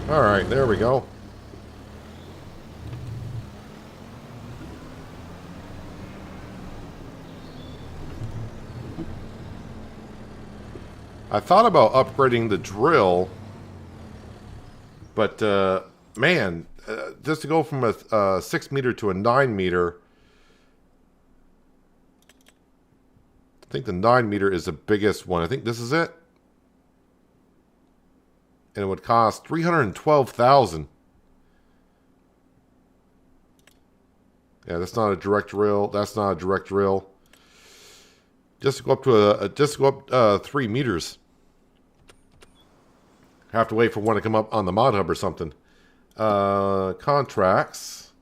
All right, there we go. I thought about upgrading the drill, but man, just to go from a 6 meter to a 9 meter, I think the 9 meter is the biggest one. I think this is it, and it would cost $312,000. Yeah, that's not a direct drill. That's not a direct drill. Just to go up to 3 meters. Have to wait for one to come up on the mod hub or something. Contracts.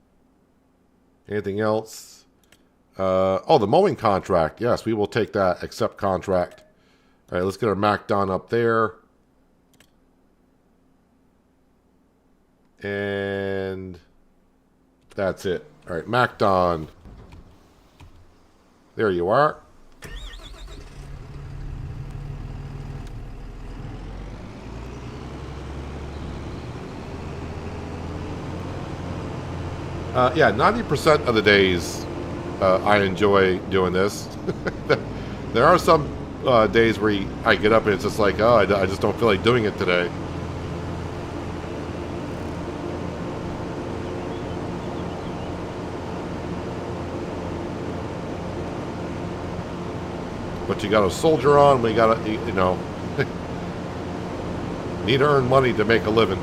Anything else? Oh, the mowing contract. Yes, we will take that. Accept contract. All right, let's get our McDon up there. And that's it. All right, McDon. There you are. Yeah, 90% of the days I enjoy doing this. There are some days where I get up and it's just like, oh, I just don't feel like doing it today. But you got to soldier on. We got to, you know, need to earn money to make a living.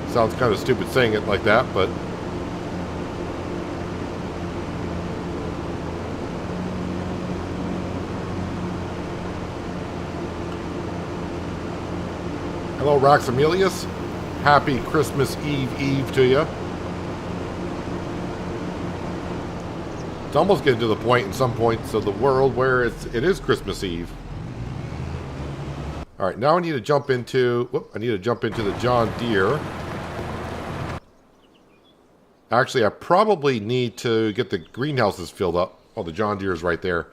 Sounds kind of stupid saying it like that, but hello, Raxamelius. Happy Christmas Eve to you. It's almost getting to the point in some points of the world where it is Christmas Eve. All right, now I need to jump into. The John Deere. Actually, I probably need to get the greenhouses filled up. Oh, the John Deere is right there.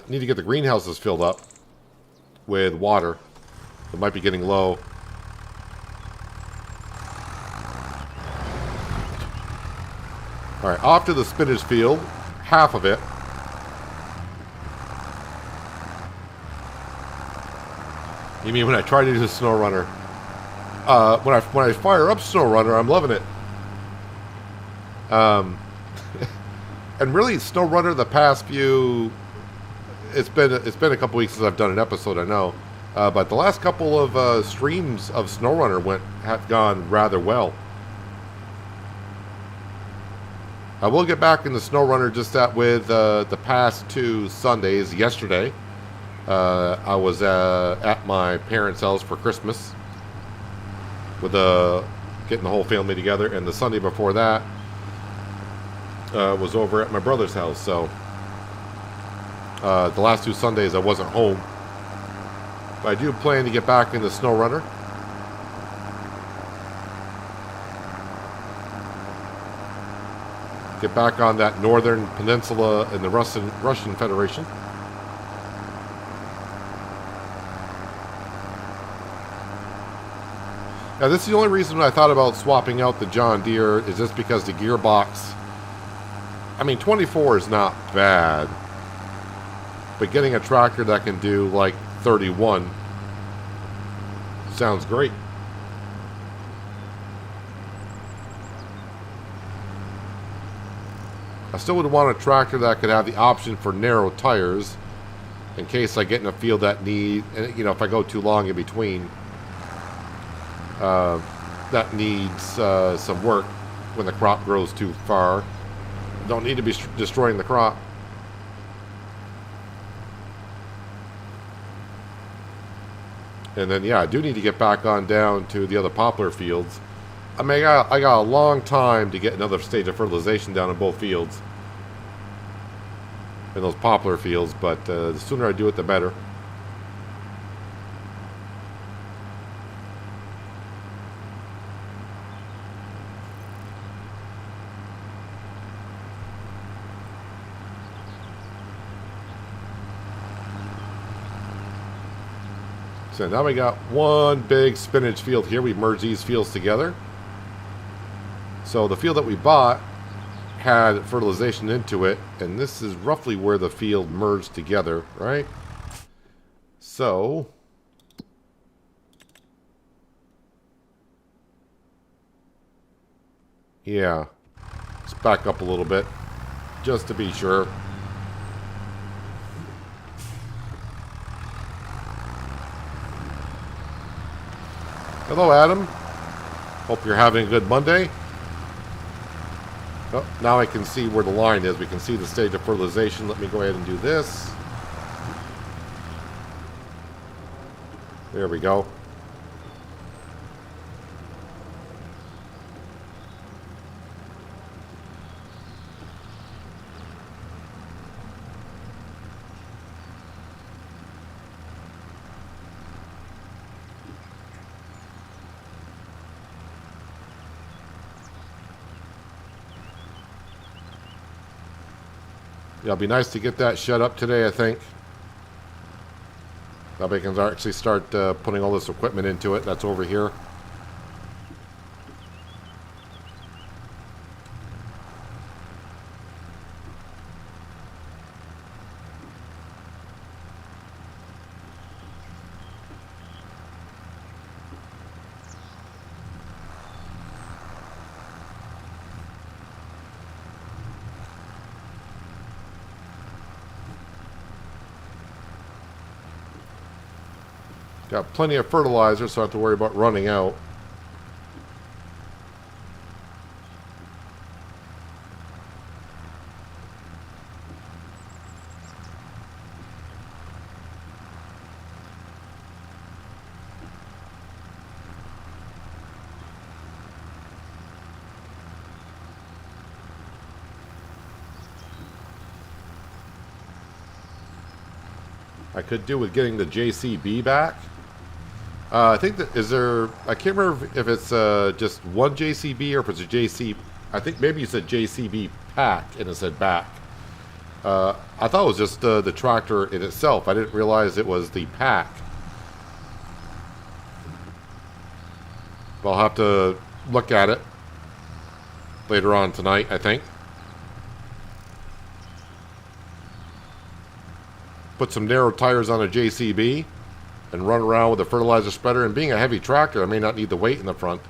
Need to get the greenhouses filled up with water. It might be getting low. All right, off to the spinach field. Half of it. You mean when I try to do the snow runner? When I fire up snow runner, I'm loving it. And really, SnowRunner, the past few, it's been a couple weeks since I've done an episode, I know, but the last couple of streams of SnowRunner have gone rather well. I will get back in the SnowRunner just that with the past 2 Sundays. Yesterday, I was at my parents' house for Christmas with getting the whole family together, and the Sunday before that. Was over at my brother's house, so the last 2 Sundays I wasn't home. But I do plan to get back in the SnowRunner. Get back on that northern peninsula in the Russian Federation. Now, this is the only reason I thought about swapping out the John Deere is just because the gearbox. I mean, 24 is not bad, but getting a tractor that can do like 31 sounds great. I still would want a tractor that could have the option for narrow tires in case I get in a field that need, you know, if I go too long in between, that needs some work when the crop grows too far. Don't need to be destroying the crop. And then, yeah, I do need to get back on down to the other poplar fields. I mean, I got a long time to get another stage of fertilization down in both fields. In those poplar fields, but the sooner I do it, the better. So now we got one big spinach field here. We merged these fields together. So the field that we bought had fertilization into it, and this is roughly where the field merged together, right? So yeah, let's back up a little bit just to be sure. Hello, Adam. Hope you're having a good Monday. Oh, now I can see where the line is. We can see the stage of fertilization. Let me go ahead and do this. There we go. Yeah, it'll be nice to get that shut up today, I think. Now we can actually start putting all this equipment into it that's over here. Got plenty of fertilizer, so I don't have to worry about running out. I could do with getting the JCB back. I think that I can't remember if it's just one JCB or if it's a JC. I think maybe it's a JCB pack and it said back. I thought it was just the tractor in itself. I didn't realize it was the pack. But I'll have to look at it later on tonight, I think. Put some narrow tires on a JCB. And run around with a fertilizer spreader. And being a heavy tractor, I may not need the weight in the front.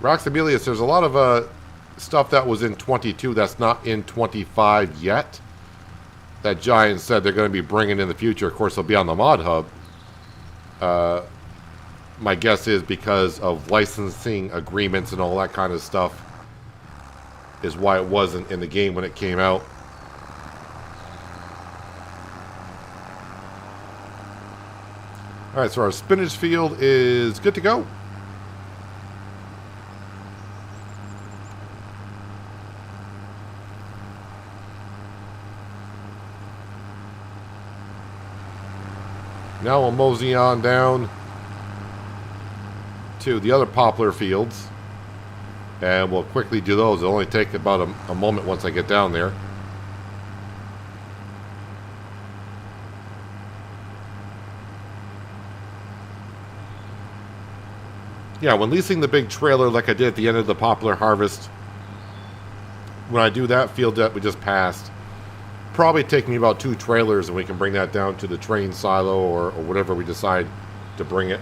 Roxamelius, there's a lot of stuff that was in 22 that's not in 25 yet. That Giant said they're going to be bringing in the future. Of course, they'll be on the Mod Hub. My guess is because of licensing agreements and all that kind of stuff. Is why it wasn't in the game when it came out. Alright, so our spinach field is good to go. Now we'll mosey on down to the other poplar fields. And we'll quickly do those. It'll only take about a moment once I get down there. Yeah, when leasing the big trailer like I did at the end of the poplar harvest, when I do that field that we just passed, probably take me about 2 trailers and we can bring that down to the train silo or whatever we decide to bring it.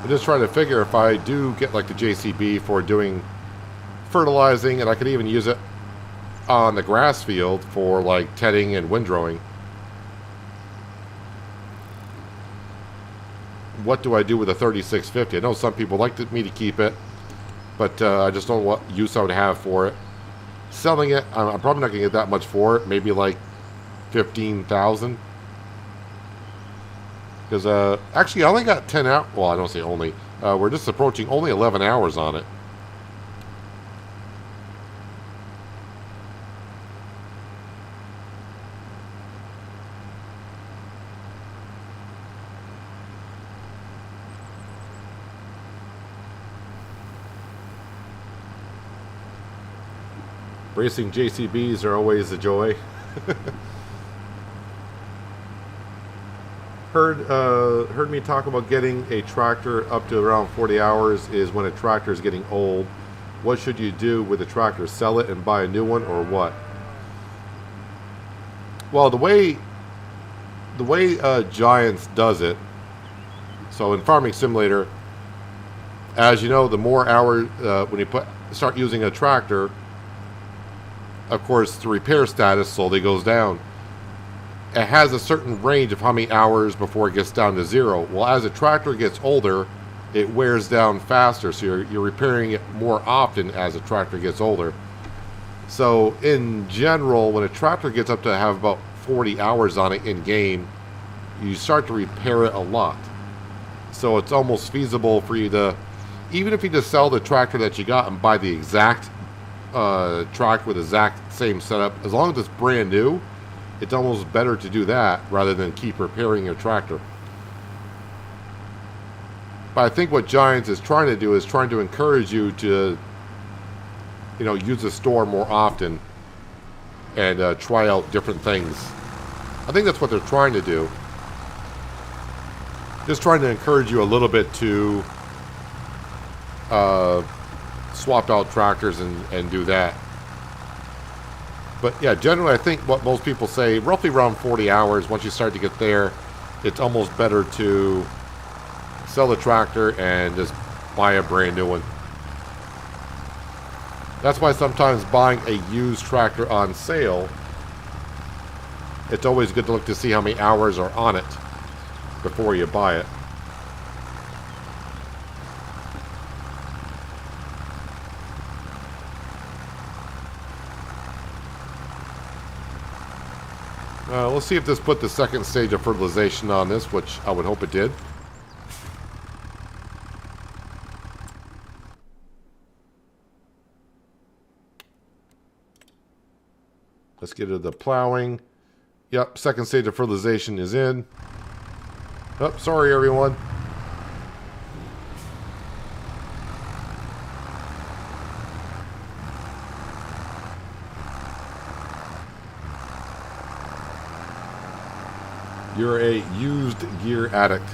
I'm just trying to figure if I do get like the JCB for doing fertilizing, and I could even use it on the grass field for like tedding and windrowing. What do I do with a 3650? I know some people like me to keep it, but I just don't know what use I would have for it. Selling it, I'm probably not going to get that much for it. Maybe like 15,000. Because actually, I only got 10 hours. Well, I don't say only. We're just approaching only 11 hours on it. Racing JCBs are always a joy. Heard me talk about getting a tractor up to around 40 hours is when a tractor is getting old. What should you do with the tractor? Sell it and buy a new one, or what? Well, the way Giants does it, so in Farming Simulator, as you know, the more hours when you start using a tractor, of course, the repair status slowly goes down. It has a certain range of how many hours before it gets down to zero. Well, as a tractor gets older, it wears down faster, so you're repairing it more often as a tractor gets older. So, in general, when a tractor gets up to have about 40 hours on it in game, you start to repair it a lot. So, it's almost feasible for you to, even if you just sell the tractor that you got and buy the exact tractor with the exact same setup, as long as it's brand new, it's almost better to do that rather than keep repairing your tractor. But I think what Giants is trying to do is trying to encourage you to, use the store more often and try out different things. I think that's what they're trying to do. Just trying to encourage you a little bit to swap out tractors and do that. But yeah, generally I think what most people say, roughly around 40 hours, once you start to get there, it's almost better to sell the tractor and just buy a brand new one. That's why sometimes buying a used tractor on sale, it's always good to look to see how many hours are on it before you buy it. Let's see if this put the second stage of fertilization on this, which I would hope it did. Let's get to the plowing. Yep, second stage of fertilization is in. Oh, sorry everyone. You're a used gear addict.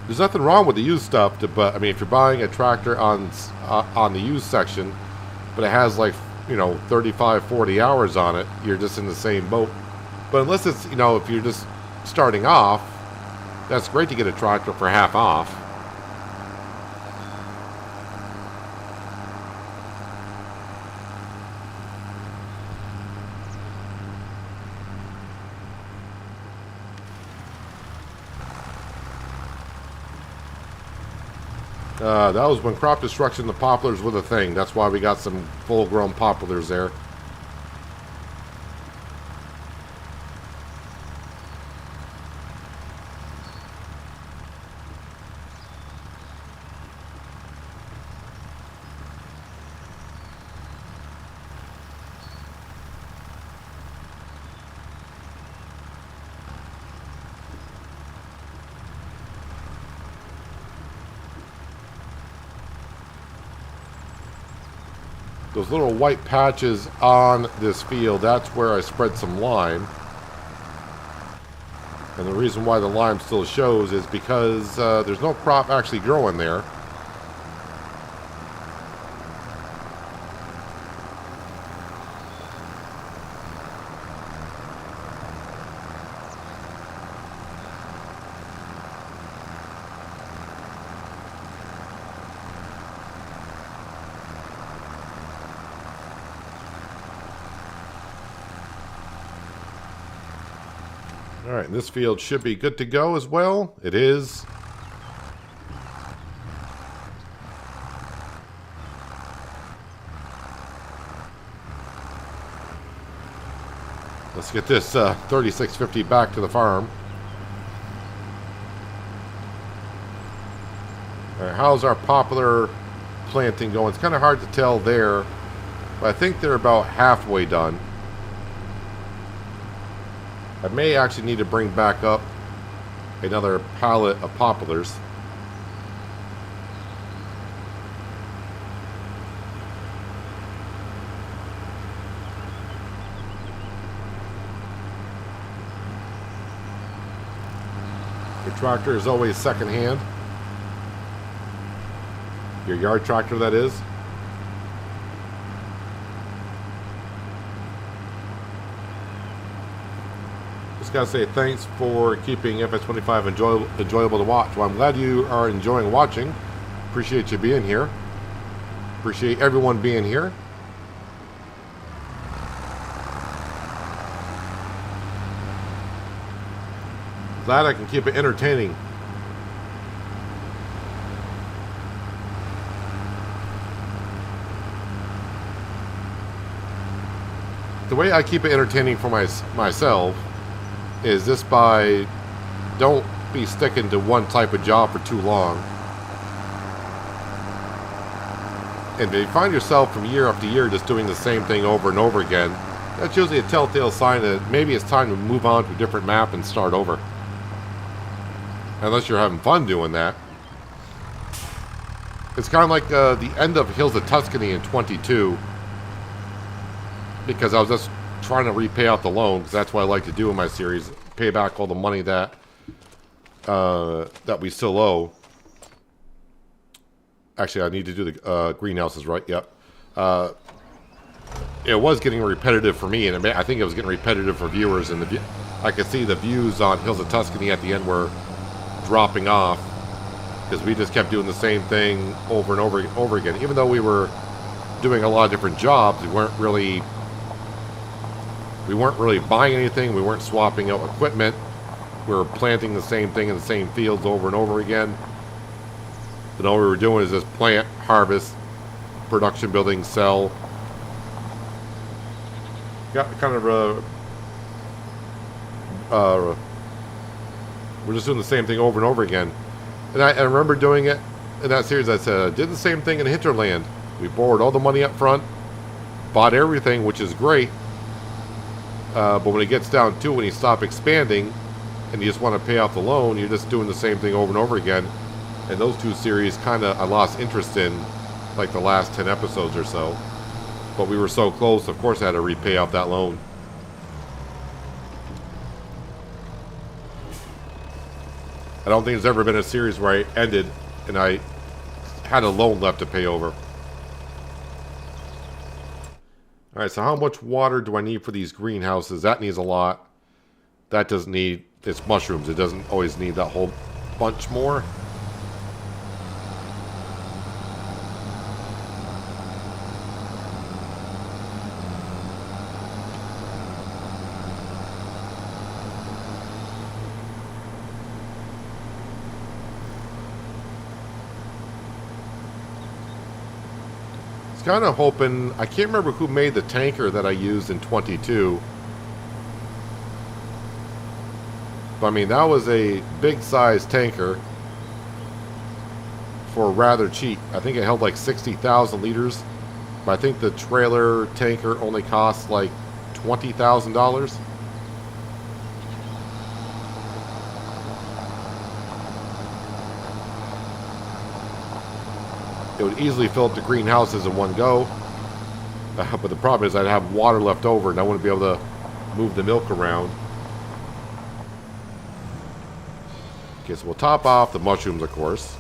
There's nothing wrong with the used stuff, but I mean, if you're buying a tractor on the used section, but it has like 35, 40 hours on it, you're just in the same boat. But unless it's if you're just starting off, that's great to get a tractor for half off. That was when crop destruction, the poplars were the thing. That's why we got some full-grown poplars there. Those little white patches on this field, that's where I spread some lime. And the reason why the lime still shows is because there's no crop actually growing there. Alright, and this field should be good to go as well. It is. Let's get this 3650 back to the farm. Alright, how's our poplar planting going? It's kind of hard to tell there, but I think they're about halfway done. I may actually need to bring back up another pallet of poplars. Your tractor is always secondhand. Your yard tractor, that is. Just gotta say thanks for keeping FS25 enjoyable to watch. Well, I'm glad you are enjoying watching. Appreciate you being here. Appreciate everyone being here. Glad I can keep it entertaining. The way I keep it entertaining for myself is just by don't be sticking to one type of job for too long. And if you find yourself from year after year just doing the same thing over and over again, that's usually a telltale sign that maybe it's time to move on to a different map and start over. Unless you're having fun doing that. It's kind of like the end of Hills of Tuscany in 22. Because I was just trying to repay out the loan, because that's what I like to do in my series. Pay back all the money that that we still owe. Actually, I need to do the greenhouses, right? Yep. It was getting repetitive for me, and I think it was getting repetitive for viewers. And I could see the views on Hills of Tuscany at the end were dropping off because we just kept doing the same thing over and over again. Even though we were doing a lot of different jobs, we weren't really buying anything. We weren't swapping out equipment. We were planting the same thing in the same fields over and over again. And all we were doing is just plant, harvest, production building, sell. Got kind of we're just doing the same thing over and over again. And I remember doing it in that series. I said I did the same thing in Hinterland. We borrowed all the money up front, bought everything, which is great. But when it gets down to it, when you stop expanding and you just want to pay off the loan, you're just doing the same thing over and over again. And those two series kind of I lost interest in, like the last 10 episodes or so. But we were so close, of course I had to repay off that loan. I don't think there's ever been a series where I ended and I had a loan left to pay over. Alright, so how much water do I need for these greenhouses? That needs a lot. That doesn't need... It's mushrooms. It doesn't always need that whole bunch more. Kind of hoping, I can't remember who made the tanker that I used in 22, but I mean that was a big size tanker for rather cheap. I think it held like 60,000 liters, but I think the trailer tanker only costs like $20,000. It would easily fill up the greenhouses in one go. But the problem is I'd have water left over and I wouldn't be able to move the milk around. Okay, so we'll top off the mushrooms, of course.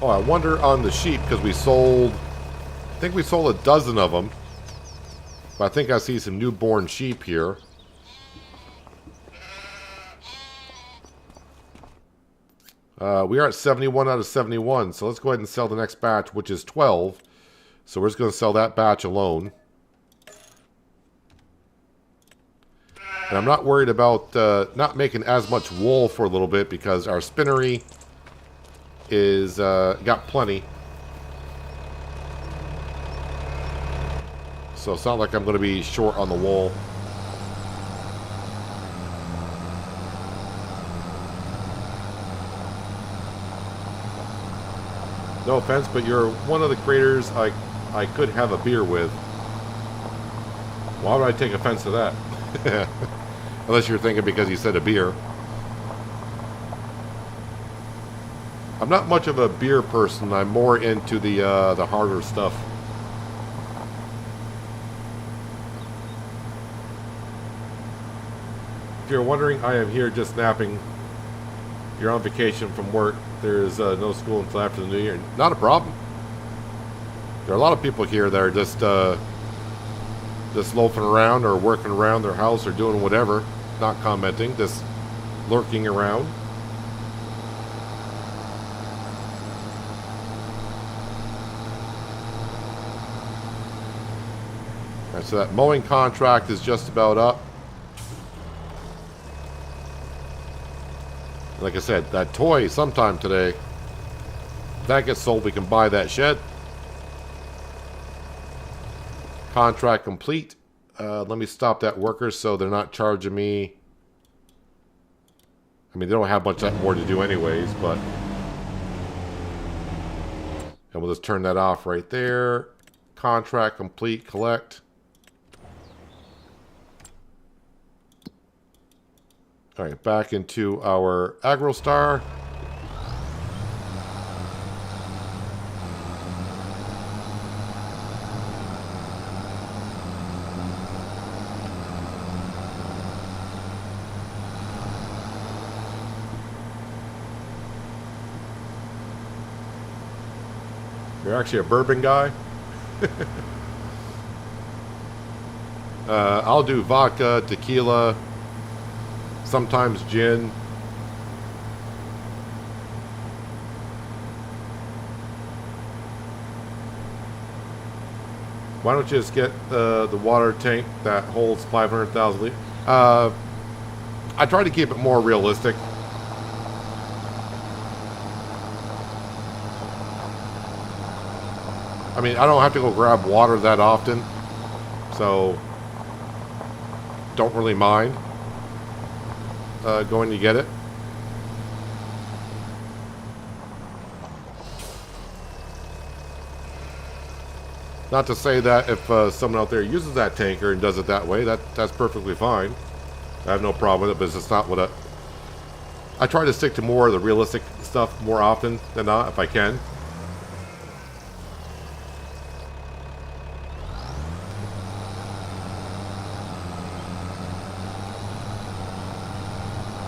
Oh, I wonder on the sheep, because we sold... I think we sold a dozen of them. But I think I see some newborn sheep here. We are at 71 out of 71, so let's go ahead and sell the next batch, which is 12. So we're just going to sell that batch alone. And I'm not worried about not making as much wool for a little bit because our spinnery is got plenty. So it's not like I'm going to be short on the wool. No offense, but you're one of the creators I could have a beer with. Why would I take offense to that? Unless you're thinking because you said a beer. I'm not much of a beer person. I'm more into the harder stuff. If you're wondering, I am here just napping. You're on vacation from work. There's no school until after the new year. Not a problem. There are a lot of people here that are just loafing around or working around their house or doing whatever, not commenting, just lurking around. All right, so that mowing contract is just about up. Like I said, that toy sometime today, if that gets sold, we can buy that shed. Contract complete. Let me stop that worker so they're not charging me. I mean, they don't have much more to do anyways, but... And we'll just turn that off right there. Contract complete, collect. All right, back into our AgroStar. You're actually a bourbon guy? I'll do vodka, tequila, sometimes gin. Why don't you just get the water tank that holds 500,000 liters? I try to keep it more realistic. I mean, I don't have to go grab water that often, so don't really mind going to get it. Not to say that if someone out there uses that tanker and does it that way, that's perfectly fine. I have no problem with it, but it's just not what I try to stick to more of the realistic stuff more often than not, if I can.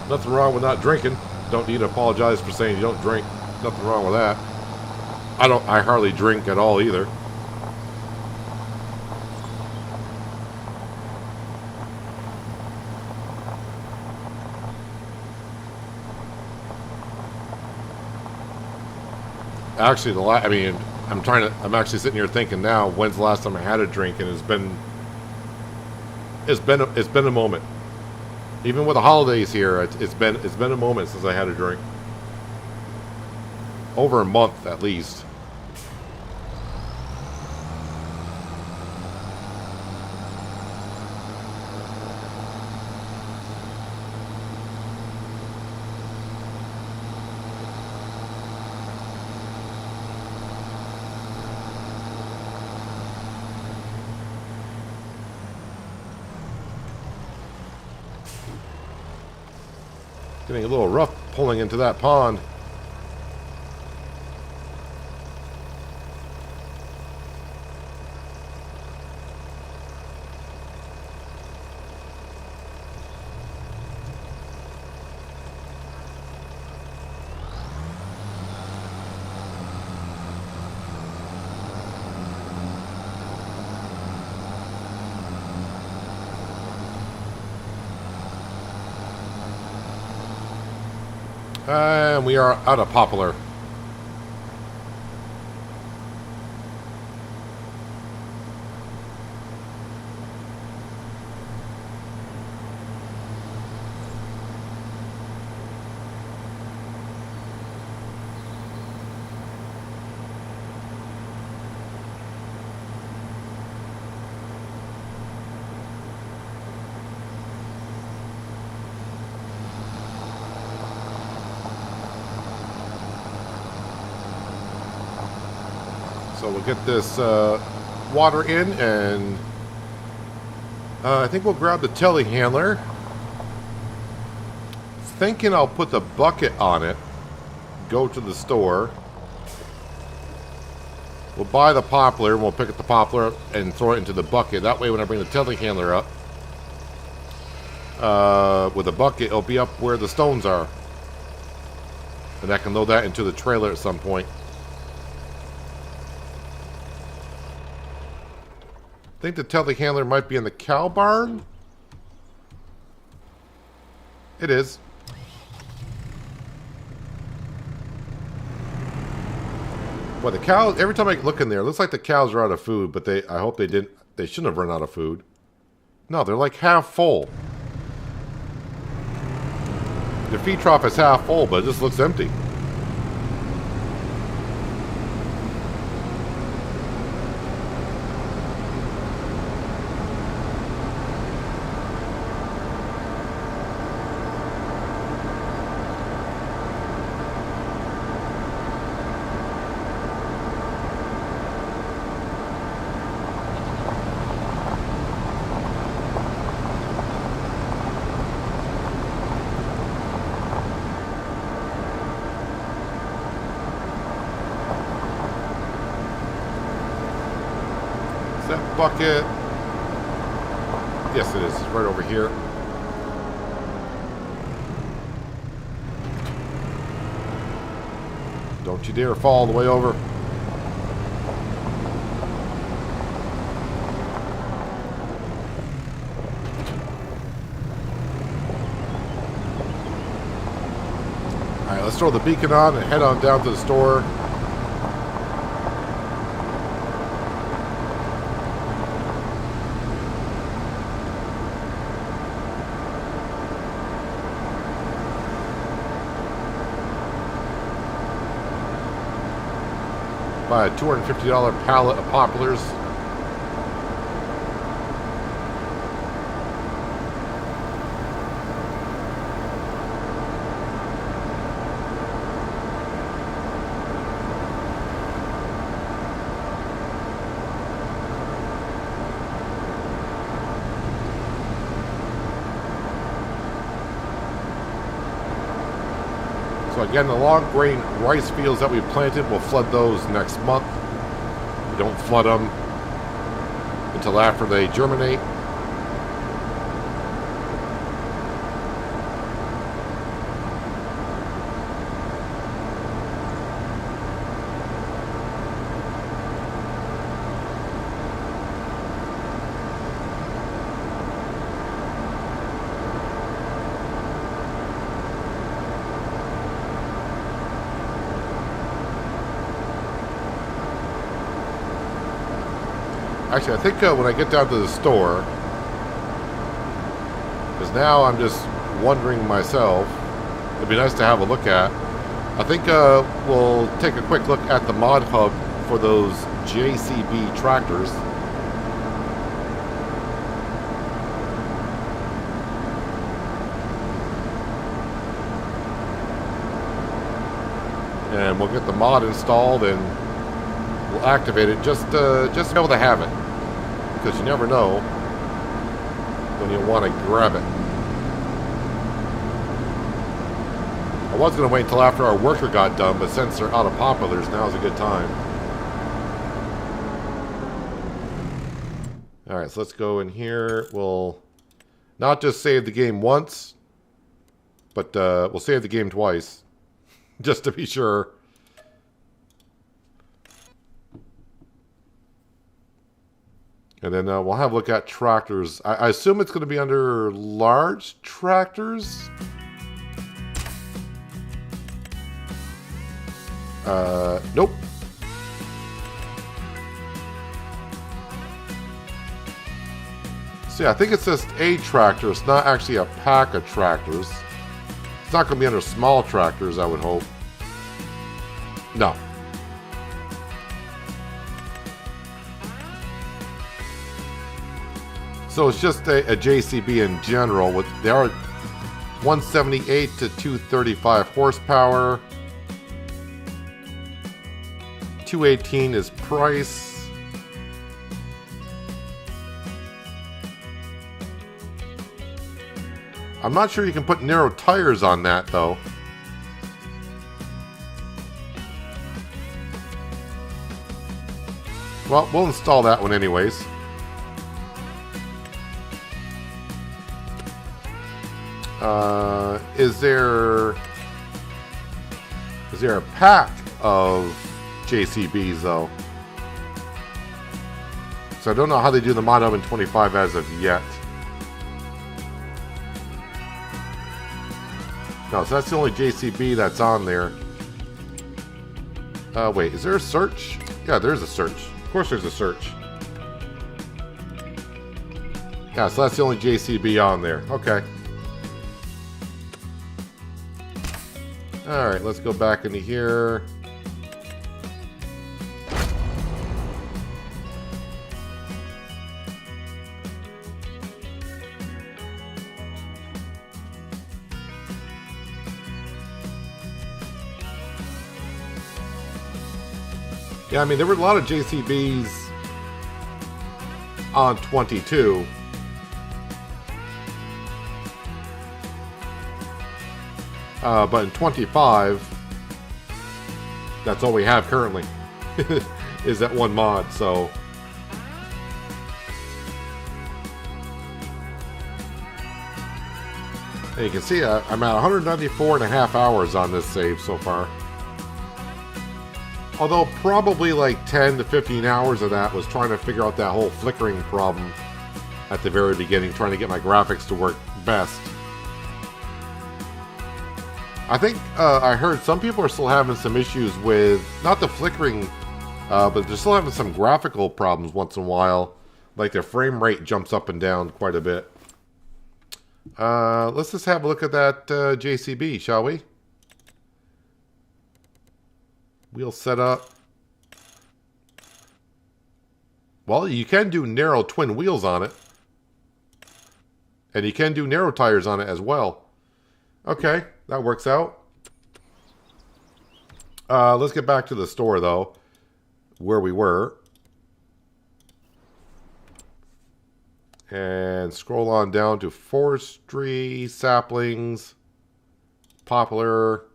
Nothing wrong with not drinking. Don't need to apologize for saying you don't drink. Nothing wrong with that. I hardly drink at all either. Actually, I'm actually sitting here thinking now, when's the last time I had a drink, and it's been a moment. Even with the holidays here, it's been a moment since I had a drink. Over a month at least. Getting a little rough pulling into that pond. And we are out of poplar. So we'll get this water in, and I think we'll grab the telehandler. Thinking I'll put the bucket on it, go to the store. We'll buy the poplar, and we'll pick up the poplar and throw it into the bucket. That way when I bring the telehandler up, with a bucket, it'll be up where the stones are. And I can load that into the trailer at some point. I think the telehandler might be in the cow barn. It is. Well, the cows, every time I look in there, it looks like the cows are out of food, but I hope they shouldn't have run out of food. No, they're like half full. The feed trough is half full, but it just looks empty. That bucket, yes it is, it's right over here. Don't you dare fall all the way over. Alright, let's throw the beacon on and head on down to the store. Buy a $250 pallet of poplars. So again, the long grain rice fields that we planted, we'll flood those next month. We don't flood them until after they germinate. Actually, I think when I get down to the store, because now I'm just wondering myself, it'd be nice to have a look at. I think we'll take a quick look at the mod hub for those JCB tractors. And we'll get the mod installed and we'll activate it just to be able to have it. Because you never know when you want to grab it. I was going to wait until after our worker got done, but since they're out of poplars, now's a good time. Alright, so let's go in here. We'll not just save the game once, but we'll save the game twice, just to be sure. And then we'll have a look at tractors. I assume it's going to be under large tractors. Nope. See, I think it's just a tractor. It's not actually a pack of tractors. It's not going to be under small tractors, I would hope. No. So it's just a JCB in general. They are 178 to 235 horsepower. 218 is price. I'm not sure you can put narrow tires on that, though. Well, we'll install that one anyways. Is there a pack of JCBs, though? So I don't know how they do the Mod Oven 25 as of yet. No, so that's the only JCB that's on there. Wait, is there a search? Yeah, there's a search. Of course there's a search. Yeah, so that's the only JCB on there. Okay. Alright, let's go back into here. Yeah, I mean, there were a lot of JCBs on 22. But in 25, that's all we have currently, is that one mod, so. And you can see I'm at 194.5 hours on this save so far. Although probably like 10 to 15 hours of that was trying to figure out that whole flickering problem at the very beginning, trying to get my graphics to work best. I think I heard some people are still having some issues with, not the flickering, but they're still having some graphical problems once in a while. Like their frame rate jumps up and down quite a bit. Let's just have a look at that JCB, shall we? Wheel setup. Well, you can do narrow twin wheels on it. And you can do narrow tires on it as well. Okay, that works out. Let's get back to the store, though, where we were. And scroll on down to forestry, saplings, poplar.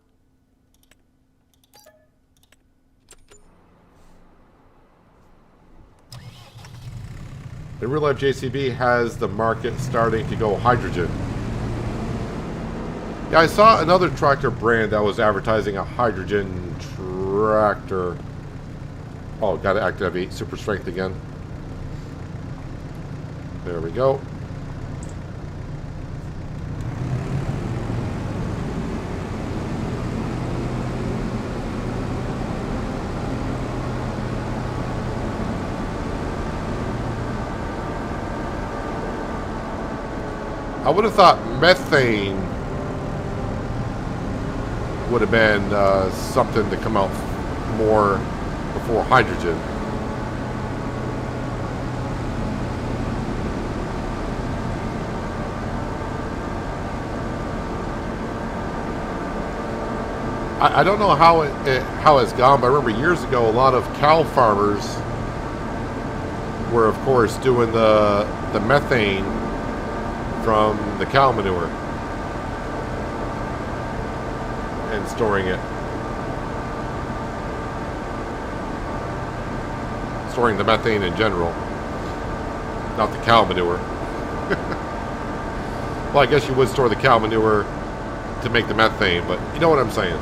The real life JCB has the market starting to go hydrogen. Yeah, I saw another tractor brand that was advertising a hydrogen tractor. Oh, gotta activate super strength again. There we go. I would have thought methane would have been something to come out more before hydrogen. I don't know how it's gone, but I remember years ago a lot of cow farmers were, of course, doing the methane from the cow manure and storing it. Storing the methane in general, not the cow manure. Well, I guess you would store the cow manure to make the methane, but you know what I'm saying.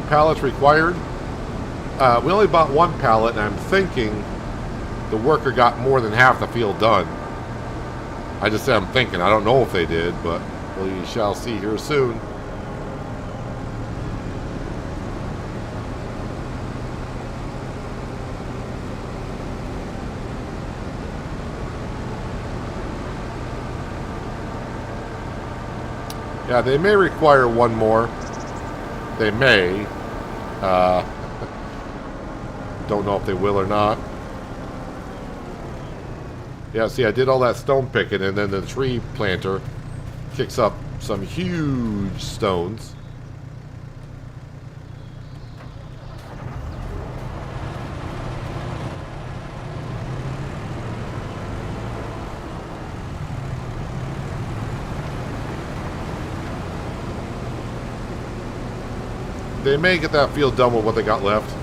2 pallets required. We only bought 1 pallet, and I'm thinking the worker got more than half the field done. I just say I'm thinking. I don't know if they did, but we shall see here soon. Yeah, they may require 1 more. They may. Don't know if they will or not. Yeah, see, I did all that stone picking, and then the tree planter kicks up some huge stones. They may get that field done with what they got left.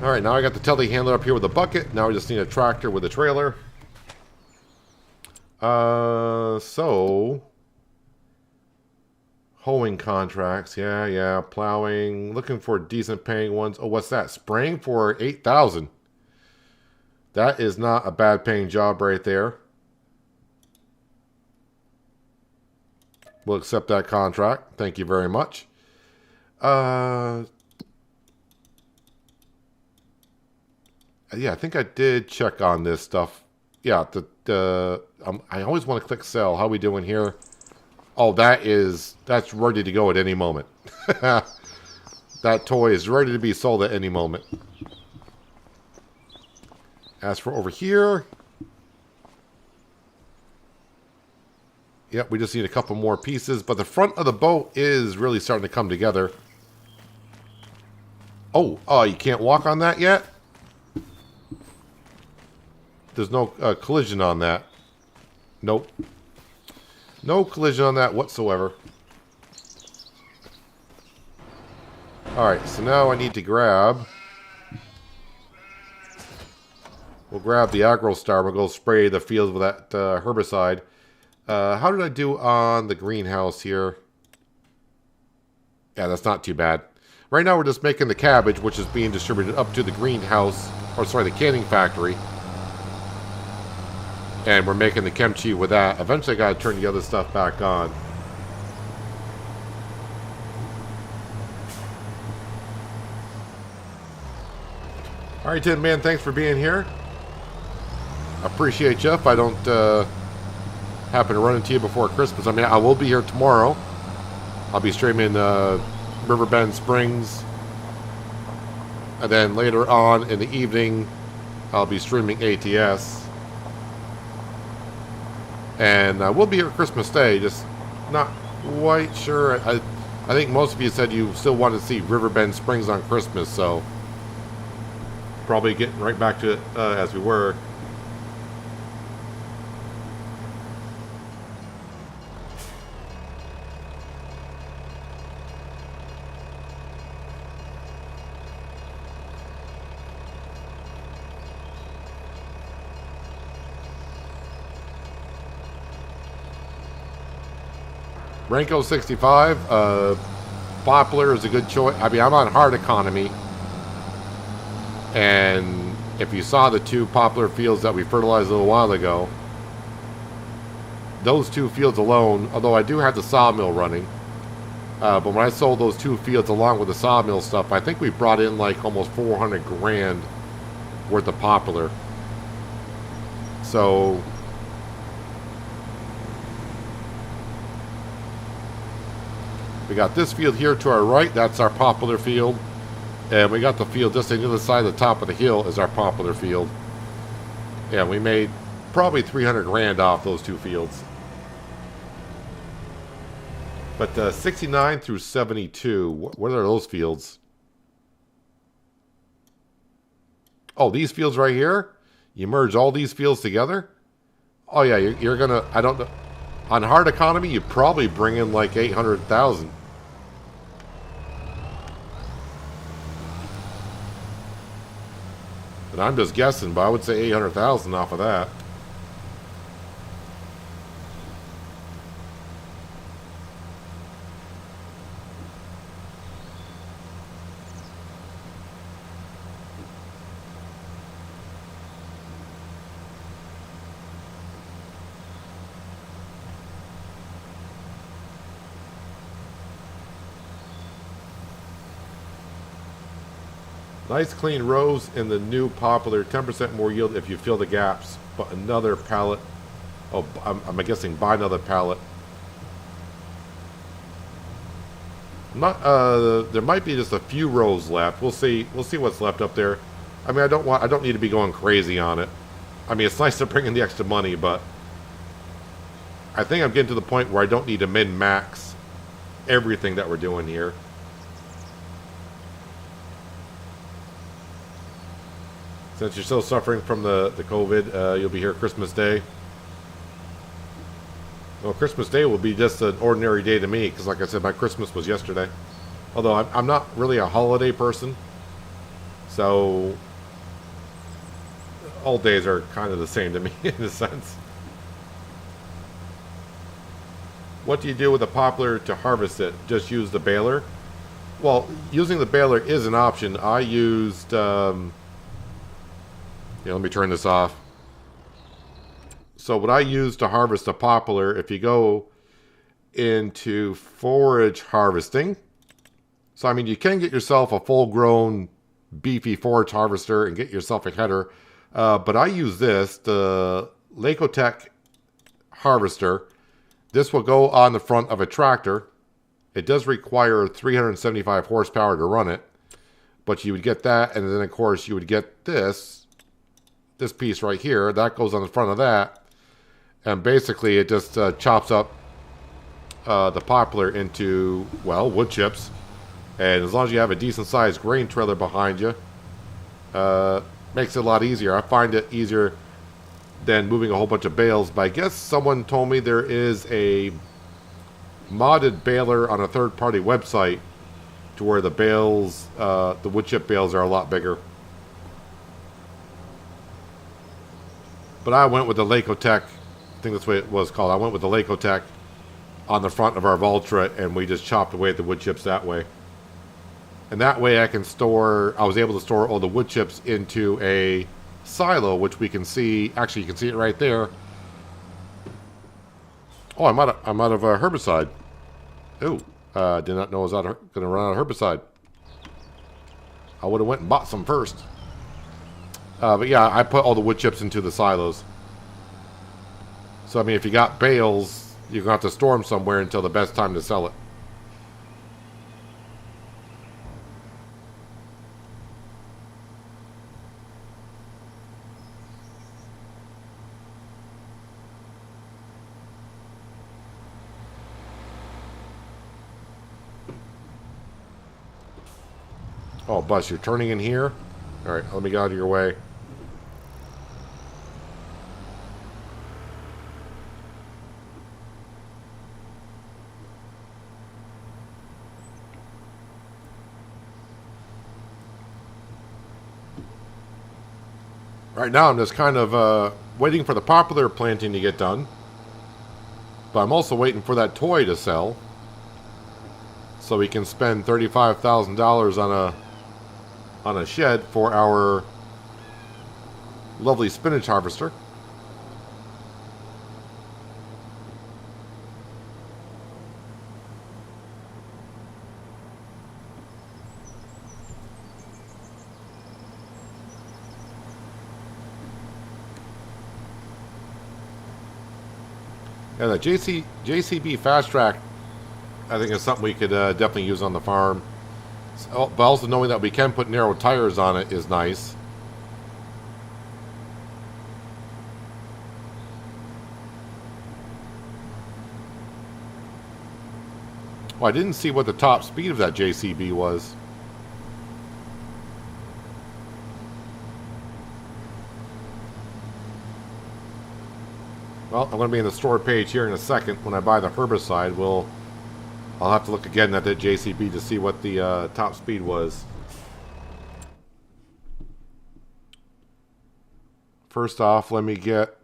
Alright, now I got the telehandler up here with a bucket. Now we just need a tractor with a trailer. So... Hoeing contracts. Yeah. Plowing. Looking for decent paying ones. Oh, what's that? Spraying for $8,000. That is not a bad paying job right there. We'll accept that contract. Thank you very much. Yeah, I think I did check on this stuff. Yeah, I always want to click sell. How are we doing here? Oh, that's ready to go at any moment. That toy is ready to be sold at any moment. As for over here, yep, we just need a couple more pieces, but the front of the boat is really starting to come together. Oh, you can't walk on that yet? There's no collision on that. Nope. No collision on that whatsoever. Alright, so now I need to grab... We'll grab the AgroStar. We'll go spray the fields with that herbicide. How did I do on the greenhouse here? Yeah, that's not too bad. Right now we're just making the cabbage, which is being distributed up to the greenhouse, or sorry, the canning factory. And we're making the kimchi with that. Eventually I gotta turn the other stuff back on. Alright, Tin Man, thanks for being here. Appreciate you. If I don't happen to run into you before Christmas, I mean, I will be here tomorrow. I'll be streaming Riverbend Springs. And then later on in the evening, I'll be streaming ATS. And we'll be here Christmas Day, just not quite sure. I think most of you said you still want to see Riverbend Springs on Christmas, so probably getting right back to it as we were. Renko 65, Poplar is a good choice. I mean, I'm on hard economy. And if you saw the 2 Poplar fields that we fertilized a little while ago, those 2 fields alone, although I do have the sawmill running, but when I sold those 2 fields along with the sawmill stuff, I think we brought in like almost 400 grand worth of Poplar. So... we got this field here to our right. That's our poplar field. And we got the field just on the other side of the top of the hill is our poplar field. Yeah, we made probably 300 grand off those 2 fields. But 69 through 72, what are those fields? Oh, these fields right here? You merge all these fields together? Oh yeah, you're gonna, I don't know. On hard economy, you probably bring in like 800,000. But And I'm just guessing, but I would say 800,000 off of that. Nice clean rows in the new popular, 10% more yield if you fill the gaps. But another pallet. Oh, I'm guessing buy another pallet. Not. There might be just a few rows left. We'll see. We'll see what's left up there. I mean, I don't need to be going crazy on it. I mean, it's nice to bring in the extra money, but I think I'm getting to the point where I don't need to min-max everything that we're doing here. Since you're still suffering from the COVID, you'll be here Christmas Day. Well, Christmas Day will be just an ordinary day to me, because like I said, my Christmas was yesterday. Although I'm not really a holiday person, so all days are kind of the same to me in a sense. What do you do with the poplar to harvest it? Just use the baler? Well, using the baler is an option. I used... yeah, let me turn this off. So what I use to harvest a poplar, if you go into forage harvesting, so I mean you can get yourself a full-grown beefy forage harvester and get yourself a header, but I use this, the Lacotech harvester. This will go on the front of a tractor. It does require 375 horsepower to run it, but you would get that, and then of course you would get this piece right here. That goes on the front of that, and basically it just chops up the poplar into, well, wood chips. And as long as you have a decent sized grain trailer behind you, makes it a lot easier. I find it easier than moving a whole bunch of bales. But I guess someone told me there is a modded baler on a third-party website to where the bales, the wood chip bales, are a lot bigger. But I went with the Lacotech, I think that's what it was called. I went with the Lacotech on the front of our Valtra, and we just chopped away at the wood chips that way. And that way I was able to store all the wood chips into a silo, which we can see. Actually, you can see it right there. Oh, I'm out of herbicide. Ooh, did not know I was going to run out of herbicide. I would have went and bought some first. But yeah, I put all the wood chips into the silos. So I mean, if you got bales, you're going to have to store them somewhere until the best time to sell it. Oh, bus, you're turning in here? Alright, let me get out of your way. Right now I'm just kind of waiting for the popular planting to get done. But I'm also waiting for that toy to sell, so we can spend $35,000 on a shed for our lovely spinach harvester. Yeah, the JCB Fast Track, I think, is something we could definitely use on the farm. So, but also knowing that we can put narrow tires on it is nice. Well, I didn't see what the top speed of that JCB was. Well, I'm going to be in the store page here in a second. When I buy the herbicide, I'll have to look again at that JCB to see what the top speed was. First off, let me get...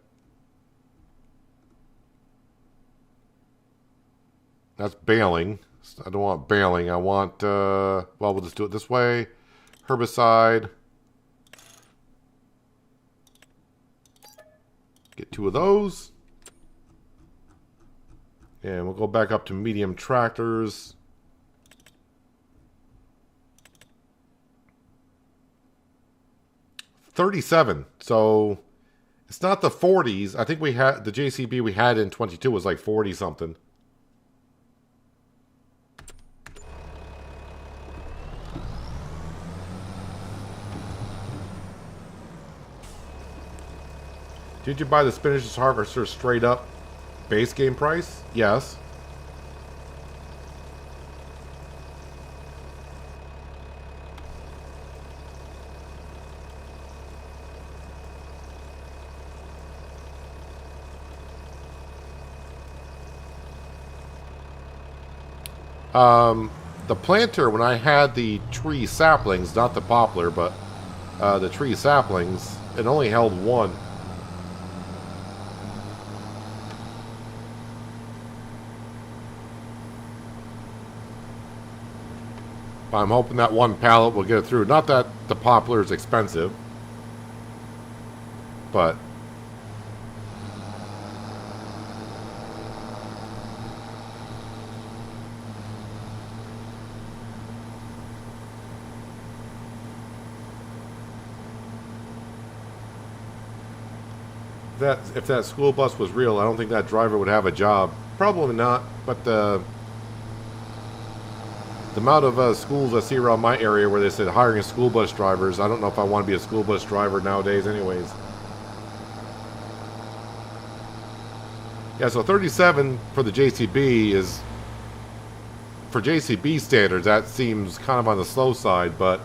That's baling. I don't want baling. I want, well, we'll just do it this way. Herbicide. Get 2 of those. And we'll go back up to medium tractors. $37. So it's not the 40s. I think we had the JCB we had in 22 was like 40 something. Did you buy the spinach harvester straight up base game price? Yes. The planter, when I had the tree saplings, not the poplar, but the tree saplings, it only held 1. I'm hoping that 1 pallet will get it through. Not that the poplar is expensive, but if that school bus was real, I don't think that driver would have a job. Probably not, but the amount of schools I see around my area where they said hiring school bus drivers, I don't know if I want to be a school bus driver nowadays anyways. Yeah, so 37 for the JCB is, for JCB standards, that seems kind of on the slow side, but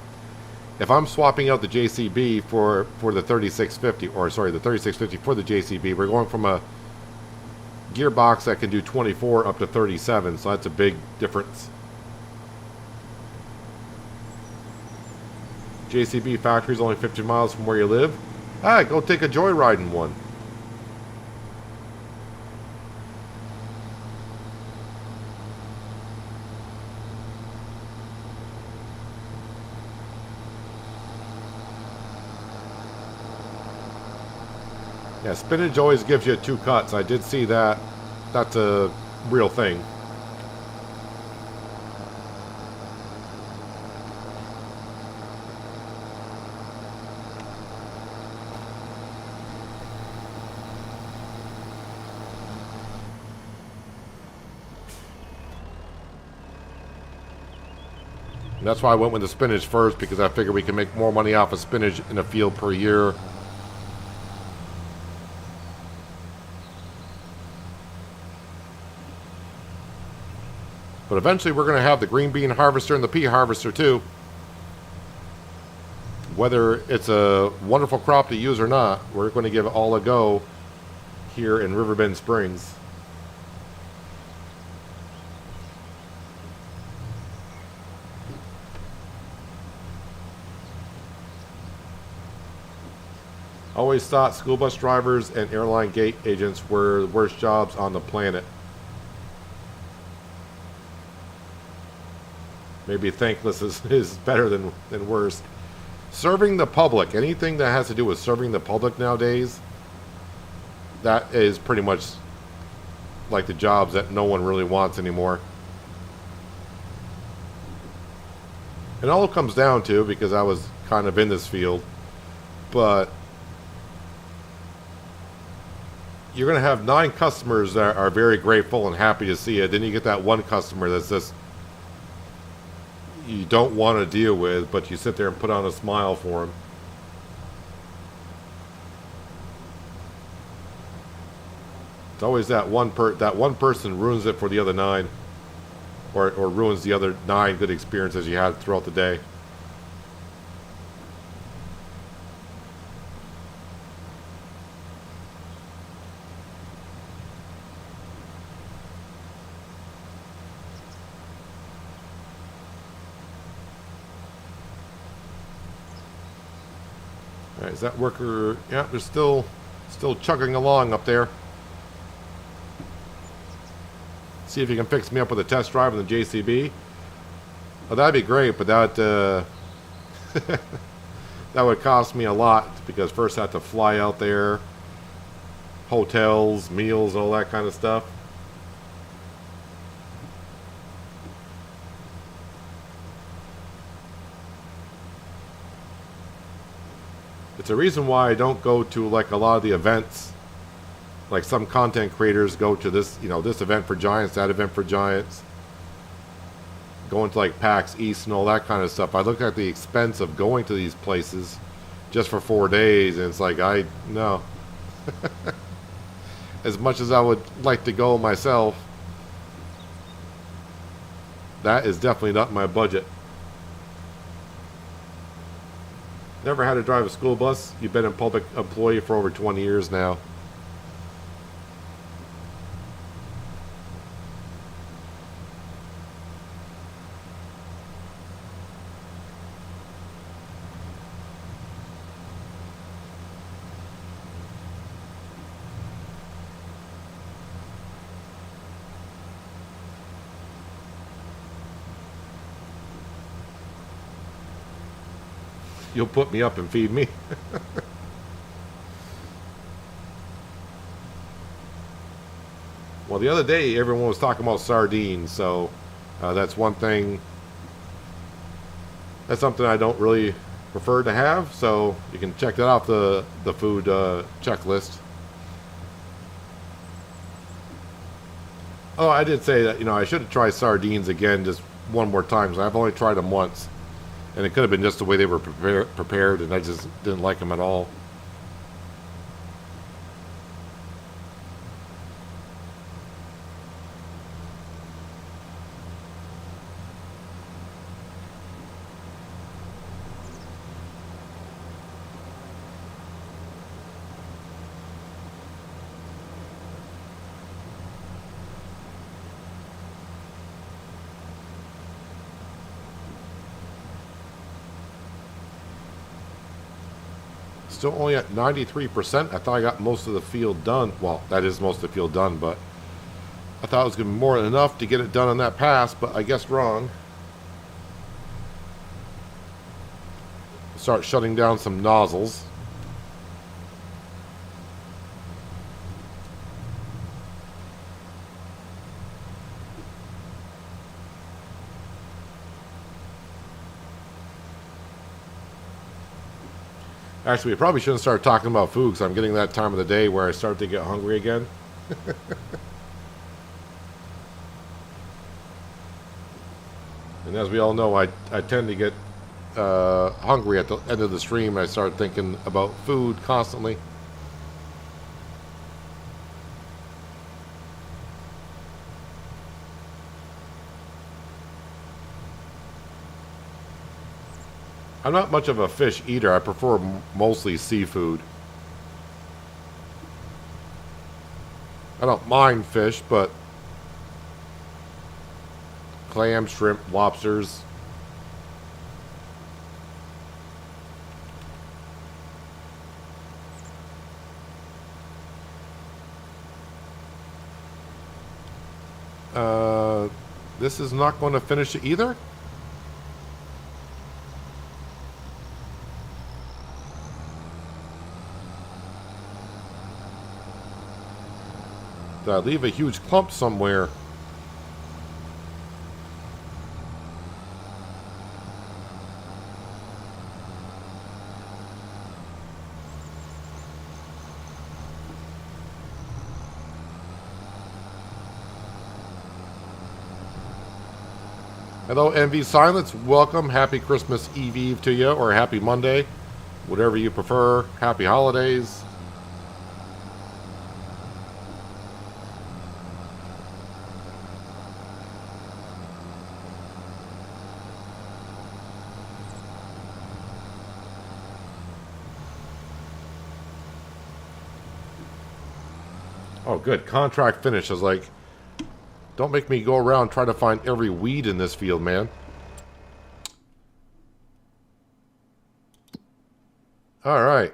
if I'm swapping out the JCB for the 3650, or sorry, the 3650 for the JCB, we're going from a gearbox that can do 24 up to 37, so that's a big difference. JCB factory is only 50 miles from where you live. Ah, go take a joyride in one. Yeah, spinach always gives you 2 cuts. I did see that. That's a real thing. And that's why I went with the spinach first, because I figured we can make more money off of spinach in a field per year. But eventually we're going to have the green bean harvester and the pea harvester too. Whether it's a wonderful crop to use or not, we're going to give it all a go here in Riverbend Springs. Always thought school bus drivers and airline gate agents were the worst jobs on the planet. Maybe thankless is better than worse. Serving the public, anything that has to do with serving the public nowadays, that is pretty much like the jobs that no one really wants anymore. And all it comes down to, because I was kind of in this field, but you're going to have 9 customers that are very grateful and happy to see it. Then you get that one customer that's just, you don't want to deal with, but you sit there and put on a smile for him. It's always that one person ruins it for the other 9, or ruins the other 9 good experiences you had throughout the day. All right, is that worker? Yeah, they're still chugging along up there. See if you can fix me up with a test drive in the JCB. Oh, that'd be great, but that that would cost me a lot because first I have to fly out there, hotels, meals, all that kind of stuff. It's a reason why I don't go to like a lot of the events. Like some content creators go to this, you know, this event for Giants, that event for Giants. Going to like PAX East and all that kind of stuff. I look at the expense of going to these places just for 4 days, and it's like, no. As much as I would like to go myself, that is definitely not my budget. Never had to drive a school bus. You've been a public employee for over 20 years now. You'll put me up and feed me. Well, the other day, everyone was talking about sardines, so that's one thing. That's something I don't really prefer to have, so you can check that off the food checklist. Oh, I did say that, you know, I should have tried sardines again just one more time, because I've only tried them once. And it could have been just the way they were prepared, and I just didn't like them at all. Still only at 93%. I thought I got most of the field done. Well, that is most of the field done, but I thought it was going to be more than enough to get it done on that pass, but I guess wrong. Start shutting down some nozzles. Actually, we probably shouldn't start talking about food because I'm getting that time of the day where I start to get hungry again. And as we all know, I tend to get hungry at the end of the stream. I start thinking about food constantly. I'm not much of a fish eater. I prefer mostly seafood. I don't mind fish, but clam, shrimp, lobsters. This is not going to finish it either. Did I leave a huge clump somewhere? Hello, Envy Silence. Welcome. Happy Christmas Eve to you, or Happy Monday. Whatever you prefer. Happy holidays. Oh, good. Contract finish. I was like, don't make me go around trying to find every weed in this field, man. All right.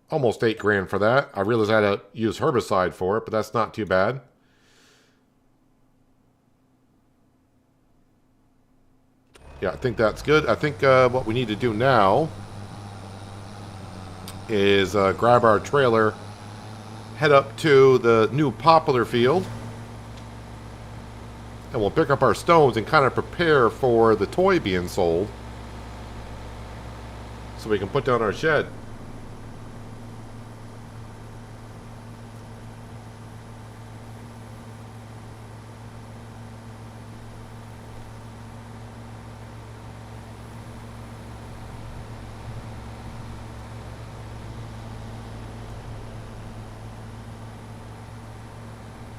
Almost 8 grand for that. I realized I had to use herbicide for it, but that's not too bad. Yeah, I think that's good. I think what we need to do now is grab our trailer, head up to the new poplar field, and we'll pick up our stones and kind of prepare for the toy being sold so we can put down our shed.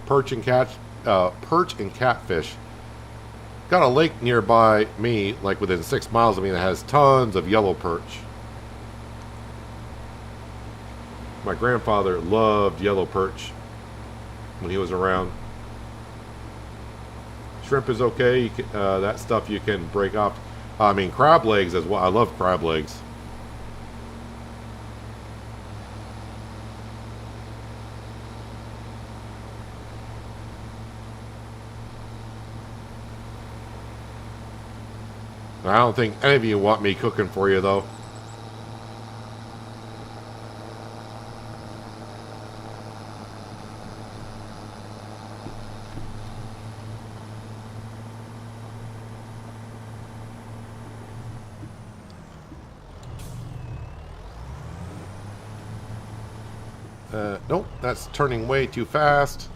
Perch and catfish. Got a lake nearby me, like within 6 miles of me, that has tons of yellow perch. My grandfather loved yellow perch when he was around. Shrimp is okay. That stuff you can break off. I mean, crab legs as well. I love crab legs. I don't think any of you want me cooking for you, though. Nope, that's turning way too fast.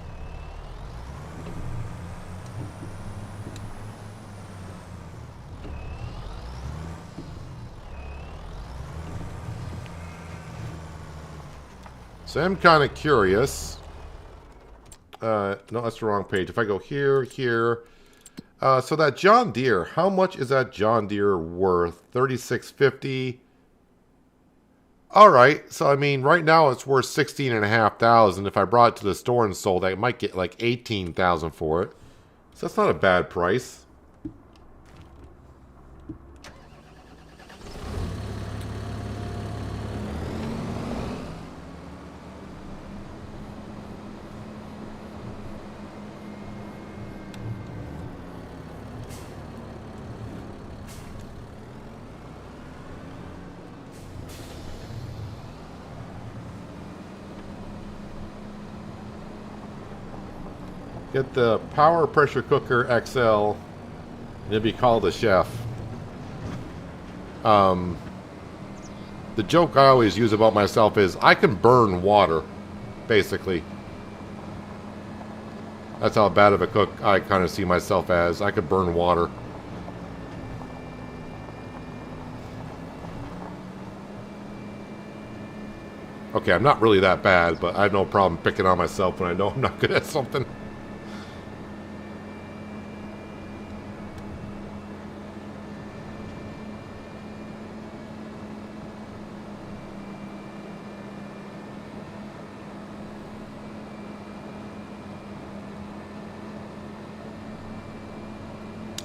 So I'm kind of curious. No, that's the wrong page. If I go here, so that John Deere, how much is that John Deere worth? $36.50. All right, so I mean, right now it's worth $16,500. If I brought it to the store and sold, I might get like $18,000 for it. So that's not a bad price. Get the Power Pressure Cooker XL, and it'd be called the Chef. The joke I always use about myself is I can burn water, basically. That's how bad of a cook I kind of see myself as. I could burn water. Okay, I'm not really that bad, but I have no problem picking on myself when I know I'm not good at something.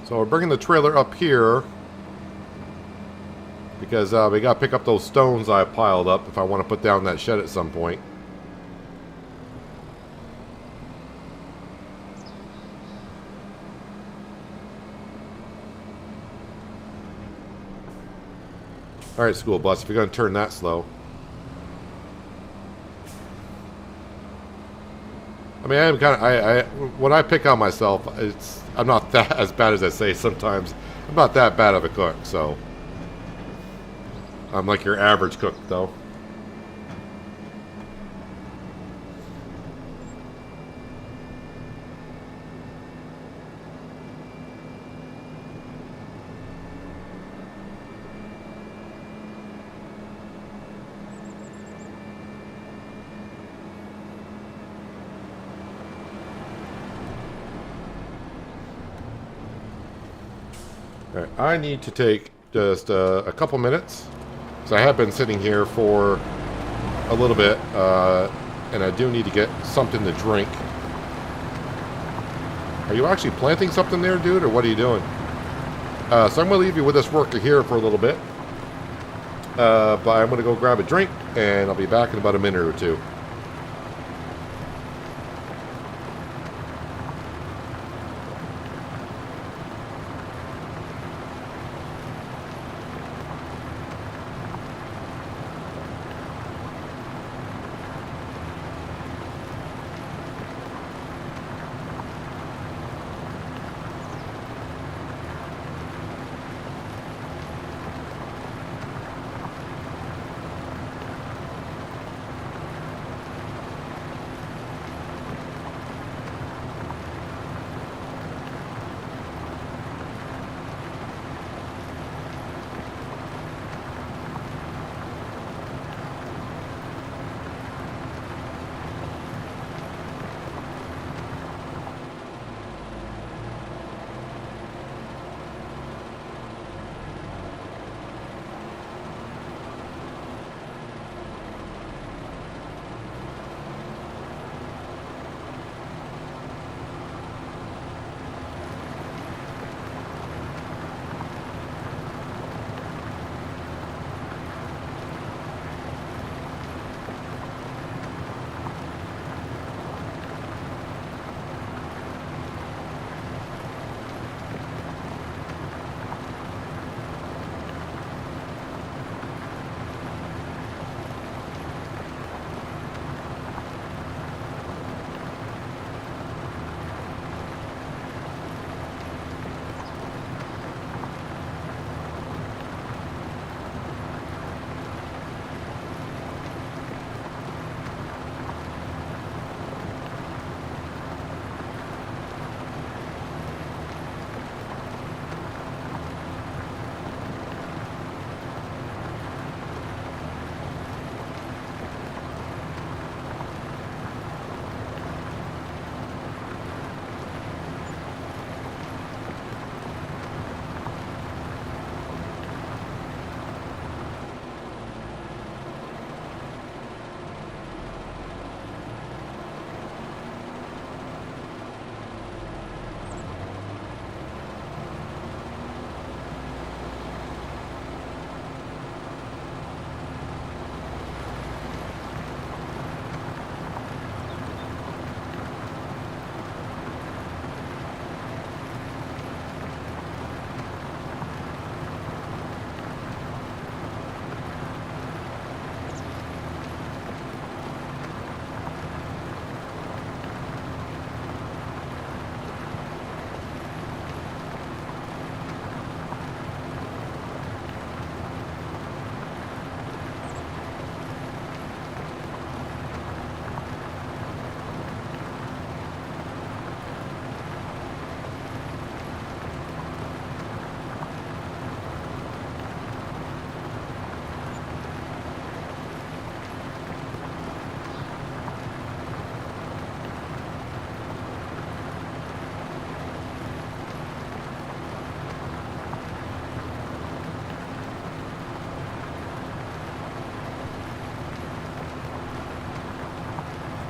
So we're bringing the trailer up here because we got to pick up those stones I piled up if I want to put down that shed at some point. All right, school bus, if you're going to turn that slow. I mean, I'm kind of, when I pick on myself, I'm not that as bad as I say sometimes. I'm not that bad of a cook, so. I'm like your average cook, though. Alright, I need to take just a couple minutes. So I have been sitting here for a little bit, and I do need to get something to drink. Are you actually planting something there, dude, or what are you doing? So I'm going to leave you with this worker here for a little bit. But I'm going to go grab a drink, and I'll be back in about a minute or two.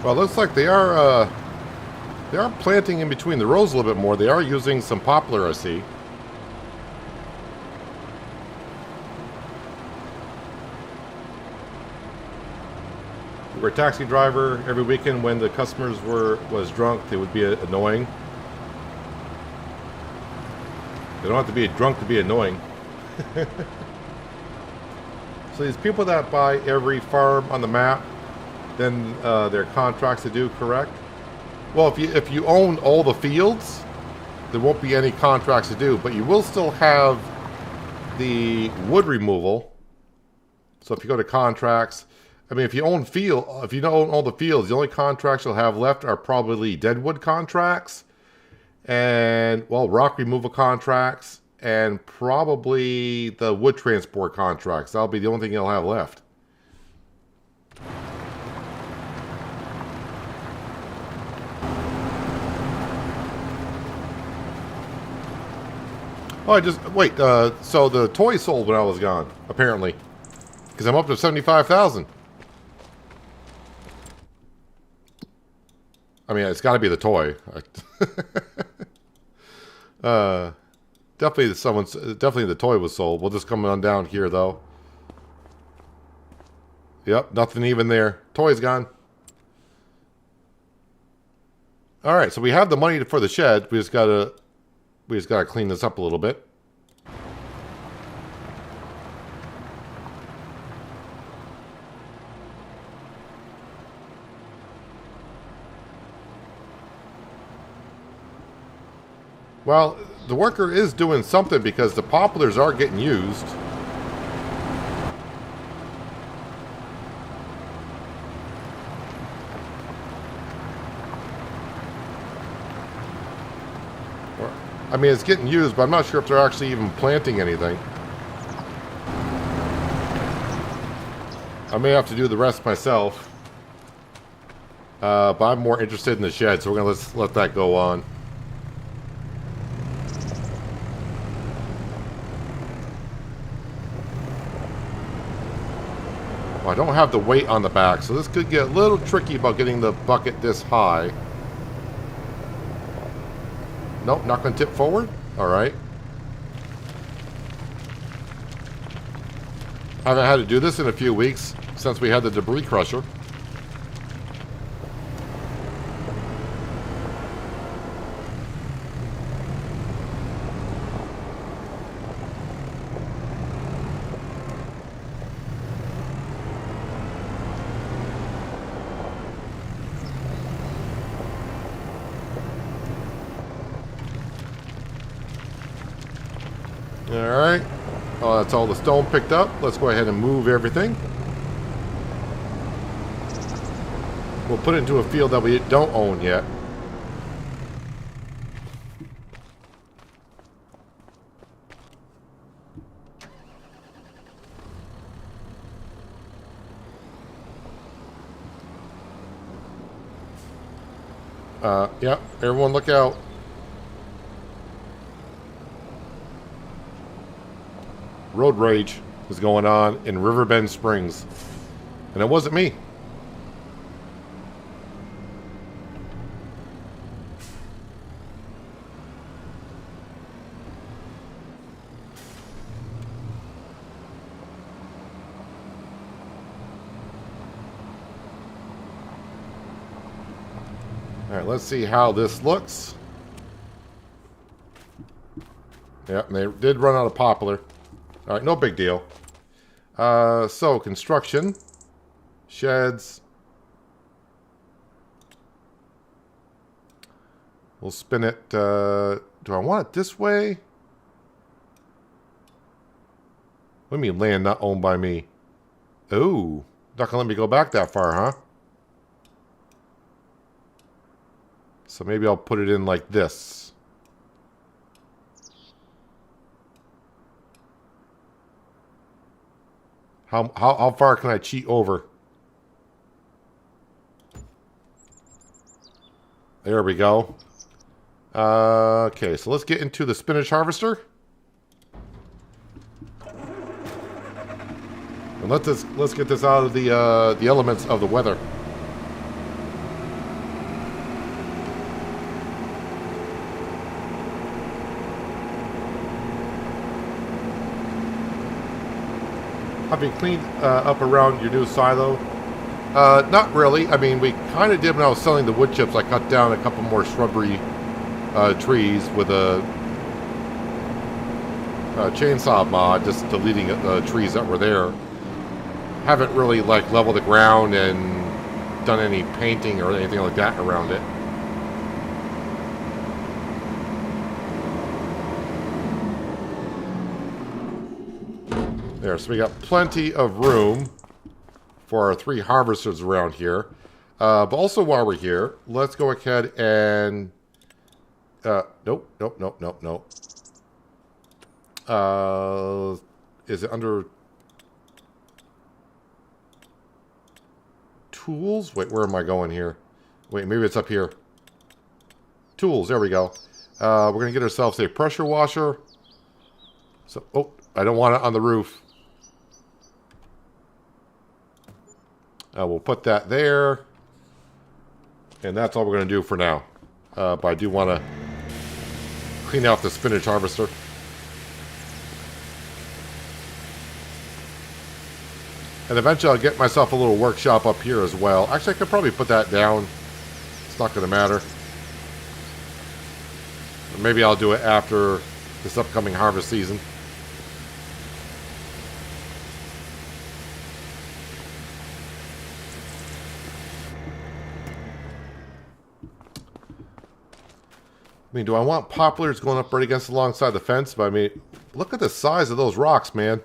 Well, it looks like they are planting in between the rows a little bit more. They are using some poplar, I see. If you were a taxi driver every weekend when the customers was drunk, they would be annoying. They don't have to be drunk to be annoying. So these people that buy every farm on the map, then their contracts to do, correct? Well, if you own all the fields, there won't be any contracts to do, but you will still have the wood removal. So if you go to contracts, I mean, if you own all the fields, the only contracts you'll have left are probably deadwood contracts and, well, rock removal contracts and probably the wood transport contracts. That'll be the only thing you'll have left. Oh, wait, so the toy sold when I was gone, apparently. Because I'm up to 75,000. I mean, it's got to be the toy. Definitely the toy was sold. We'll just come on down here, though. Yep, nothing even there. Toy's gone. All right, so we have the money for the shed. We just gotta clean this up a little bit. Well, the worker is doing something because the poplars are getting used. I mean, it's getting used, but I'm not sure if they're actually even planting anything. I may have to do the rest myself. But I'm more interested in the shed, so we're going to let that go on. Well, I don't have the weight on the back, so this could get a little tricky about getting the bucket this high. Nope, not going to tip forward. All right. I haven't had to do this in a few weeks since we had the debris crusher. Alright. Oh, that's all the stone picked up. Let's go ahead and move everything. We'll put it into a field that we don't own yet. Yep. Everyone look out. Road rage is going on in Riverbend Springs. And it wasn't me. Alright, let's see how this looks. Yep, they did run out of poplar. Alright, no big deal. So, construction. Sheds. We'll spin it. Do I want it this way? What do you mean land not owned by me? Ooh. Not gonna let me go back that far, huh? So maybe I'll put it in like this. How far can I cheat over? There we go. Okay, so let's get into the spinach harvester. And let's get this out of the elements of the weather. Have you cleaned up around your new silo? Not really. I mean, we kind of did when I was selling the wood chips. I cut down a couple more shrubbery trees with a chainsaw mod, just deleting trees that were there. Haven't really like leveled the ground and done any painting or anything like that around it. There, so we got plenty of room for our 3 harvesters around here. But also while we're here, let's go ahead and... nope. Is it under... Tools? Wait, where am I going here? Wait, maybe it's up here. Tools, there we go. We're going to get ourselves a pressure washer. So, oh, I don't want it on the roof. We'll put that there. And that's all we're going to do for now. But I do want to clean out the spinach harvester. And eventually I'll get myself a little workshop up here as well. Actually, I could probably put that down. It's not going to matter. Or maybe I'll do it after this upcoming harvest season. I mean, do I want poplars going up right against alongside the fence? But I mean, look at the size of those rocks, man.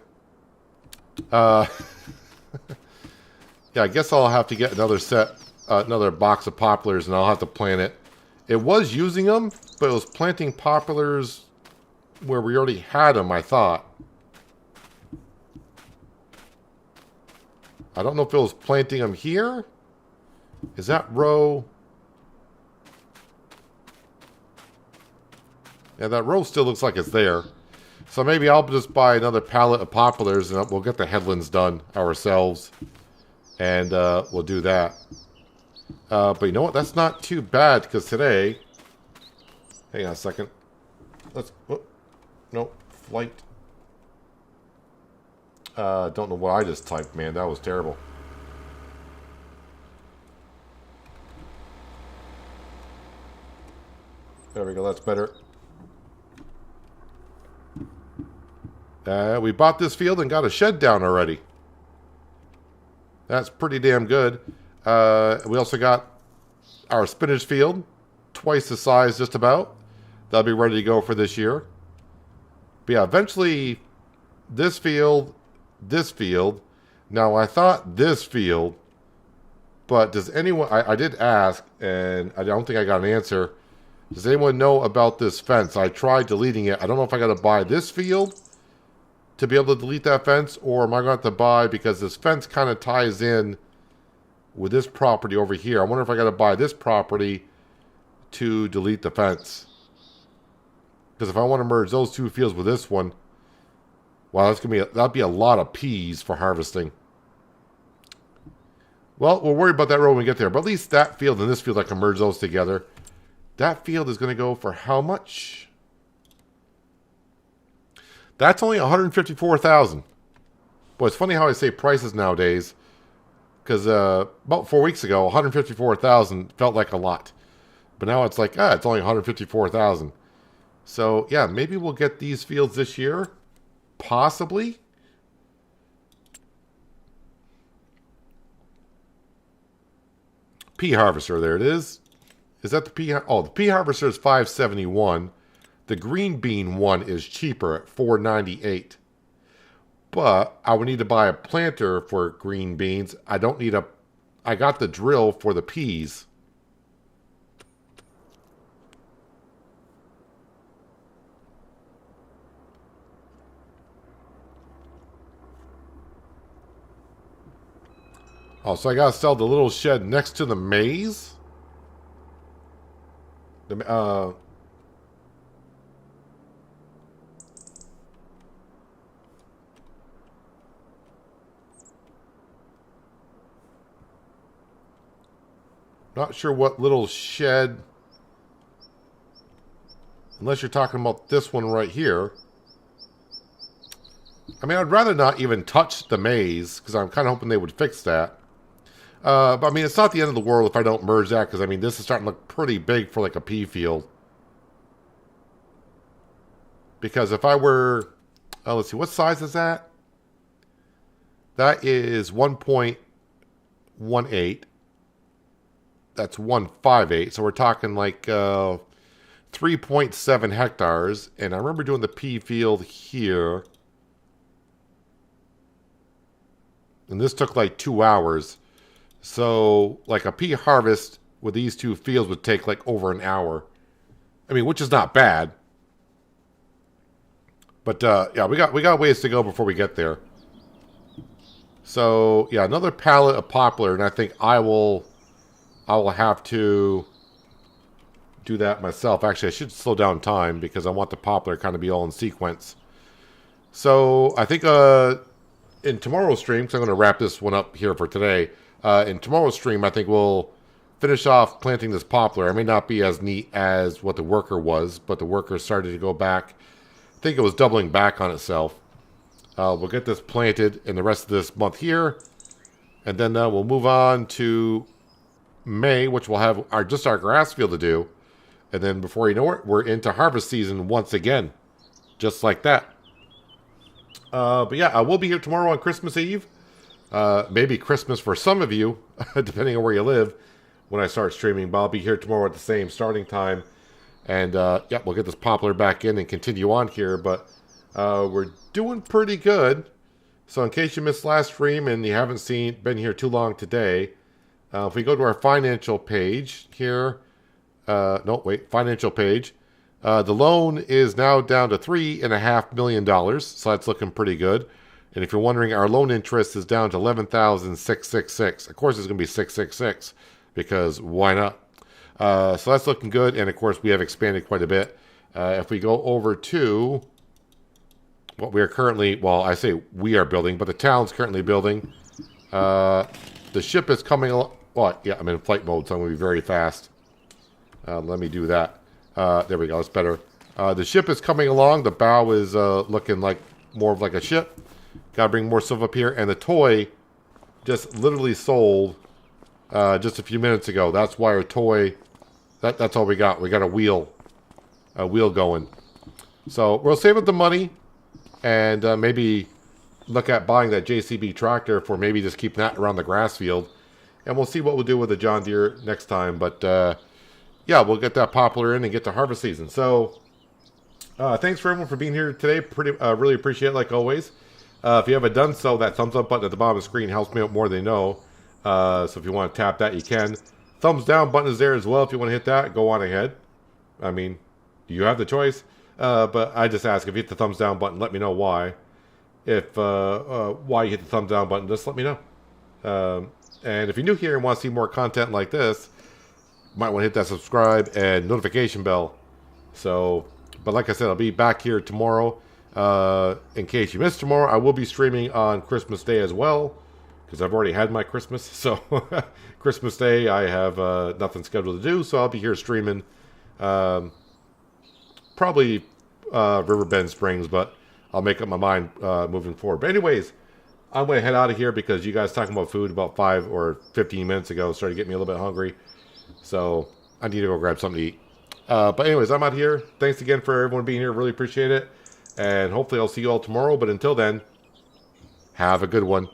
Yeah, I guess I'll have to get another set, another box of poplars, and I'll have to plant it. It was using them, but it was planting poplars where we already had them, I thought. I don't know if it was planting them here. Is that row? Yeah, that row still looks like it's there. So maybe I'll just buy another pallet of poplars and we'll get the headlands done ourselves. And we'll do that. But you know what? That's not too bad because today... Hang on a second. Let's... Oh, no, flight. Don't know what I just typed, man. That was terrible. There we go. That's better. We bought this field and got a shed down already. That's pretty damn good. We also got our spinach field, twice the size just about. That'll be ready to go for this year. But yeah, eventually this field. Now I thought this field, but does anyone, I did ask and I don't think I got an answer. Does anyone know about this fence? I tried deleting it. I don't know if I got to buy this field to be able to delete that fence, or am I going to have to buy, because this fence kind of ties in with this property over here. I wonder if I got to buy this property to delete the fence. Because if I want to merge those two fields with this one, wow, that's gonna be that'll be a lot of peas for harvesting. Well, we'll worry about that road when we get there. But at least that field and this field, I can merge those together. That field is going to go for how much? That's only $154,000. Boy, it's funny how I say prices nowadays. Because about 4 weeks ago, $154,000 felt like a lot. But now it's like, it's only $154,000. So, yeah, maybe we'll get these fields this year. Possibly. Pea harvester, there it is. Is that the pea? Oh, the pea harvester is $571. The green bean one is cheaper at $498. But I would need to buy a planter for green beans. I don't need a... I got the drill for the peas. Oh, so I gotta sell the little shed next to the maize? Not sure what little shed, unless you're talking about this one right here. I mean, I'd rather not even touch the maize, because I'm kind of hoping they would fix that. But I mean, it's not the end of the world if I don't merge that, because I mean, this is starting to look pretty big for like a pea field. Because if I were, let's see, what size is that? That is 1.18. That's 158. So we're talking like 3.7 hectares. And I remember doing the pea field here. And this took like 2 hours. So like a pea harvest with these two fields would take like over an hour. I mean, which is not bad. But yeah, we got ways to go before we get there. So yeah, another pallet of poplar, and I think I will have to do that myself. Actually, I should slow down time because I want the poplar kind of be all in sequence. So I think in tomorrow's stream, because I'm going to wrap this one up here for today. In tomorrow's stream, I think we'll finish off planting this poplar. It may not be as neat as what the worker was, but the worker started to go back. I think it was doubling back on itself. We'll get this planted in the rest of this month here. And then we'll move on to May, which will have just our grass field to do. And then before you know it, we're into harvest season once again. Just like that. But yeah, I will be here tomorrow on Christmas Eve. Maybe Christmas for some of you, depending on where you live, when I start streaming. But I'll be here tomorrow at the same starting time. And yeah, we'll get this poplar back in and continue on here. But we're doing pretty good. So in case you missed last stream and you haven't been here too long today, if we go to our financial page here, financial page, the loan is now down to $3.5 million, so that's looking pretty good. And if you're wondering, our loan interest is down to $11,666. Of course, it's going to be 666 because why not? So that's looking good, and of course, we have expanded quite a bit. If we go over to what we are currently, well, I say we are building, but the town's currently building. The ship is coming along. Well, yeah, I'm in flight mode, so I'm going to be very fast. Let me do that. There we go. It's better. The ship is coming along. The bow is looking like more of like a ship. Got to bring more stuff up here. And the toy just literally sold just a few minutes ago. That's why our toy, that's all we got. We got a wheel going. So we'll save up the money and maybe look at buying that JCB tractor for maybe just keeping that around the grass field. And we'll see what we'll do with the John Deere next time. But yeah, we'll get that poplar in and get to harvest season. So thanks for everyone for being here today. Really appreciate it, like always. If you haven't done so, that thumbs up button at the bottom of the screen helps me out more than you know. So if you want to tap that, you can. Thumbs down button is there as well. If you want to hit that, go on ahead. I mean, you have the choice. But I just ask, if you hit the thumbs down button, let me know why. If why you hit the thumbs down button, just let me know. And if you're new here and want to see more content like this, you might want to hit that subscribe and notification bell. So, but like I said, I'll be back here tomorrow. In case you missed tomorrow, I will be streaming on Christmas Day as well, because I've already had my Christmas. So Christmas Day, I have nothing scheduled to do, so I'll be here streaming. Probably Riverbend Springs, but I'll make up my mind moving forward. But anyways, I'm going to head out of here because you guys talking about food about 5 or 15 minutes ago started to get me a little bit hungry. So I need to go grab something to eat. But anyways, I'm out here. Thanks again for everyone being here. Really appreciate it. And hopefully I'll see you all tomorrow. But until then, have a good one.